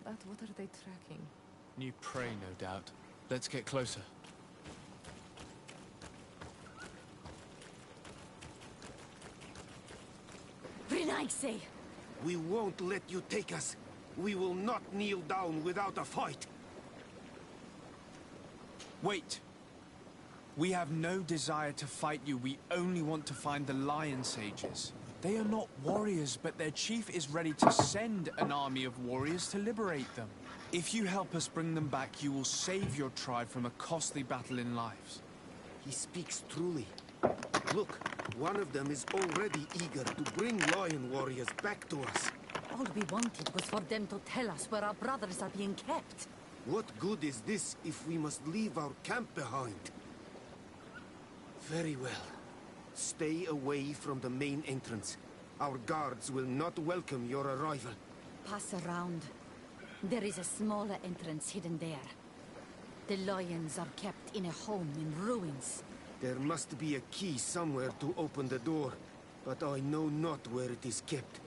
But what are they tracking? New prey, no doubt. Let's get closer. Renaise! We won't let you take us. We will not kneel down without a fight. Wait. We have no desire to fight you. We only want to find the Lion Sages. They are not warriors, but their chief is ready to send an army of warriors to liberate them. If you help us bring them back, you will save your tribe from a costly battle in lives. He speaks truly. Look, one of them is already eager to bring lion warriors back to us. All we wanted was for them to tell us where our brothers are being kept. What good is this if we must leave our camp behind? Very well. Stay away from the main entrance. Our guards will not welcome your arrival. Pass around. There is a smaller entrance hidden there. The lions are kept in a home in ruins. There must be a key somewhere to open the door, but I know not where it is kept.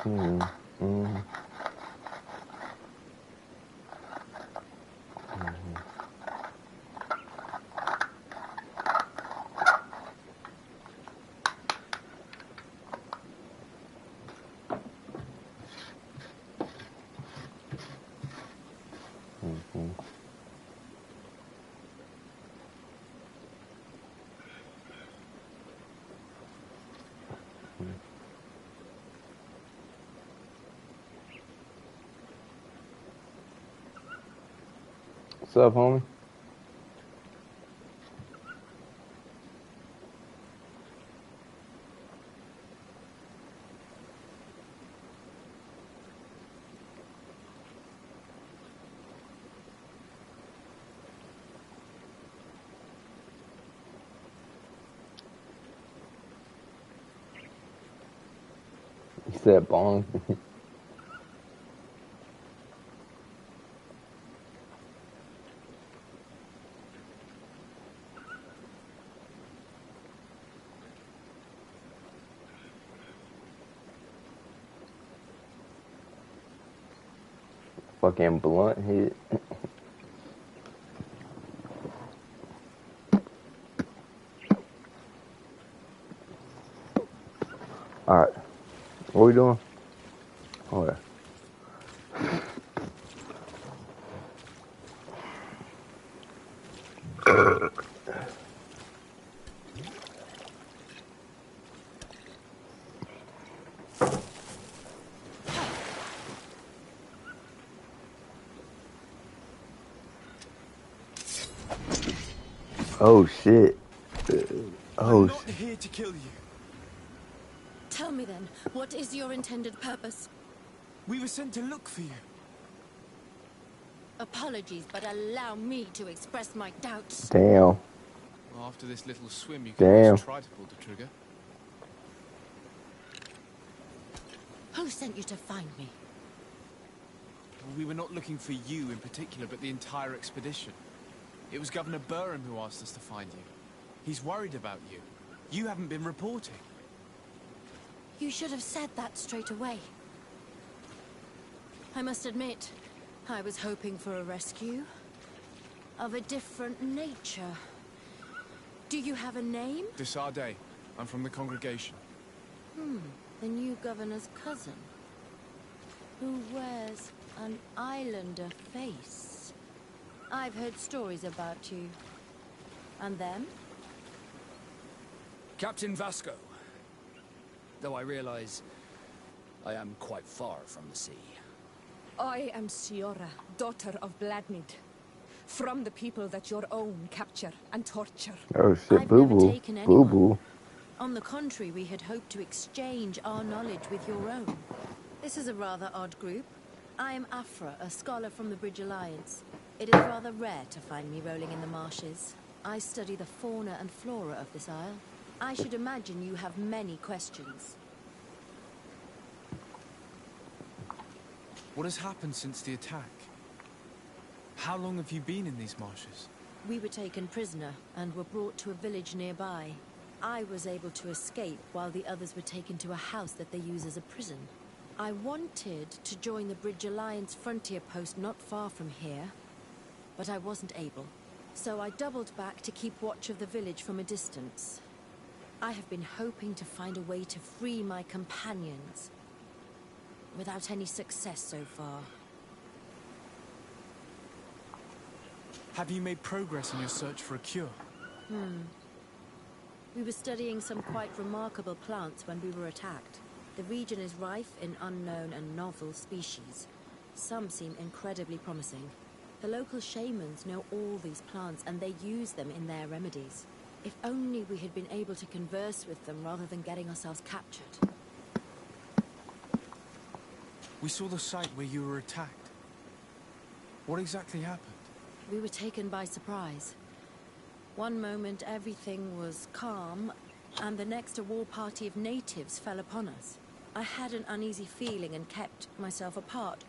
Mm, mm. Mm-hmm. What's up, homie? He said bong. Fucking blunt hit. Alright. What are we doing? Oh, yeah. Oh, shit. Oh, I'm not shit. here to kill you. Tell me then, what is your intended purpose? We were sent to look for you. Apologies, but allow me to express my doubts. Damn. Well, after this little swim, you can Damn. always try to pull the trigger. Who sent you to find me? We were not looking for you in particular, but the entire expedition. It was Governor Burham who asked us to find you. He's worried about you. You haven't been reporting. You should have said that straight away. I must admit, I was hoping for a rescue of a different nature. Do you have a name? Desade. I'm from the congregation. The new governor's cousin, who wears an islander face. I've heard stories about you. And them? Captain Vasco. Though I realize I am quite far from the sea. I am Siora, daughter of Bladnid. From the people that your own capture and torture. Oh, shit. I've Boo never boo. taken Boo anyone. boo. On the contrary, we had hoped to exchange our knowledge with your own. This is a rather odd group. I am Afra, a scholar from the Bridge Alliance. It is rather rare to find me rolling in the marshes. I study the fauna and flora of this isle. I should imagine you have many questions. What has happened since the attack? How long have you been in these marshes? We were taken prisoner and were brought to a village nearby. I was able to escape while the others were taken to a house that they use as a prison. I wanted to join the Bridge Alliance frontier post not far from here, but I wasn't able. So I doubled back to keep watch of the village from a distance. I have been hoping to find a way to free my companions, without any success so far. Have you made progress in your search for a cure? We were studying some quite remarkable plants when we were attacked. The region is rife in unknown and novel species. Some seem incredibly promising. The local shamans know all these plants and they use them in their remedies. If only we had been able to converse with them rather than getting ourselves captured. We saw the site where you were attacked. What exactly happened? We were taken by surprise. One moment everything was calm, and the next a war party of natives fell upon us. I had an uneasy feeling and kept myself apart,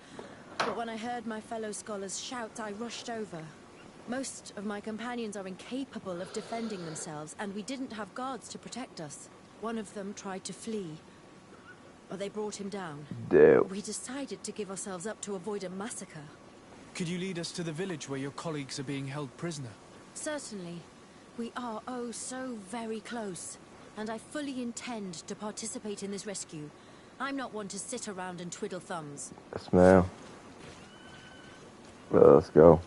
but when I heard my fellow scholars shout, I rushed over. Most of my companions are incapable of defending themselves, and we didn't have guards to protect us. One of them tried to flee, but they brought him down. Damn. We decided to give ourselves up to avoid a massacre. Could you lead us to the village where your colleagues are being held prisoner? Certainly. We are oh so very close, and I fully intend to participate in this rescue. I'm not one to sit around and twiddle thumbs. Yes, ma'am. Well, let's go.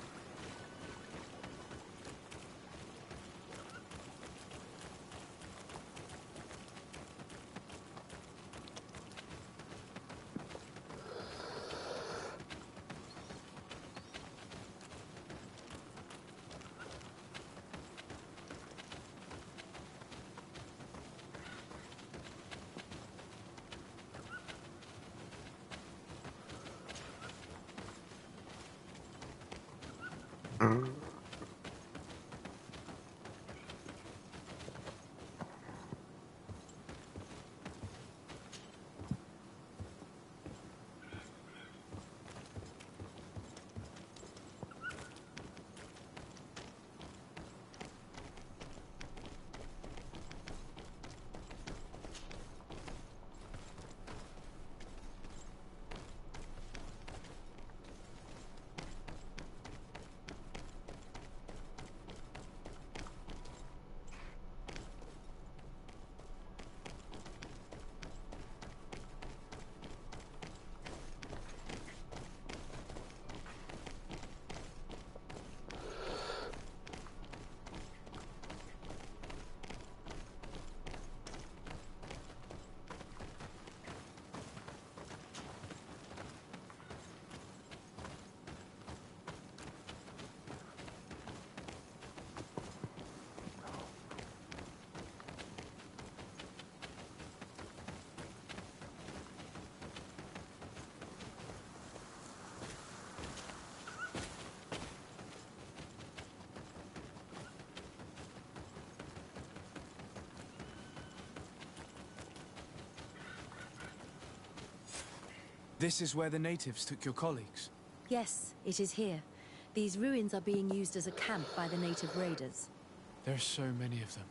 This is where the natives took your colleagues? Yes, it is here. These ruins are being used as a camp by the native raiders. There are so many of them.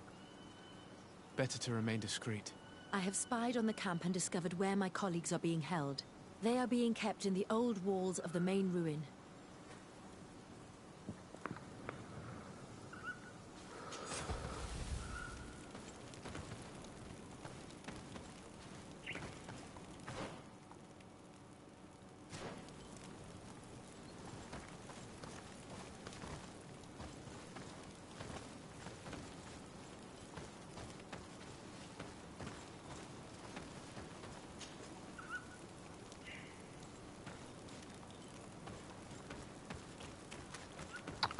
Better to remain discreet. I have spied on the camp and discovered where my colleagues are being held. They are being kept in the old walls of the main ruin.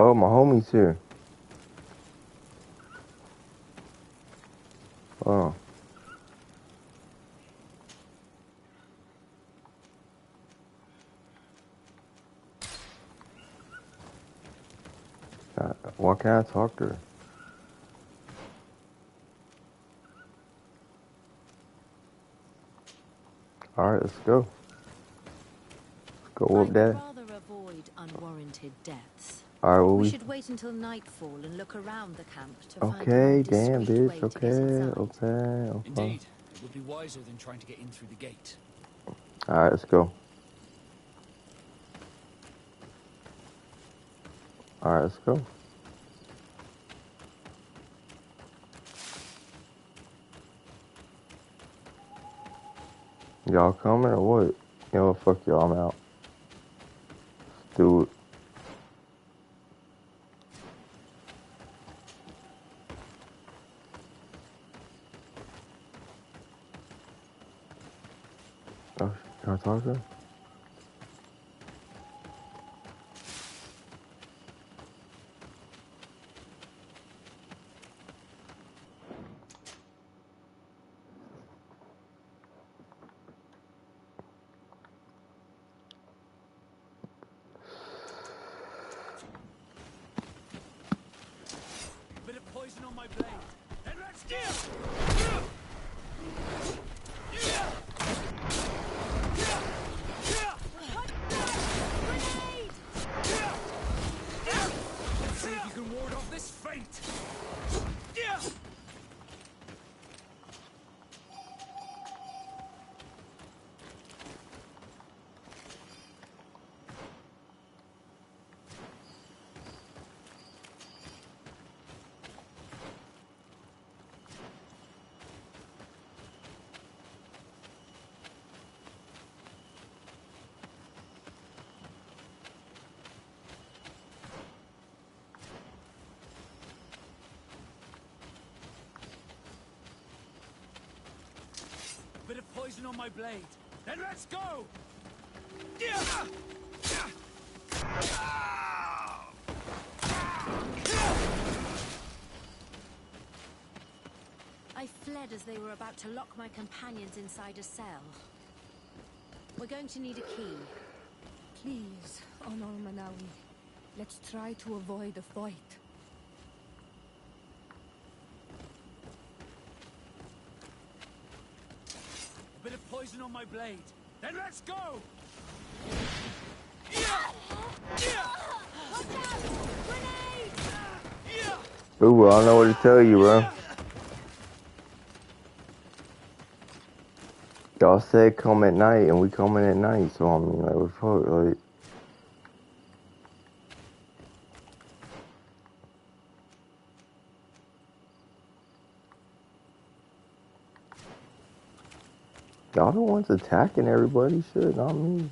Oh, my homie's here. Oh. Why can't I talk to her? Alright, let's go. Let's go I up would there. rather avoid unwarranted deaths. Alright, well, we we... should wait until nightfall and look around the camp to find a Okay, more damn, discreet bitch. way to get inside. Okay. Indeed, it would be wiser than trying to get in through the gate. Alright, let's go. Alright, let's go. Y'all coming or what? You know what, fuck y'all, I'm out. Let's do it. Oh, can I talk to her? Bit of poison on my blade. Then let's deal! See if you can ward off this feint. poison on my blade. Then let's go! I fled as they were about to lock my companions inside a cell. We're going to need a key. Please, Honor Manawi. Let's try to avoid a fight. A bit of poison on my blade. Then let's go! Ooh, I don't know what to tell you, bro. Y'all said come at night, and we coming at night, so I mean, like, what the fuck, like... Y'all the ones attacking everybody, shit, not me.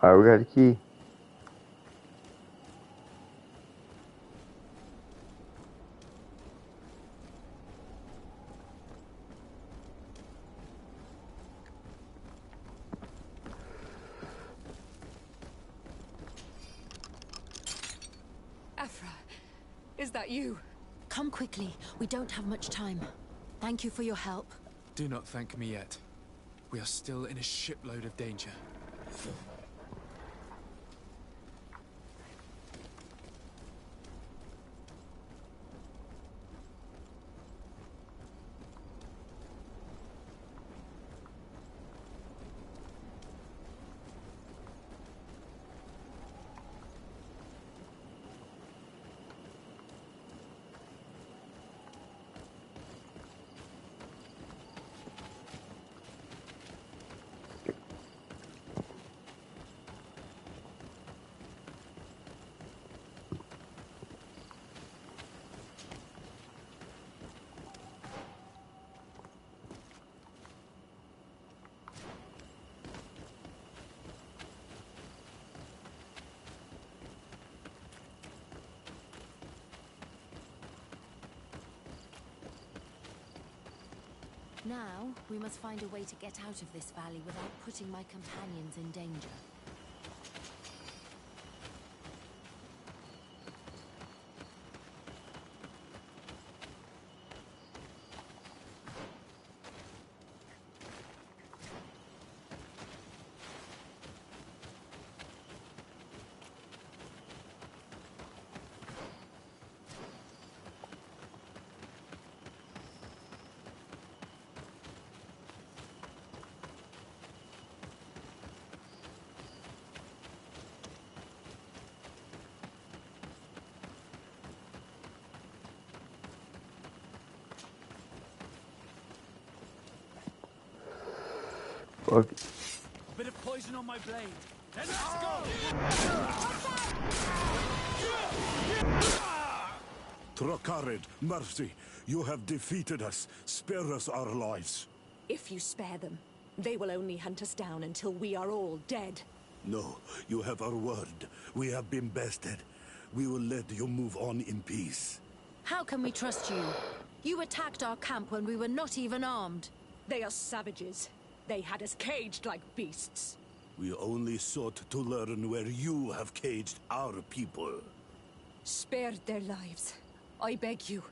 Alright, we got the key. Afra, is that you? Come quickly. We don't have much time. Thank you for your help. Do not thank me yet. We are still in a shipload of danger. Now, we must find a way to get out of this valley without putting my companions in danger. Fuck. A bit of poison on my blade. Then let's go! Trokarid, mercy, you have defeated us. Spare us our lives. If you spare them, they will only hunt us down until we are all dead. No, you have our word. We have been bested. We will let you move on in peace. How can we trust you? You attacked our camp when we were not even armed. They are savages. They had us caged like beasts. We only sought to learn where you have caged our people. Spare their lives. I beg you.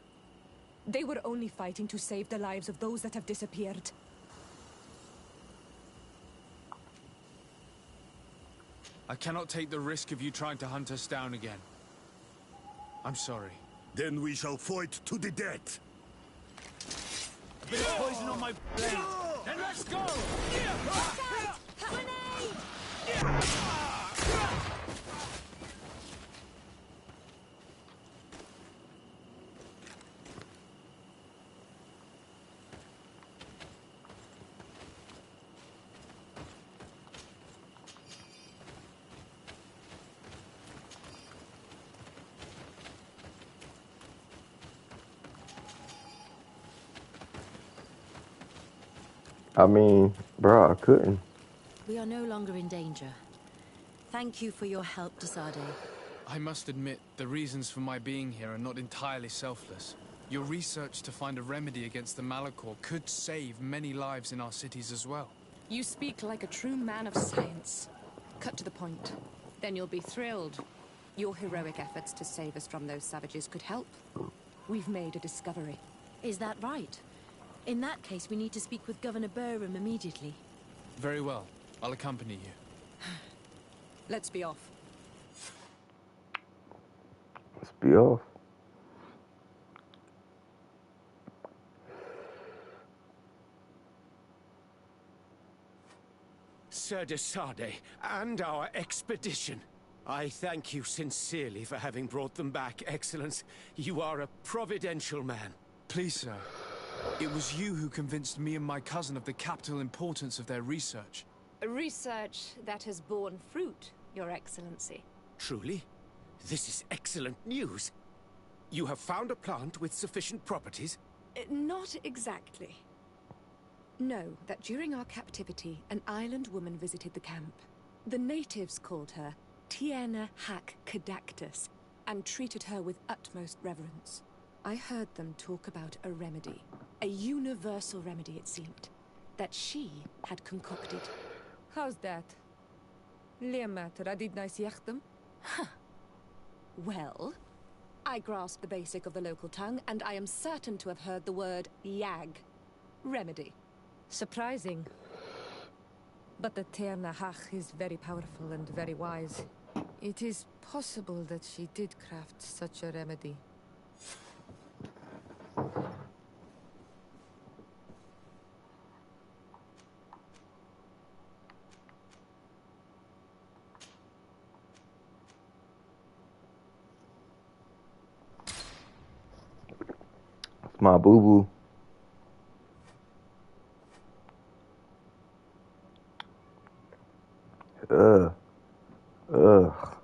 They were only fighting to save the lives of those that have disappeared. I cannot take the risk of you trying to hunt us down again. I'm sorry. Then we shall fight to the death. A bit of poison on my blade. Then let's go! I mean, bro, I couldn't. We are no longer in danger. Thank you for your help, Desade. I must admit, the reasons for my being here are not entirely selfless. Your research to find a remedy against the Malachor could save many lives in our cities as well. You speak like a true man of science. Cut to the point. Then you'll be thrilled. Your heroic efforts to save us from those savages could help. We've made a discovery. Is that right? In that case, we need to speak with Governor Burham immediately. Very well. I'll accompany you. Let's be off. Let's be off. Sir Desade, and our expedition. I thank you sincerely for having brought them back, Excellence. You are a providential man. Please, sir. It was you who convinced me and my cousin of the capital importance of their research. Research that has borne fruit, Your Excellency. Truly? This is excellent news. You have found a plant with sufficient properties? Not exactly. Know that during our captivity, an island woman visited the camp. The natives called her Tierna Hac Cadactus and treated her with utmost reverence. I heard them talk about a remedy, a universal remedy it seemed, that she had concocted. How's that? Leamat radidnais yachtem? Well, I grasp the basic of the local tongue, and I am certain to have heard the word yag, remedy. Surprising. But the Tierna Hac is very powerful and very wise. It is possible that she did craft such a remedy. My boo-boo. Ugh. Ugh.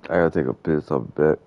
I gotta take a piss, I bet.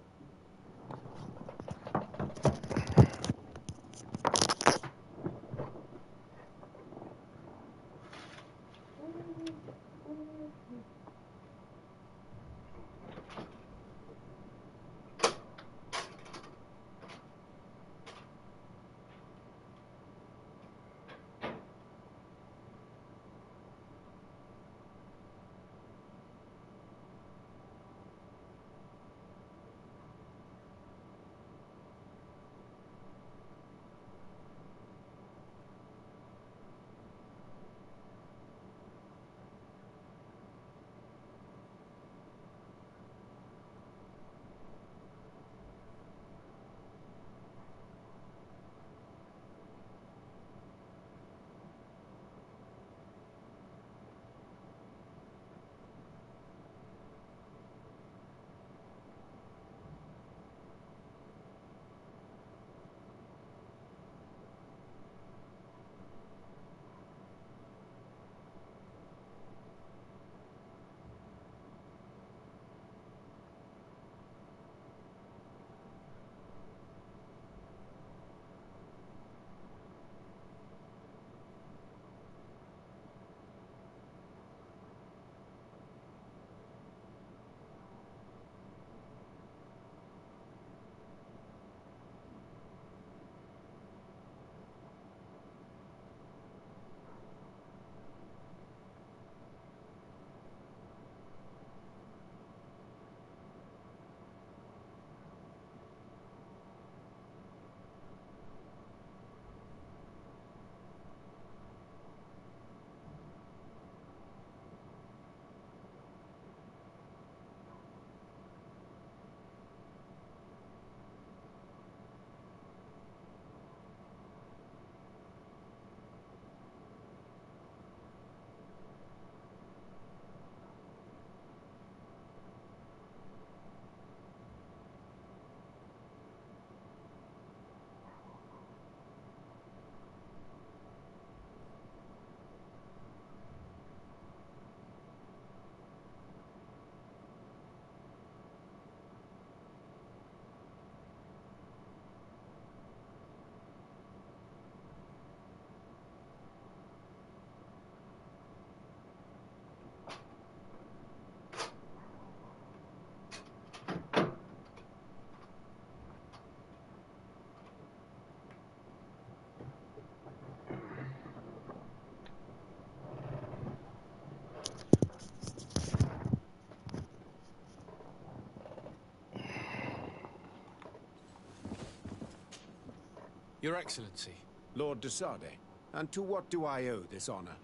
Your Excellency. Lord de Sade. And to what do I owe this honor?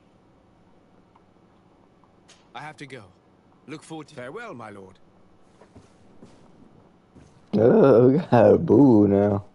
I have to go. Look forward to... Farewell, my lord. Oh, we got a boo now.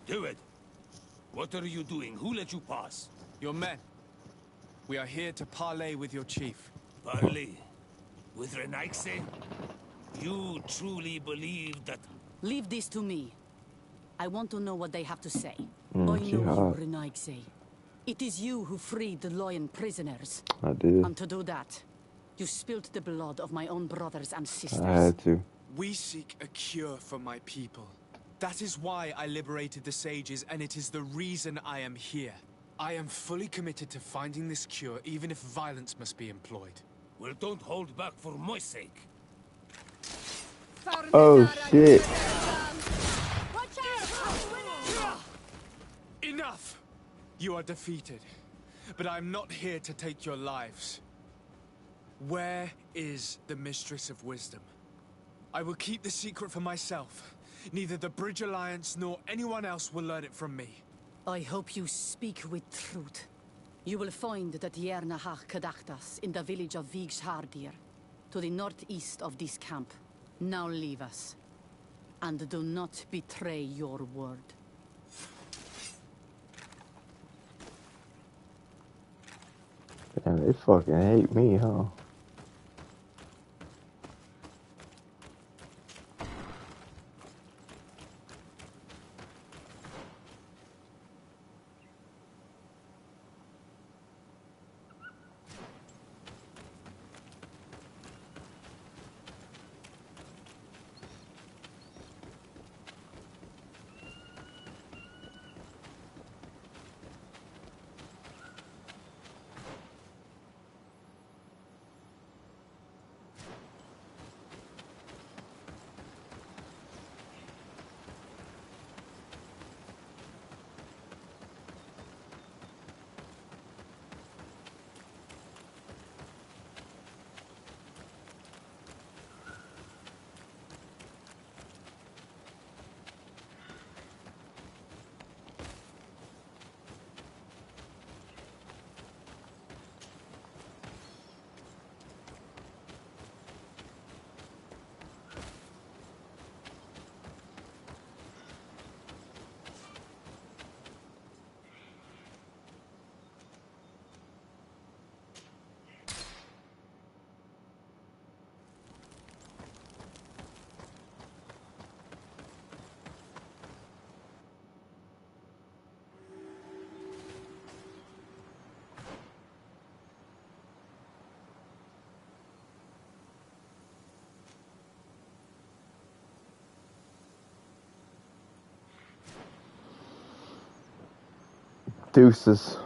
Do it. What are you doing? Who let you pass? Your men. We are here to parley with your chief. Parley? With Renaigse? You truly believe that... Leave this to me. I want to know what they have to say. I She know hot. you, Renaigse. It is you who freed the Loyan prisoners. I did. And to do that, you spilled the blood of my own brothers and sisters. I had to. We seek a cure for my people. That is why I liberated the sages, and it is the reason I am here. I am fully committed to finding this cure, even if violence must be employed. Well, don't hold back for my sake. Oh shit. Enough! You are defeated. But I'm not here to take your lives. Where is the Mistress of Wisdom? I will keep the secret for myself. Neither the Bridge Alliance nor anyone else will learn it from me. I hope you speak with truth. You will find the Tierna Hach Kadachtas in the village of Vigshardir, to the northeast of this camp. Now leave us. And do not betray your word. Damn, they fucking hate me, huh? Deuces.